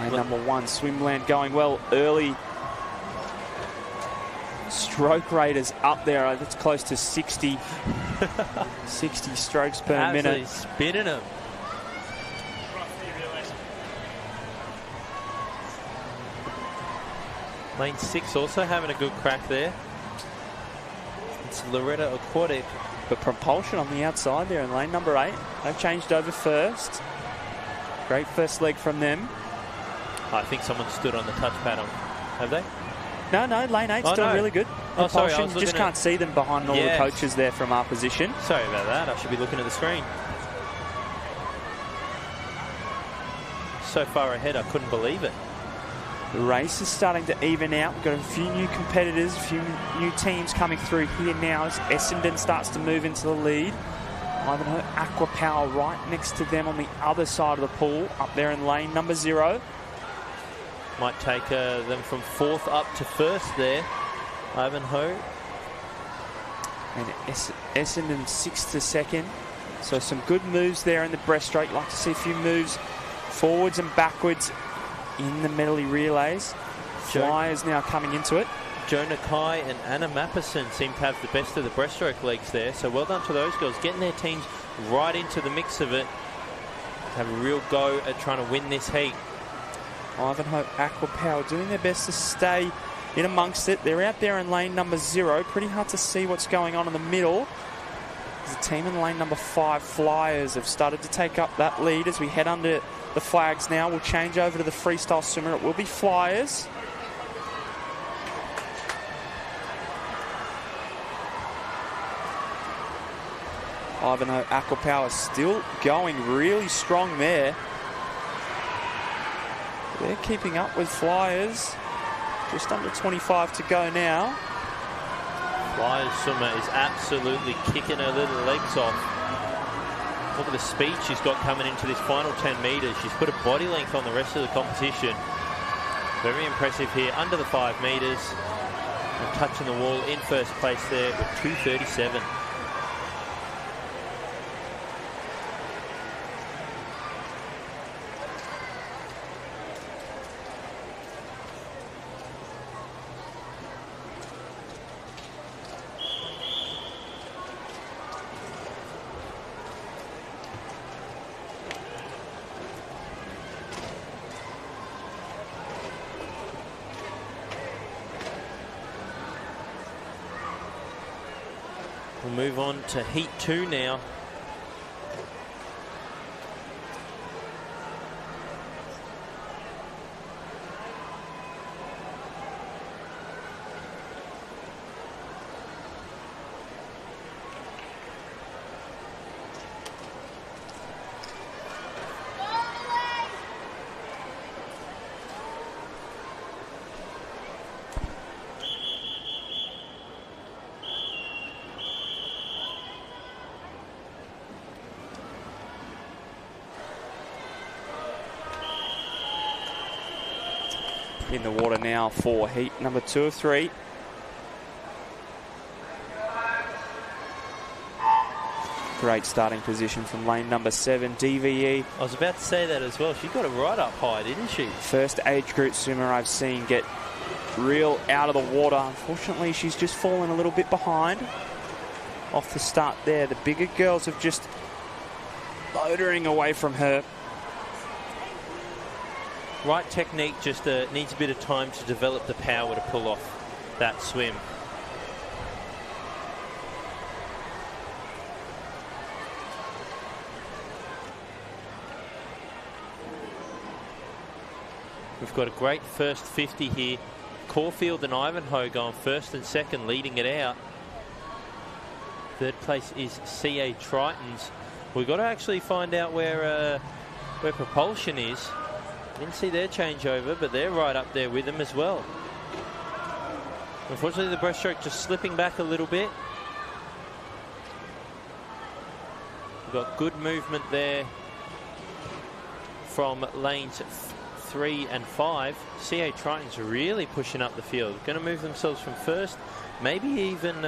Lane number 1, Swimland going well early. Stroke rate is up there. That's close to 60. 60 strokes per minute. Spinning them. Lane 6 also having a good crack there. It's Loretta Aquatic. But Propulsion on the outside there in lane number 8. They've changed over first. Great first leg from them. I think someone stood on the touchpad. Have they? No, lane 8's still really good. Propulsion, sorry, just can't see them behind all the coaches there from our position. Sorry about that. I should be looking at the screen. So far ahead, I couldn't believe it. The race is starting to even out. We've got a few new competitors, a few new teams coming through here now as Essendon starts to move into the lead. Ivanhoe Aqua Power right next to them on the other side of the pool, up there in lane number 0. Might take them from 4th up to 1st there, Ivanhoe. And Essendon 6th to 2nd. So some good moves there in the breaststroke. Like to see a few moves forwards and backwards in the medley relays. Flyers now coming into it. Jonah Kai and Anna Mappison seem to have the best of the breaststroke legs there. So well done to those girls, getting their teams right into the mix of it. Have a real go at trying to win this heat. Ivanhoe Aqua Power doing their best to stay in amongst it. They're out there in lane number 0. Pretty hard to see what's going on in the middle. The team in lane number 5, Flyers, have started to take up that lead as we head under the flags now. We'll change over to the freestyle swimmer. It will be Flyers. Ivanhoe Aquapower still going really strong there. They're keeping up with Flyers. Just under 25 to go now. Flyers Summer is absolutely kicking her little legs off. Look at the speed she's got coming into this final 10 metres. She's put a body length on the rest of the competition. Very impressive here, under the 5 metres. And touching the wall in first place there with 2:37. We'll move on to Heat 2 now. In the water now for heat number 2 of 3. Great starting position from lane number 7, DVE. I was about to say that as well. She got it right up high, didn't she? First age group swimmer I've seen get real out of the water. Unfortunately, she's just fallen a little bit behind off the start there. The bigger girls have just motoring away from her. Right technique, just needs a bit of time to develop the power to pull off that swim. We've got a great first 50 here. Caulfield and Ivanhoe going first and second, leading it out. Third place is CA Tritons. We've got to actually find out where Propulsion is. Didn't see their changeover, but they're right up there with them as well. Unfortunately, the breaststroke just slipping back a little bit. We've got good movement there from lanes 3 and 5. CA Tritons really pushing up the field. Going to move themselves from first, maybe even,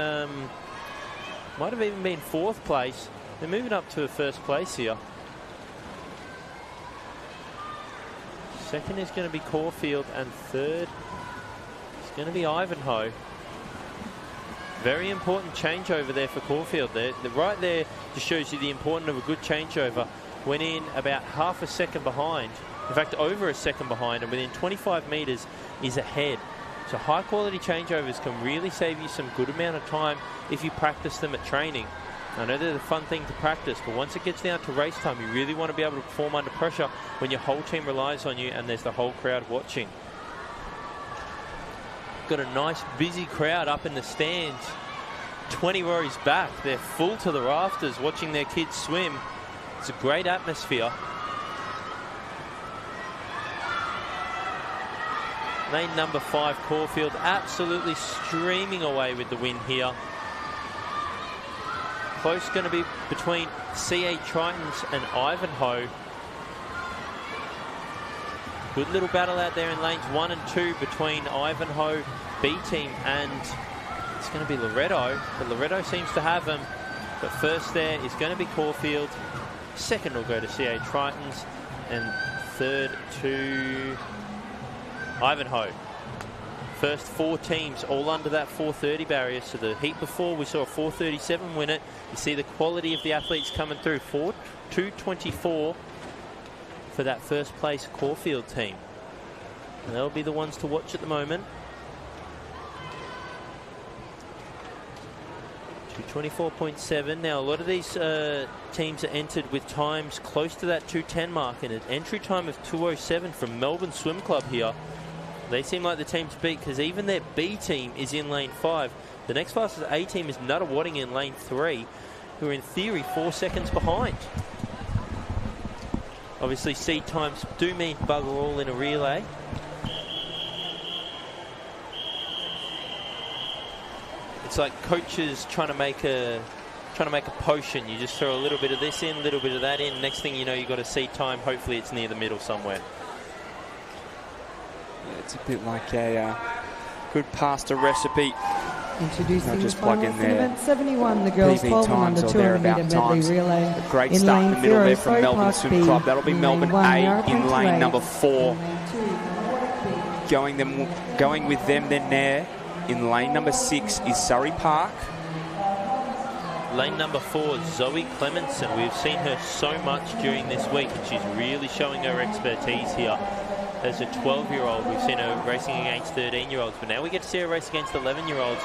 might have even been 4th place. They're moving up to a first place here. Second is going to be Caulfield, and third is going to be Ivanhoe. Very important changeover there for Caulfield. Right there just shows you the importance of a good changeover. Went in about half a second behind. In fact, over a second behind, and within 25 metres is ahead. So high quality changeovers can really save you some good amount of time if you practice them at training. I know they're the fun thing to practice, but once it gets down to race time, you really want to be able to perform under pressure when your whole team relies on you and there's the whole crowd watching. Got a nice busy crowd up in the stands. 20 rows back, they're full to the rafters watching their kids swim. It's a great atmosphere. Lane number 5, Caulfield, absolutely streaming away with the win here. Close going to be between CA Tritons and Ivanhoe. Good little battle out there in lanes 1 and 2 between Ivanhoe B team and it's going to be Loretto, but Loretto seems to have them. But first there is going to be Caulfield. Second will go to CA Tritons, and third to Ivanhoe. First 4 teams all under that 4:30 barrier. So the heat before we saw a 4:37 win it. You see the quality of the athletes coming through. 2:24 for that first place Caulfield team. And they'll be the ones to watch at the moment. 2:24.7. Now a lot of these teams are entered with times close to that 2:10 mark, and an entry time of 2:07 from Melbourne Swim Club here. They seem like the team to beat because even their B team is in lane 5. The next fastest A team is Nuttawading in lane 3, who are in theory 4 seconds behind. Obviously, seed times do mean bugger all in a relay. It's like coaches trying to make a potion. You just throw a little bit of this in, a little bit of that in. Next thing you know, you've got a seed time. Hopefully, it's near the middle somewhere. Yeah, it's a bit like a good pasta recipe. Introducing just the plug finals in in there. event 71, the girls PB 12 and under times or 200 metre thereabout medley times. relay. A great In start in lane the middle 0, there from Surrey Melbourne Park Swim B. Club. That'll be In Melbourne lane 1, A Yarra in lane Point number to 4. eight. Going with them then there. In lane number 6 is Surrey Park. Lane number 4, Zoe Clemenson. We've seen her so much during this week, and she's really showing her expertise here. As a 12-year-old, we've seen her racing against 13-year-olds, but now we get to see her race against 11-year-olds.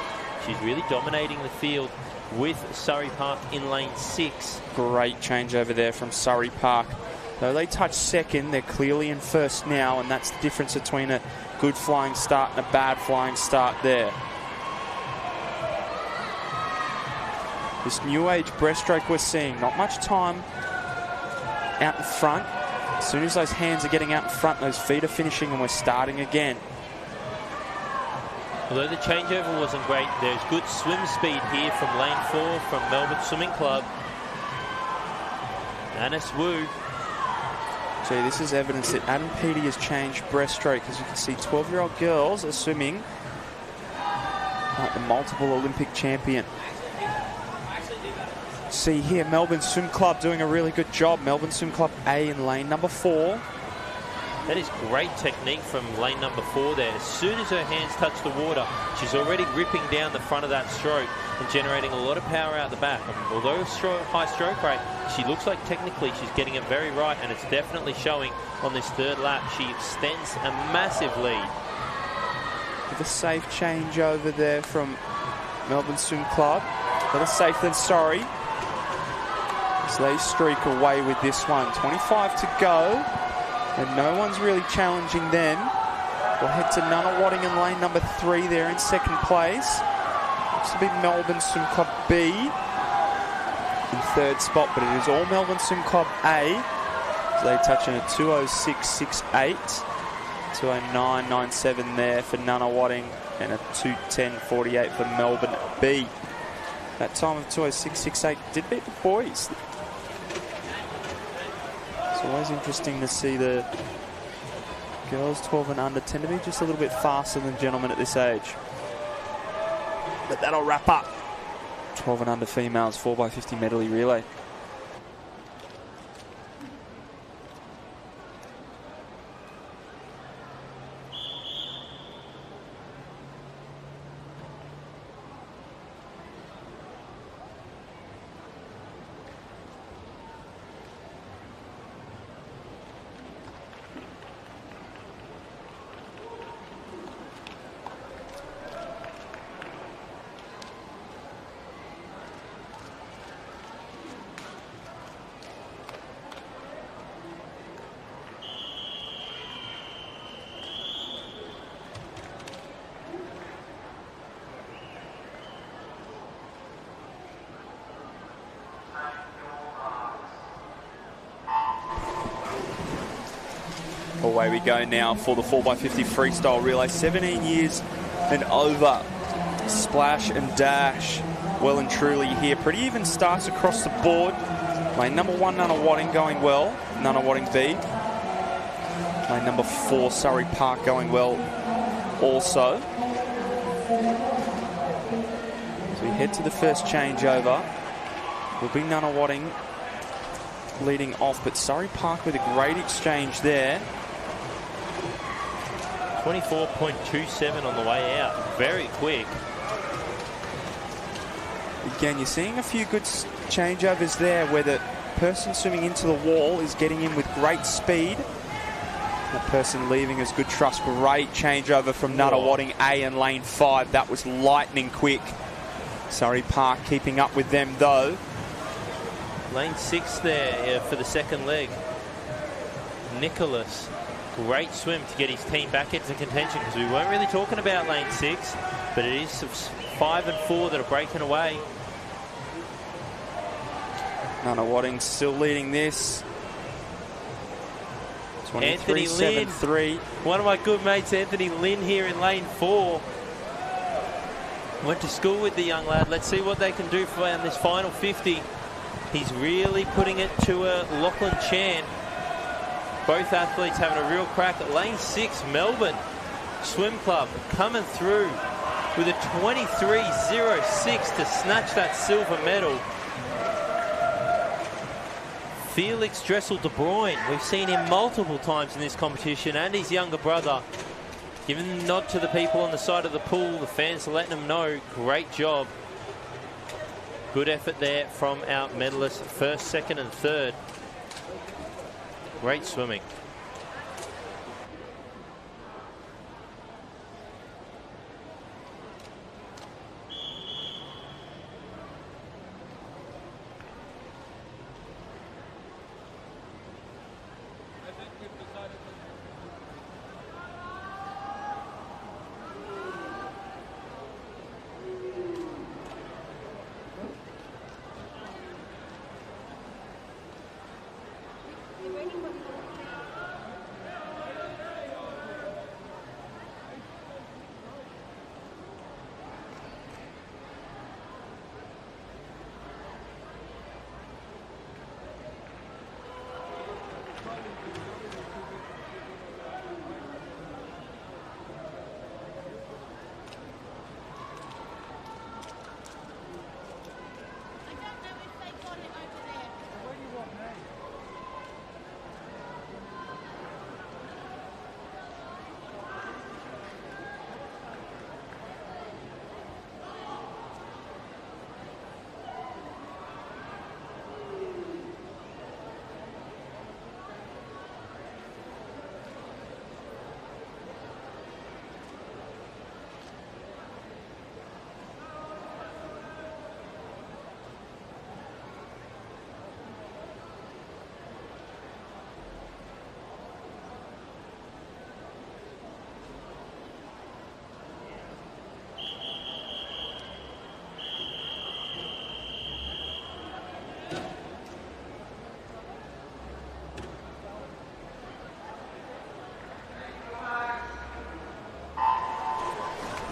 She's really dominating the field with Surrey Park in lane 6. Great change over there from Surrey Park. Though they touch second, they're clearly in first now, and that's the difference between a good flying start and a bad flying start there. This new age breaststroke we're seeing, not much time out in front. As soon as those hands are getting out in front, those feet are finishing and we're starting again. Although the changeover wasn't great, there's good swim speed here from lane 4 from Melbourne Swimming Club. Anis Wu. So this is evidence that Adam Peaty has changed breaststroke. As you can see, 12-year-old girls are swimming like the multiple Olympic champion. See here, Melbourne Swim Club doing a really good job. Melbourne Swim Club A in lane number 4. That is great technique from lane number 4 there. As soon as her hands touch the water, she's already ripping down the front of that stroke and generating a lot of power out the back. Although high stroke rate, she looks like technically she's getting it very right, and it's definitely showing on this third lap. She extends a massive lead. With a safe change over there from Melbourne Swim Club. Better safe than sorry. So they streak away with this one. 25 to go. And no one's really challenging them. We'll head to Nunawading in lane number 3 there in second place. Looks to be Melbourne Swim Club B in third spot, but it is all Melbourne Swim Club A. So they touch in a 2:06.68. 2:09.97 there for Nunawading and a 2:10.48 for Melbourne B. That time of 2:06.68 did beat the boys. It's always interesting to see the girls 12 and under tend to be just a little bit faster than gentlemen at this age. But that'll wrap up 12 and under females 4x50 medley relay. Away we go now for the 4x50 freestyle relay. 17 years and over. Splash and dash. Well and truly here. Pretty even starts across the board. Lane number 1, Nunawading going well. Nunawading B. Lane number 4, Surrey Park going well also. So we head to the first changeover. Will be Nunawading leading off, but Surrey Park with a great exchange there. 24.27 on the way out. Very quick. Again, you're seeing a few good changeovers there where the person swimming into the wall is getting in with great speed. That person leaving is good trust. Great changeover from Nunawading A in lane 5. That was lightning quick. Surrey Park keeping up with them though. Lane 6 there for the second leg. Nicholas. Great swim to get his team back into contention, because we weren't really talking about lane 6, but it is 5 and 4 that are breaking away. Nunawading still leading this. 23-7-3. One of my good mates, Anthony Lynn, here in lane 4. Went to school with the young lad. Let's see what they can do for this final 50. He's really putting it to Lachlan Chan. Both athletes having a real crack at lane 6. Melbourne Swim Club coming through with a 23.06 to snatch that silver medal. Felix Dressel-De Bruyne, we've seen him multiple times in this competition, and his younger brother. Giving a nod to the people on the side of the pool. The fans are letting them know, great job. Good effort there from our medalists, first, second and third. Great swimming.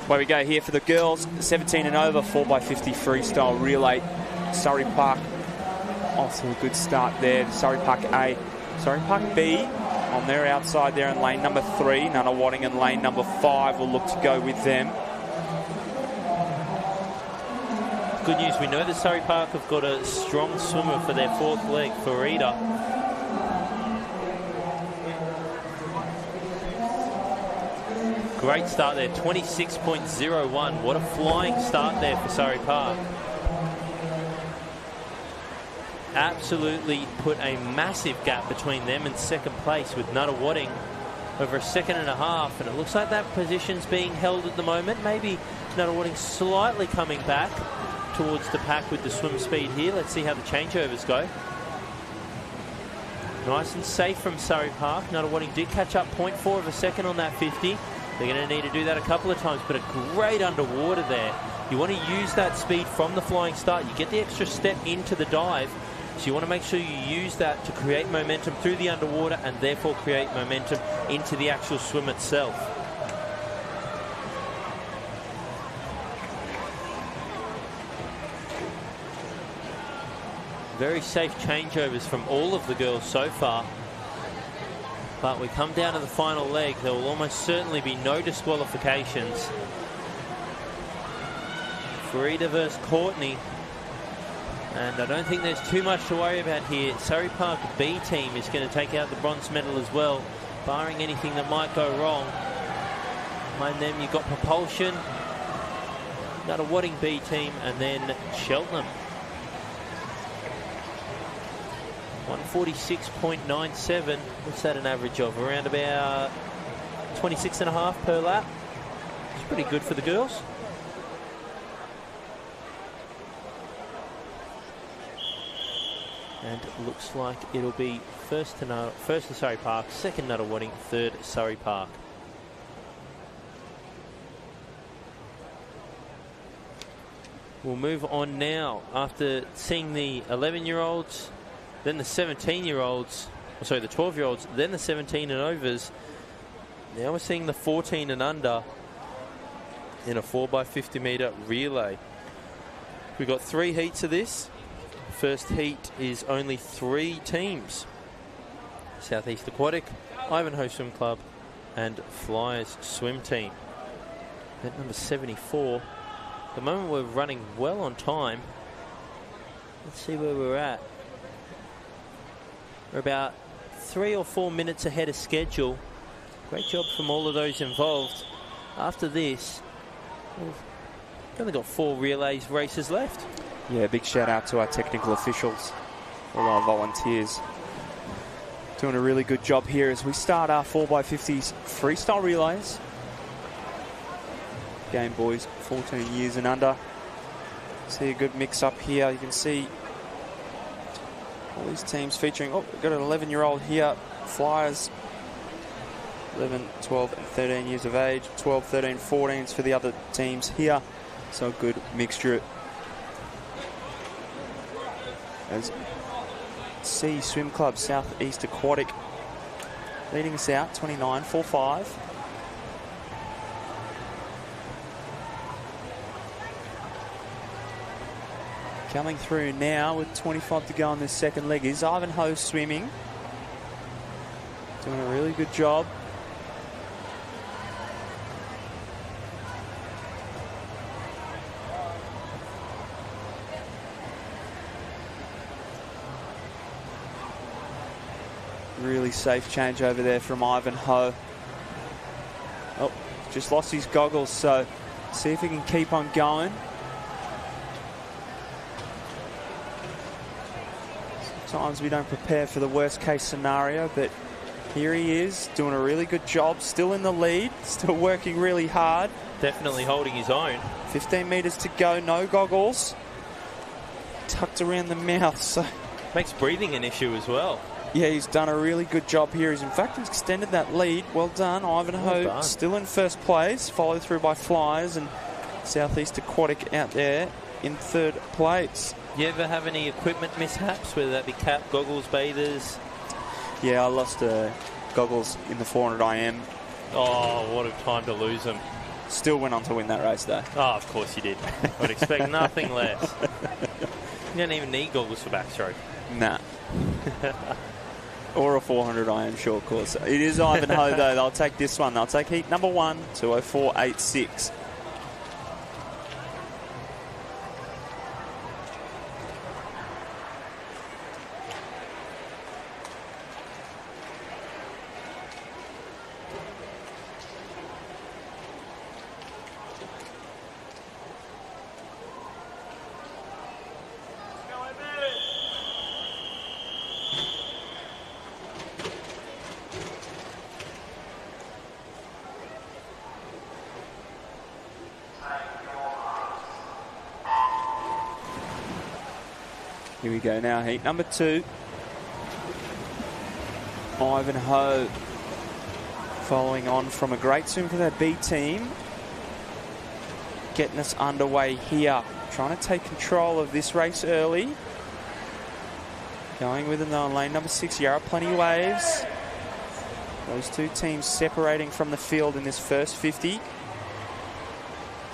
Away we go here for the girls. 17 and over, 4x50 freestyle relay. Surrey Park off to a good start there. Surrey Park A. Surrey Park B on their outside there in lane number 3. Nunawading in lane number 5 will look to go with them. Good news, we know that Surrey Park have got a strong swimmer for their fourth leg, Farida. Great start there, 26.01. What a flying start there for Surrey Park. Absolutely put a massive gap between them and second place, with Nunawading over a second and a half. And it looks like that position's being held at the moment. Maybe Nunawading slightly coming back towards the pack with the swim speed here. Let's see how the changeovers go. Nice and safe from Surrey Park. Nunawading did catch up 0.4 of a second on that 50. They're going to need to do that a couple of times, but a great underwater there. You want to use that speed from the flying start. You get the extra step into the dive, so you want to make sure you use that to create momentum through the underwater and therefore create momentum into the actual swim itself. Very safe changeovers from all of the girls so far. But we come down to the final leg. There will almost certainly be no disqualifications. Farida versus Courtney. And I don't think there's too much to worry about here. Surrey Park B team is going to take out the bronze medal as well, barring anything that might go wrong. Behind them you've got Propulsion, Nunawading B team, and then Cheltenham. 146.97. What's that an average of? Around about 26.5 per lap. It's pretty good for the girls. And it looks like it'll be first to Surrey Park, second Nunawading, third Surrey Park. We'll move on now after seeing the 11-year-olds, then the 17-year-olds, sorry, the 12-year-olds, then the 17 and overs. Now we're seeing the 14 and under in a 4x50 metre relay. We've got 3 heats of this. First heat is only 3 teams. Southeast Aquatic, Ivanhoe Swim Club and Flyers Swim Team. At number 74. At the moment we're running well on time. Let's see where we're at. We're about 3 or 4 minutes ahead of schedule. Great job from all of those involved. After this, we've only got 4 relays races left. Yeah, big shout out to our technical officials, all our volunteers. Doing a really good job here as we start our 4x50s freestyle relays. Game boys, 14 years and under. See a good mix up here. You can see all these teams featuring, oh, we've got an 11-year-old here. Flyers, 11, 12, and 13 years of age. 12, 13, 14s for the other teams here. So a good mixture. As C Swim Club, Southeast Aquatic, leading us out, 29.45. Coming through now with 25 to go on this second leg is Ivanhoe Swimming. Doing a really good job. Really safe change over there from Ivanhoe. Oh, just lost his goggles, so see if he can keep on going. Sometimes we don't prepare for the worst case scenario, but here he is doing a really good job, still in the lead, still working really hard. Definitely holding his own. 15 metres to go, no goggles. Tucked around the mouth, so makes breathing an issue as well. Yeah, he's done a really good job here. He's in fact extended that lead. Well done, Ivanhoe. Well done. Still in first place, followed through by Flyers and Southeast Aquatic out there in third place. You ever have any equipment mishaps, whether that be cap, goggles, bathers? Yeah, I lost goggles in the 400 IM. Oh, what a time to lose them. Still went on to win that race though. Oh, of course you did. I would expect nothing less. You don't even need goggles for backstroke. Nah. Or a 400 IM short course. It is Ivanhoe though. They'll take this one. They'll take heat number 1, 2:04.86. Here we go now, heat number 2. Ivanhoe following on from a great swim for their B team. Getting us underway here. Trying to take control of this race early. Going with them though on lane number 6, Yarra Plenty Waves. Those two teams separating from the field in this first 50.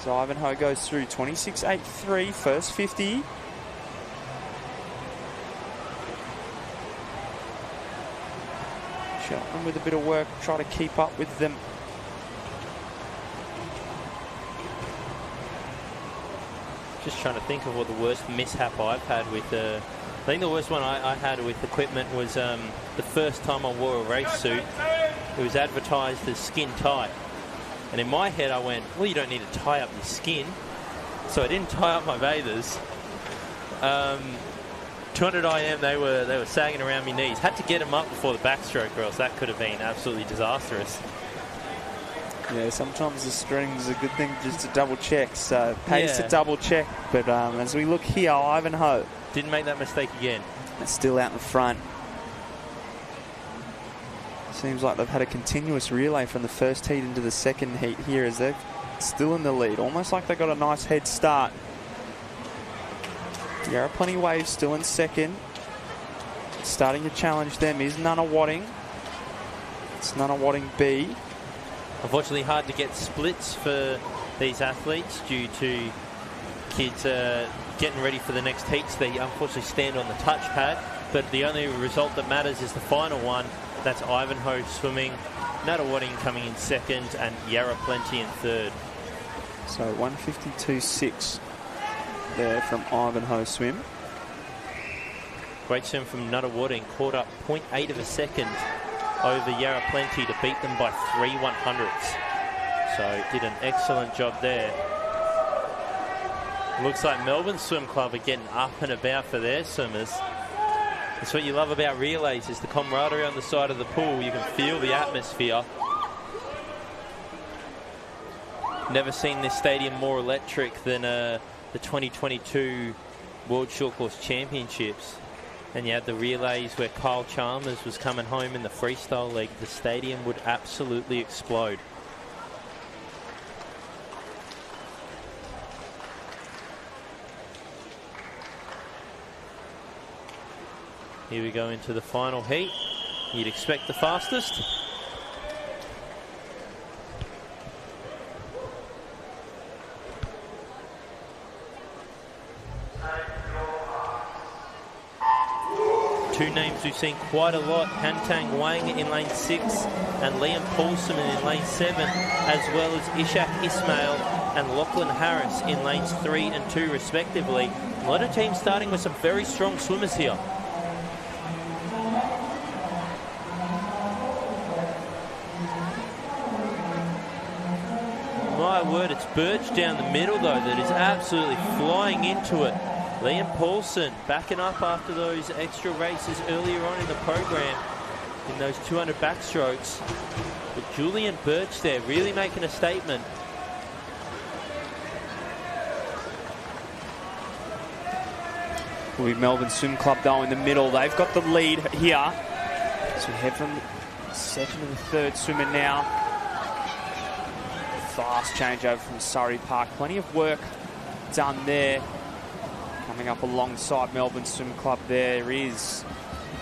So Ivanhoe goes through 26.83, first 50. Shelton with a bit of work, try to keep up with them. Just trying to think of what the worst mishap I've had with I think the worst one I had with equipment was the first time I wore a race suit. It was advertised as skin tight. And in my head I went, well, you don't need to tie up your skin. So I didn't tie up my bathers. 200 IM, they were sagging around my knees. Had to get them up before the backstroke, or else that could have been absolutely disastrous. Yeah, sometimes the string's a good thing just to double check. So pays to double check. But as we look here, Ivanhoe didn't make that mistake again. It's still out in the front. Seems like they've had a continuous relay from the first heat into the second heat here as they're still in the lead. Almost like they got a nice head start. Yarra Plenty Waves still in second. Starting to challenge them is Nunawading. It's Nunawading B. Unfortunately, hard to get splits for these athletes due to kids getting ready for the next heats. They unfortunately stand on the touchpad, but the only result that matters is the final one. That's Ivanhoe swimming, Nunawading coming in second, and Yarra Plenty in third. So 152.6 there from Ivanhoe swim. Great swim from Nunawading, caught up 0.8 of a second over Yarra Plenty to beat them by 3 100ths. So did an excellent job there. Looks like Melbourne Swim Club are getting up and about for their swimmers. That's what you love about relays, is the camaraderie on the side of the pool. You can feel the atmosphere. Never seen this stadium more electric than the 2022 World Short Course Championships. And you had the relays where Kyle Chalmers was coming home in the freestyle leg. The stadium would absolutely explode. Here we go into the final heat. You'd expect the fastest. Two names we've seen quite a lot, Hantang Wang in lane 6 and Liam Paulson in lane 7, as well as Ishak Ismail and Lachlan Harris in lanes 3 and 2 respectively. A lot of teams starting with some very strong swimmers here. My word, it's Birch down the middle though that is absolutely flying into it. Liam Paulson backing up after those extra races earlier on in the program in those 200 backstrokes. But Julian Birch there really making a statement. Will be Melbourne Swim Club though in the middle. They've got the lead here. So we head from the second to the third swimmer now. Fast changeover from Surrey Park. Plenty of work done there. Coming up alongside Melbourne Swim Club there is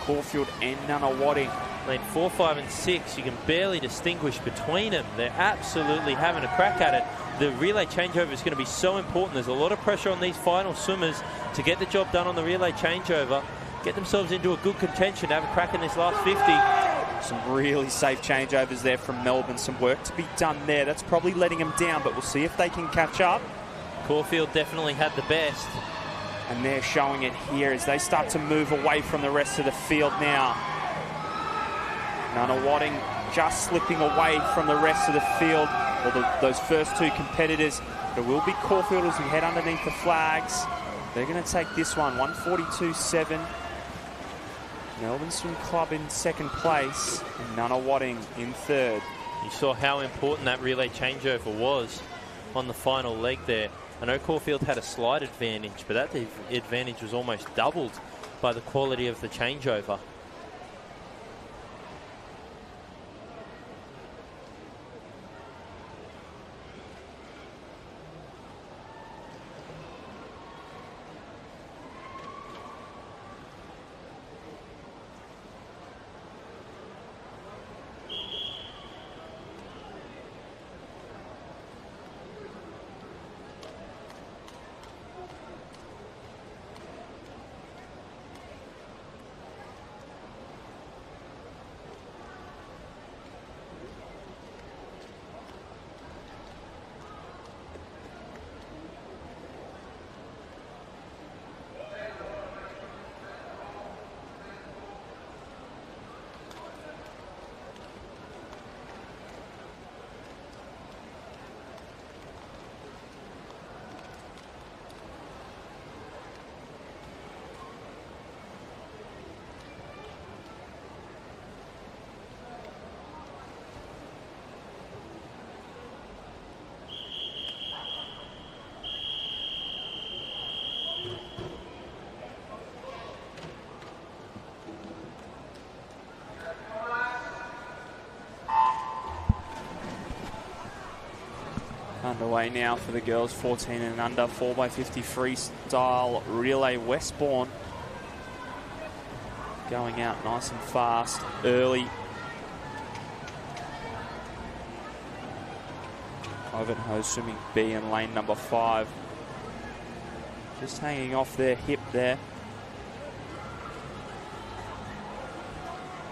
Caulfield and Nunawading. Lane 4, 5 and 6, you can barely distinguish between them. They're absolutely having a crack at it. The relay changeover is going to be so important. There's a lot of pressure on these final swimmers to get the job done on the relay changeover, get themselves into a good contention, have a crack in this last 50. Some really safe changeovers there from Melbourne. Some work to be done there. That's probably letting them down, but we'll see if they can catch up. Caulfield definitely had the best. And they're showing it here as they start to move away from the rest of the field now. Nunawading just slipping away from the rest of the field, or those first two competitors. There will be Caulfield as we head underneath the flags. They're going to take this one, 142.7. Melbourne Swim Club in second place, and Nunawading in third. You saw how important that relay changeover was on the final leg there. I know Caulfield had a slight advantage, but that advantage was almost doubled by the quality of the changeover. underway now for the girls, 14 and under, 4x50 freestyle relay. Westbourne going out nice and fast early. Ivanhoe swimming B in lane number 5. Just hanging off their hip there.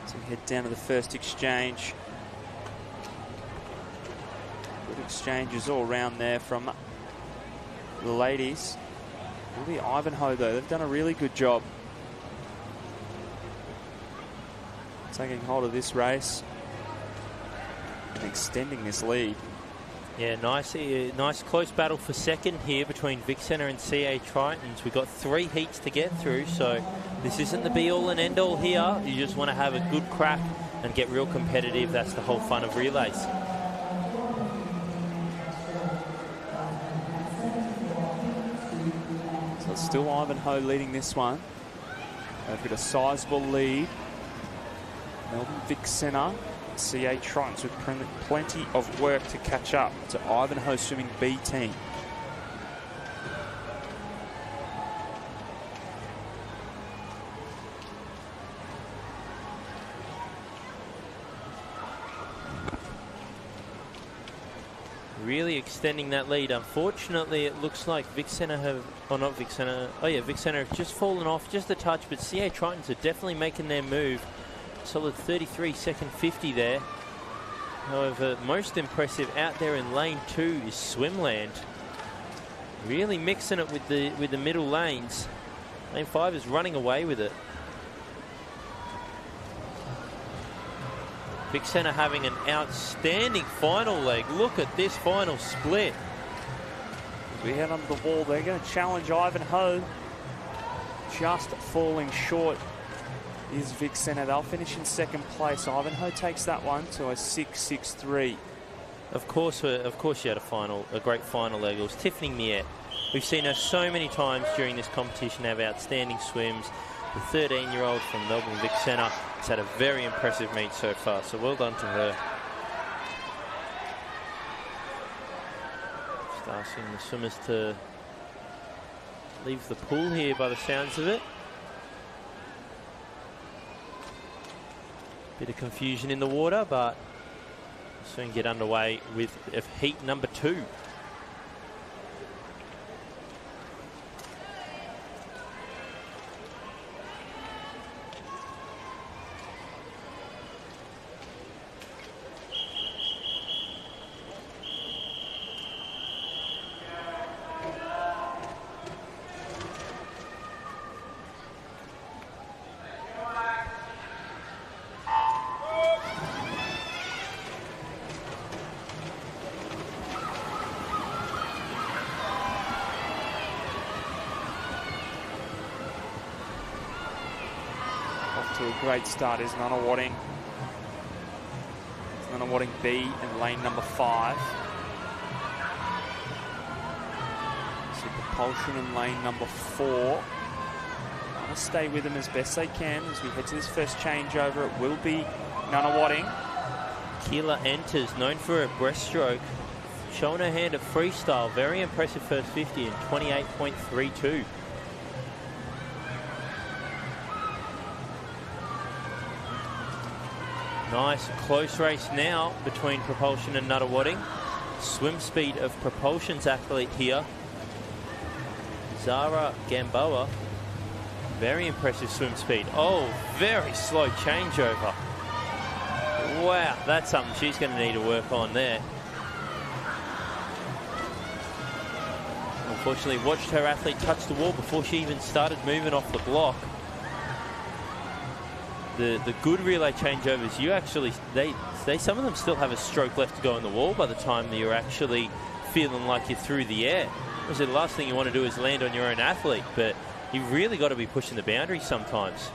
So we head down to the first exchange. Good exchanges all around there from the ladies. Really Ivanhoe though, they've done a really good job taking hold of this race and extending this lead. Yeah, nice close battle for second here between Vic Centre and CA Tritons. We've got 3 heats to get through, so this isn't the be-all and end-all here. You just want to have a good crack and get real competitive. That's the whole fun of relays. So it's still Ivanhoe leading this one. They've got a sizable lead. Melbourne Vic Centre, CA Tritons with plenty of work to catch up to Ivanhoe swimming B team. Really extending that lead. Unfortunately, it looks like Vic Centre have, or not Vic Centre, oh yeah, Vic Centre have just fallen off just a touch, but CA Tritons are definitely making their move. Solid 33, second 50 there. However, most impressive out there in lane 2 is Swimland. Really mixing it with the middle lanes. Lane 5 is running away with it. Vic Centre having an outstanding final leg. Look at this final split. As we head under the wall, they're going to challenge Ivanhoe. Just falling short is Vic Centre. They'll finish in second place. Ivanhoe takes that one to a 6.63. Of course, she had a great final leg. It was Tiffany Miette. We've seen her so many times during this competition have outstanding swims. The 13-year-old from Melbourne Vic Centre has had a very impressive meet so far, so well done to her. Just asking the swimmers to leave the pool here by the sounds of it. Bit of confusion in the water, but we'll soon get underway with heat number 2. To a great start is Nunawading. Nunawading B in lane number 5. So Propulsion in lane number 4. Want to stay with them as best they can as we head to this first changeover. It will be Nunawading. Keela enters, known for her breaststroke, showing her hand at freestyle. Very impressive first 50 in 28.32. Nice close race now between Propulsion and Nunawading. Swim speed of Propulsion's athlete here, Zara Gamboa. Very impressive swim speed. Oh, very slow changeover. Wow, that's something she's going to need to work on there. Unfortunately, watched her athlete touch the wall before she even started moving off the block. The good relay changeovers, you actually, some of them still have a stroke left to go in the wall by the time that you're actually feeling like you're through the air. Obviously, the last thing you want to do is land on your own athlete, but you've really got to be pushing the boundaries sometimes.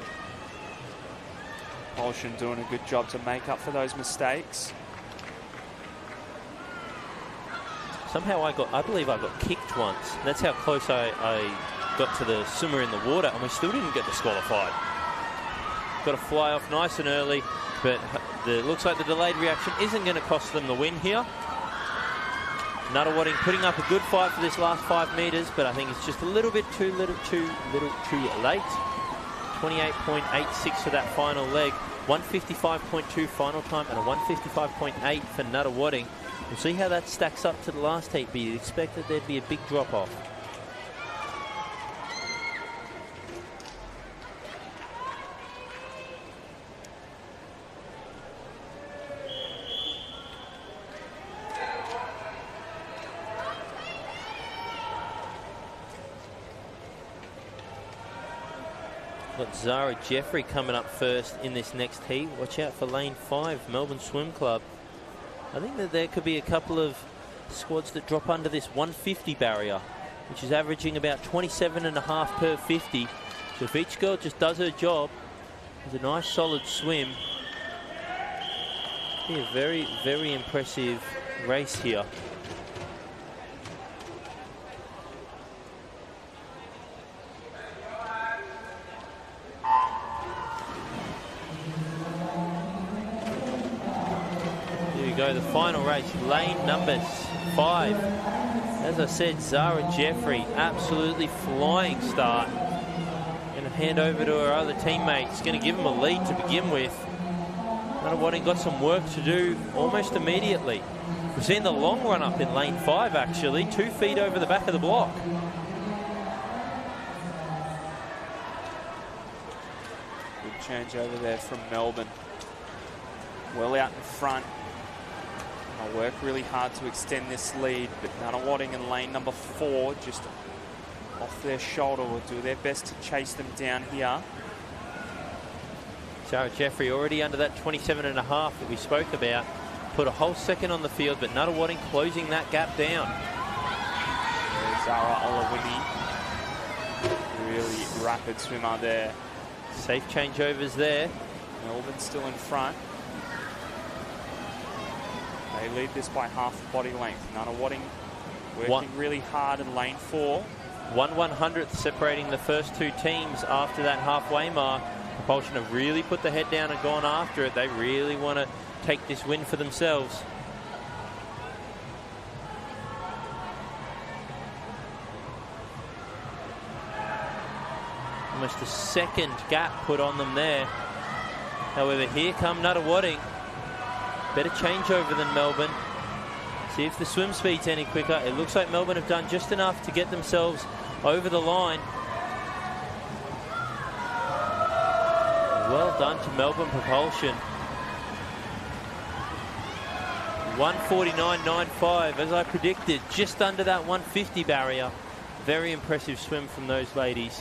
Propulsion doing a good job to make up for those mistakes. Somehow I believe I got kicked once. That's how close I got to the swimmer in the water, and we still didn't get disqualified. Got to fly off nice and early, but it looks like the delayed reaction isn't going to cost them the win here. Nuttawading putting up a good fight for this last 5 metres, but I think it's just a little bit too late. 28.86 for that final leg. 155.2 final time and a 155.8 for Nuttawading. We'll see how that stacks up to the last heat, but you'd expect that there'd be a big drop-off. Got Zara Jeffrey coming up first in this next heat. Watch out for lane 5, Melbourne Swim Club. I think that there could be a couple of squads that drop under this 150 barrier, which is averaging about 27.5 per 50. So if each girl just does her job, with a nice solid swim, be a very, very impressive race here. Go the final race, lane number 5. As I said, Zara Jeffrey, absolutely flying start. Going to hand over to her other teammates. Going to give them a lead to begin with. Nuttawading got some work to do almost immediately. We've seen the long run up in lane 5 actually, 2 feet over the back of the block. Good change over there from Melbourne. Well out in front. They'll work really hard to extend this lead, but Nuttawading in lane number 4 just off their shoulder will do their best to chase them down here. Sarah Jeffrey already under that 27.5 that we spoke about. Put a whole second on the field, but Nuttawading closing that gap down. There's Zara Olawini. Really rapid swimmer there. Safe changeovers there. Melbourne still in front. They lead this by half body length. Nuttawading working really hard in lane 4. 1/100th separating the first 2 teams after that halfway mark. Propulsion have really put the head down and gone after it. They really want to take this win for themselves. Almost a second gap put on them there. However, here come Nuttawading. Better changeover than Melbourne. See if the swim speed's any quicker. It looks like Melbourne have done just enough to get themselves over the line. Well done to Melbourne Propulsion. 149.95, as I predicted, just under that 150 barrier. Very impressive swim from those ladies.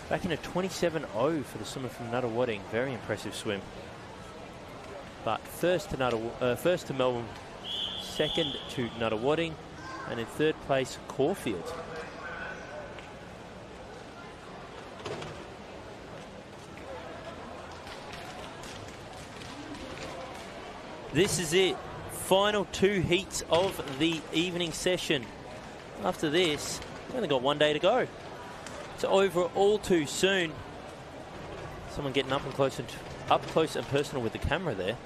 Back in a 27.0 for the swimmer from Nuttawading. Very impressive swim. But first to Melbourne, second to Nuttawading, and in third place, Caulfield. This is it. Final 2 heats of the evening session. After this, we've only got 1 day to go. It's over all too soon. Someone getting up close and personal with the camera there.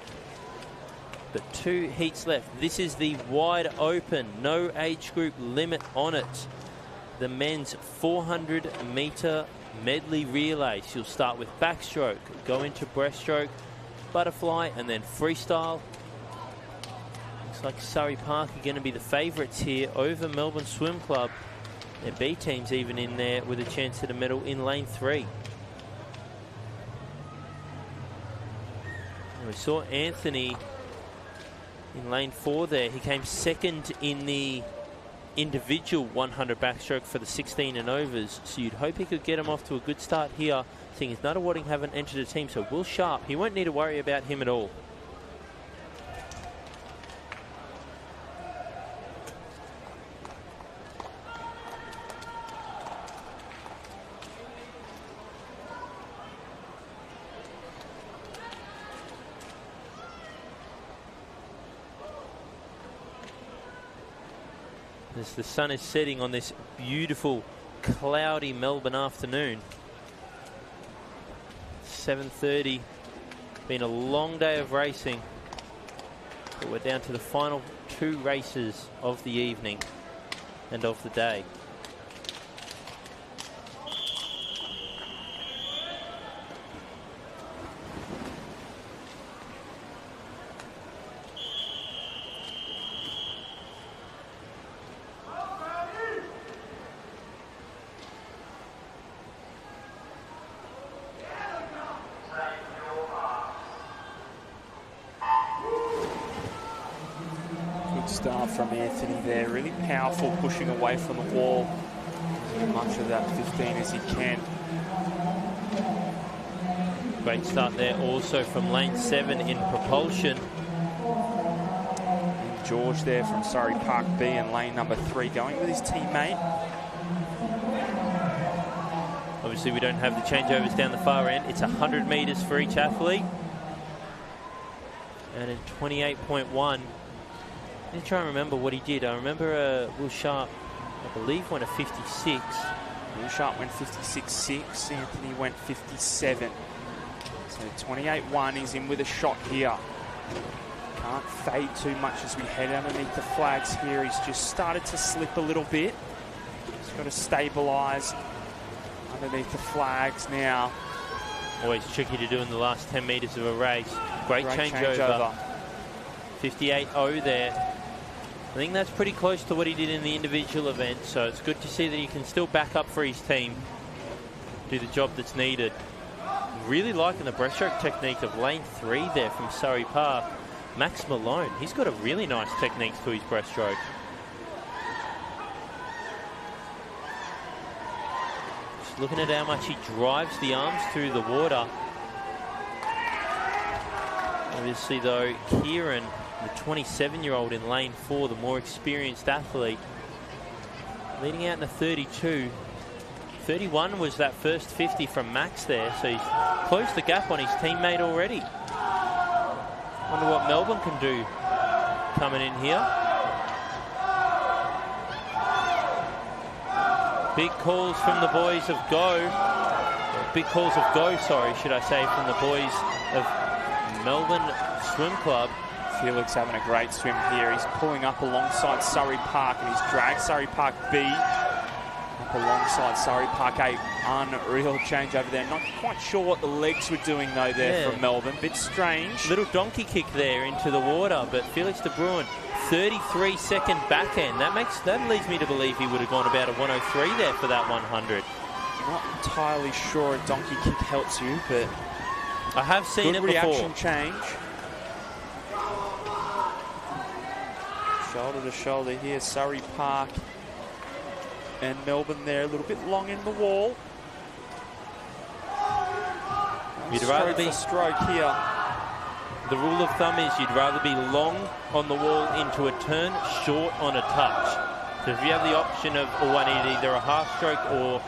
But 2 heats left. This is the wide open, no age group limit on it. The men's 400 meter medley relay. You'll start with backstroke, go into breaststroke, butterfly, and then freestyle. Looks like Surrey Park are going to be the favourites here over Melbourne Swim Club. Their B team's even in there with a chance at a medal in lane 3. We saw Anthony in lane 4 there. He came second in the individual 100 backstroke for the 16 and overs. So you'd hope he could get him off to a good start here, seeing as Nuttawading haven't entered a team. So Will Sharp, he won't need to worry about him at all. As the sun is setting on this beautiful cloudy Melbourne afternoon. 7:30, been a long day of racing. But we're down to the final 2 races of the evening and of the day. Start from Anthony there, really powerful, pushing away from the wall as much of that 15 as he can. Great start there also from lane 7 in propulsion. And George there from Surrey Park B in lane number 3 going with his teammate. Obviously we don't have the changeovers down the far end. It's 100 metres for each athlete. And in 28.1, I need to try and remember what he did. I remember Will Sharp, I believe, went a 56. Will Sharp went 56.6. Anthony went 57. So 28.1. He's in with a shot here. Can't fade too much as we head underneath the flags here. He's just started to slip a little bit. He's got to stabilise underneath the flags now. Always tricky to do in the last 10 metres of a race. Great changeover. 58.0 there. I think that's pretty close to what he did in the individual event, so it's good to see that he can still back up for his team, do the job that's needed. Really liking the breaststroke technique of lane 3 there from Surrey Park. Max Malone, he's got a really nice technique to his breaststroke. Just looking at how much he drives the arms through the water. Obviously though, Kieran, the 27-year-old in lane 4, the more experienced athlete, leading out in a 32. 31 was that first 50 from Max there, so he's closed the gap on his teammate already. Wonder what Melbourne can do coming in here. Big calls from the boys of Go. Big calls of Go, sorry, should I say, from the boys of Melbourne Swim Club. Felix having a great swim here. He's pulling up alongside Surrey Park and he's dragged Surrey Park B up alongside Surrey Park A. Unreal change over there. Not quite sure what the legs were doing though there from Melbourne. Bit strange. Little donkey kick there into the water, but Felix de Bruin, 33-second backhand. That leads me to believe he would have gone about a 103 there for that 100. Not entirely sure a donkey kick helps you, but I have seen it before. Good reaction change. Shoulder to shoulder here, Surrey Park and Melbourne there, a little bit long in the wall. You'd rather be stroke here. The rule of thumb is you'd rather be long on the wall into a turn, short on a touch. So if you have the option of, I need either a half stroke or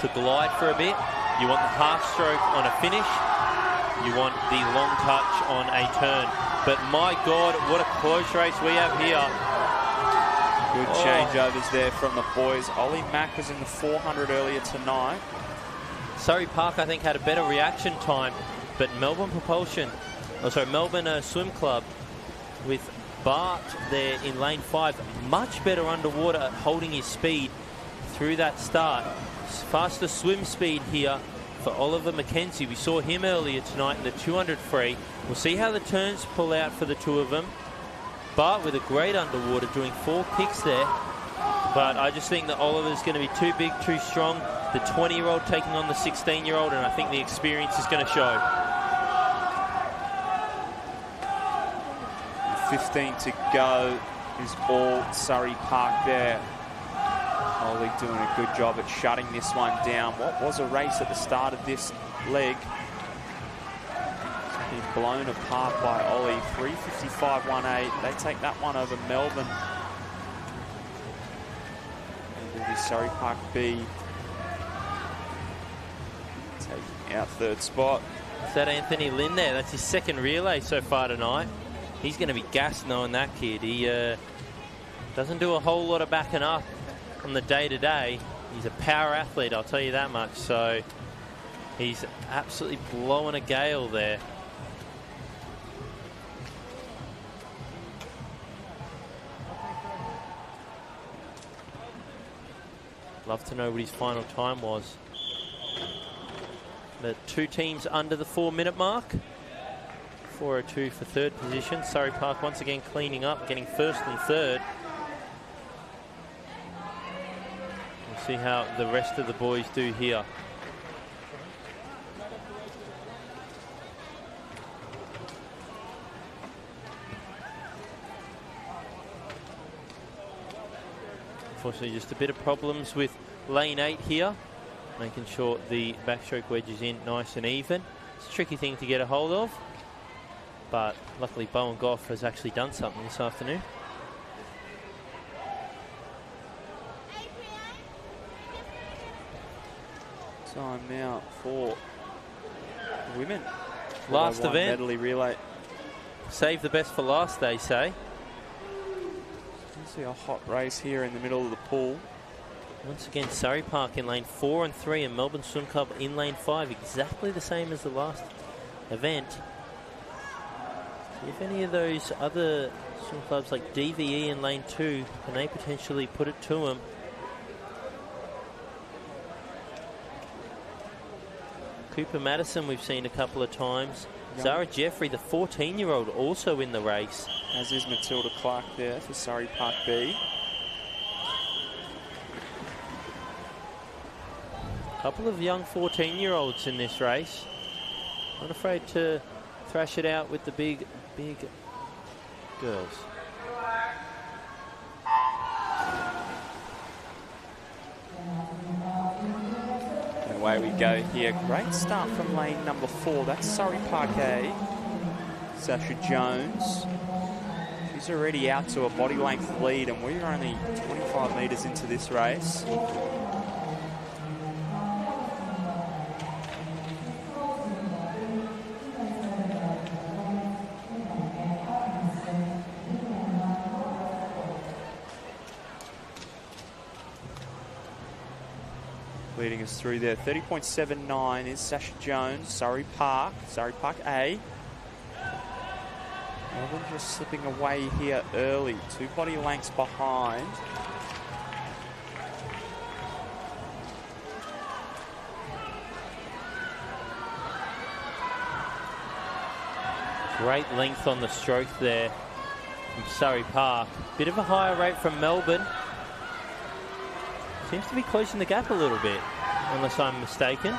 to glide for a bit, you want the half stroke on a finish, you want the long touch on a turn. But my God, what a close race we have here. Good changeovers there from the boys. Ollie Mack was in the 400 earlier tonight. Surrey Park, I think, had a better reaction time, but Melbourne Melbourne Swim Club with Bart there in lane 5, much better underwater at holding his speed through that start. Faster swim speed here for Oliver McKenzie. We saw him earlier tonight in the 200 free. We'll see how the turns pull out for the two of them. Bart with a great underwater, doing 4 kicks there. But I just think that Oliver's going to be too big, too strong. The 20-year-old taking on the 16-year-old, and I think the experience is going to show. 15 to go is all Surrey Park there. Ollie doing a good job at shutting this one down. What was a race at the start of this leg? He's blown apart by Ollie. 3:55.18. They take that one over Melbourne. And it'll be Surrey Park B taking out third spot. Is that Anthony Lynn there? That's his second relay so far tonight. He's going to be gassed knowing that kid. He doesn't do a whole lot of backing up on the day-to-day. He's a power athlete, I'll tell you that much. So he's absolutely blowing a gale there. Love to know what his final time was. The two teams under the 4-minute mark. 4:02 for third position. Surrey Park once again cleaning up, getting first and third. We'll see how the rest of the boys do here. Unfortunately, just a bit of problems with lane 8 here, making sure the backstroke wedge is in nice and even. It's a tricky thing to get a hold of, but luckily Bowen Goff has actually done something this afternoon. Time now for women. Last event. Medley relay. Save the best for last, they say. See a hot race here in the middle of the pool. Once again, Surrey Park in lane 4 and 3 and Melbourne Swim Club in lane 5, exactly the same as the last event. See if any of those other swim clubs like DVE in lane 2, can they potentially put it to them? Cooper Madison we've seen a couple of times. Zara Jeffrey, the 14-year-old, also in the race. As is Matilda Clark there for Surrey Park B. A couple of young 14-year-olds in this race. Not afraid to thrash it out with the big girls. Away we go here. Great start from lane number 4. That's Surrey Park A. Sasha Jones. She's already out to a body length lead, and we're only 25 metres into this race. Leading us through there. 30.79 is Sasha Jones, Surrey Park A. Melbourne just slipping away here early. 2 body lengths behind. Great length on the stroke there from Surrey Park. Bit of a higher rate from Melbourne. Seems to be closing the gap a little bit, unless I'm mistaken.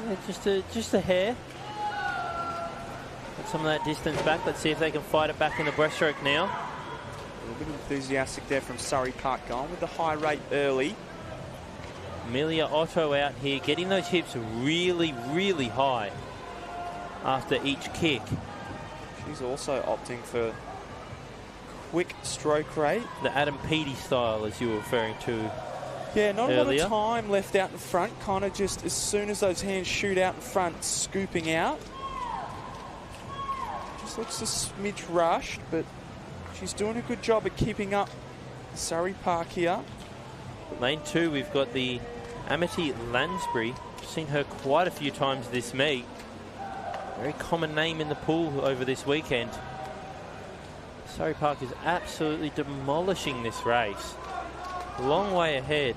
Yeah, just a hair. Got some of that distance back. Let's see if they can fight it back in the breaststroke now. A little bit enthusiastic there from Surrey Park, going with the high rate early. Amelia Otto out here, getting those hips really, really high after each kick. She's also opting for quick stroke rate. The Adam Peaty style, as you were referring to. Yeah, not earlier. a lot of time left out in front. Kind of just as soon as those hands shoot out in front, scooping out. Just looks a smidge rushed, but she's doing a good job at keeping up Surrey Park here. Lane 2, we've got the Amity Lansbury. Seen her quite a few times this meet. Very common name in the pool over this weekend. Surrey Park is absolutely demolishing this race. Long way ahead.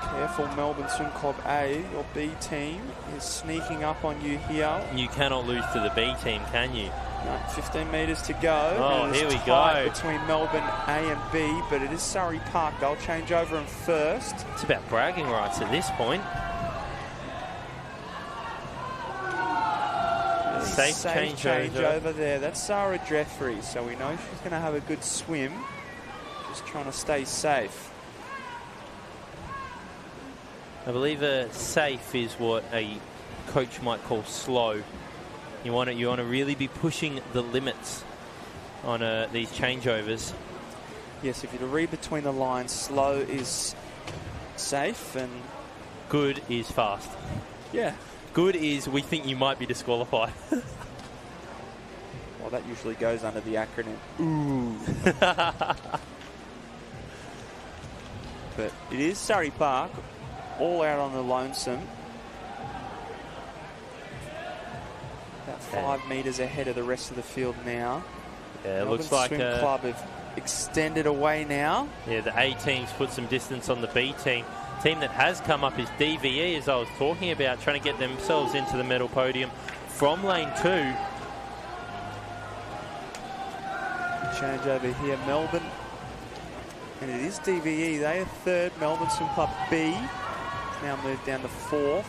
Careful, Melbourne Swim Club A. Your B team is sneaking up on you here. You cannot lose to the B team, can you? No, 15 metres to go. Oh, here we go. Between Melbourne A and B, but it is Surrey Park. They'll change over in first. It's about bragging rights at this point. Safe change over there. That's Sarah Jeffrey, so we know she's going to have a good swim. Just trying to stay safe. I believe safe is what a coach might call slow. You want to really be pushing the limits on these changeovers. Yes, if you read between the lines, slow is safe and good is fast. Yeah. Good is we think you might be disqualified. Well, that usually goes under the acronym. Ooh. But it is Surrey Park, all out on the lonesome. About 5 metres ahead of the rest of the field now. Yeah, it Melbourne looks like Swim Club have extended away now. Yeah, the A team's put some distance on the B team. Team that has come up is DVE, as I was talking about, trying to get themselves into the medal podium from lane 2. Change over here, Melbourne. And it is DVE. They are third. Melbourne Swim Club B now moved down to fourth.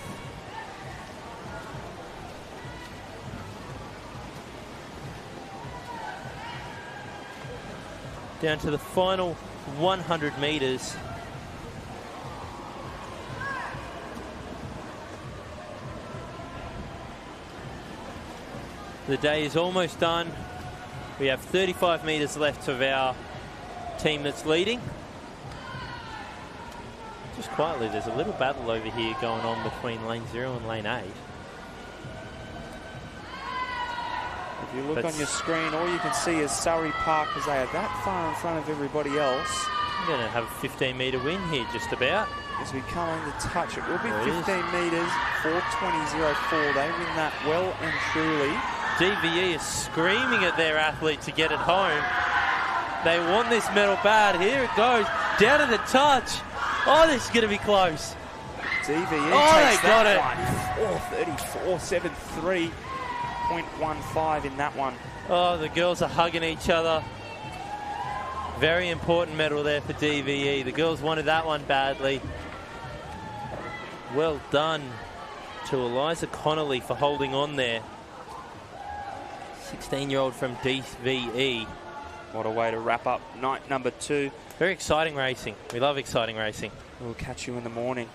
Down to the final 100 metres. The day is almost done. We have 35 metres left of our team that's leading. Just quietly, there's a little battle over here going on between lane 0 and lane 8. If you look on your screen, all you can see is Surrey Park, because they are that far in front of everybody else. I'm going to have a 15-metre win here, just about. As we come into touch, it will be 15 metres, 4:20.04. They win that well and truly. DVE is screaming at their athlete to get it home. They want this medal bad. Here it goes, down to the touch. Oh, this is going to be close. DVE takes they got it. 4:34.73.15 in that one. Oh, the girls are hugging each other. Very important medal there for DVE. The girls wanted that one badly. Well done to Eliza Connolly for holding on there. 16-year-old from DVE. What a way to wrap up night number 2. Very exciting racing. We love exciting racing. We'll catch you in the morning.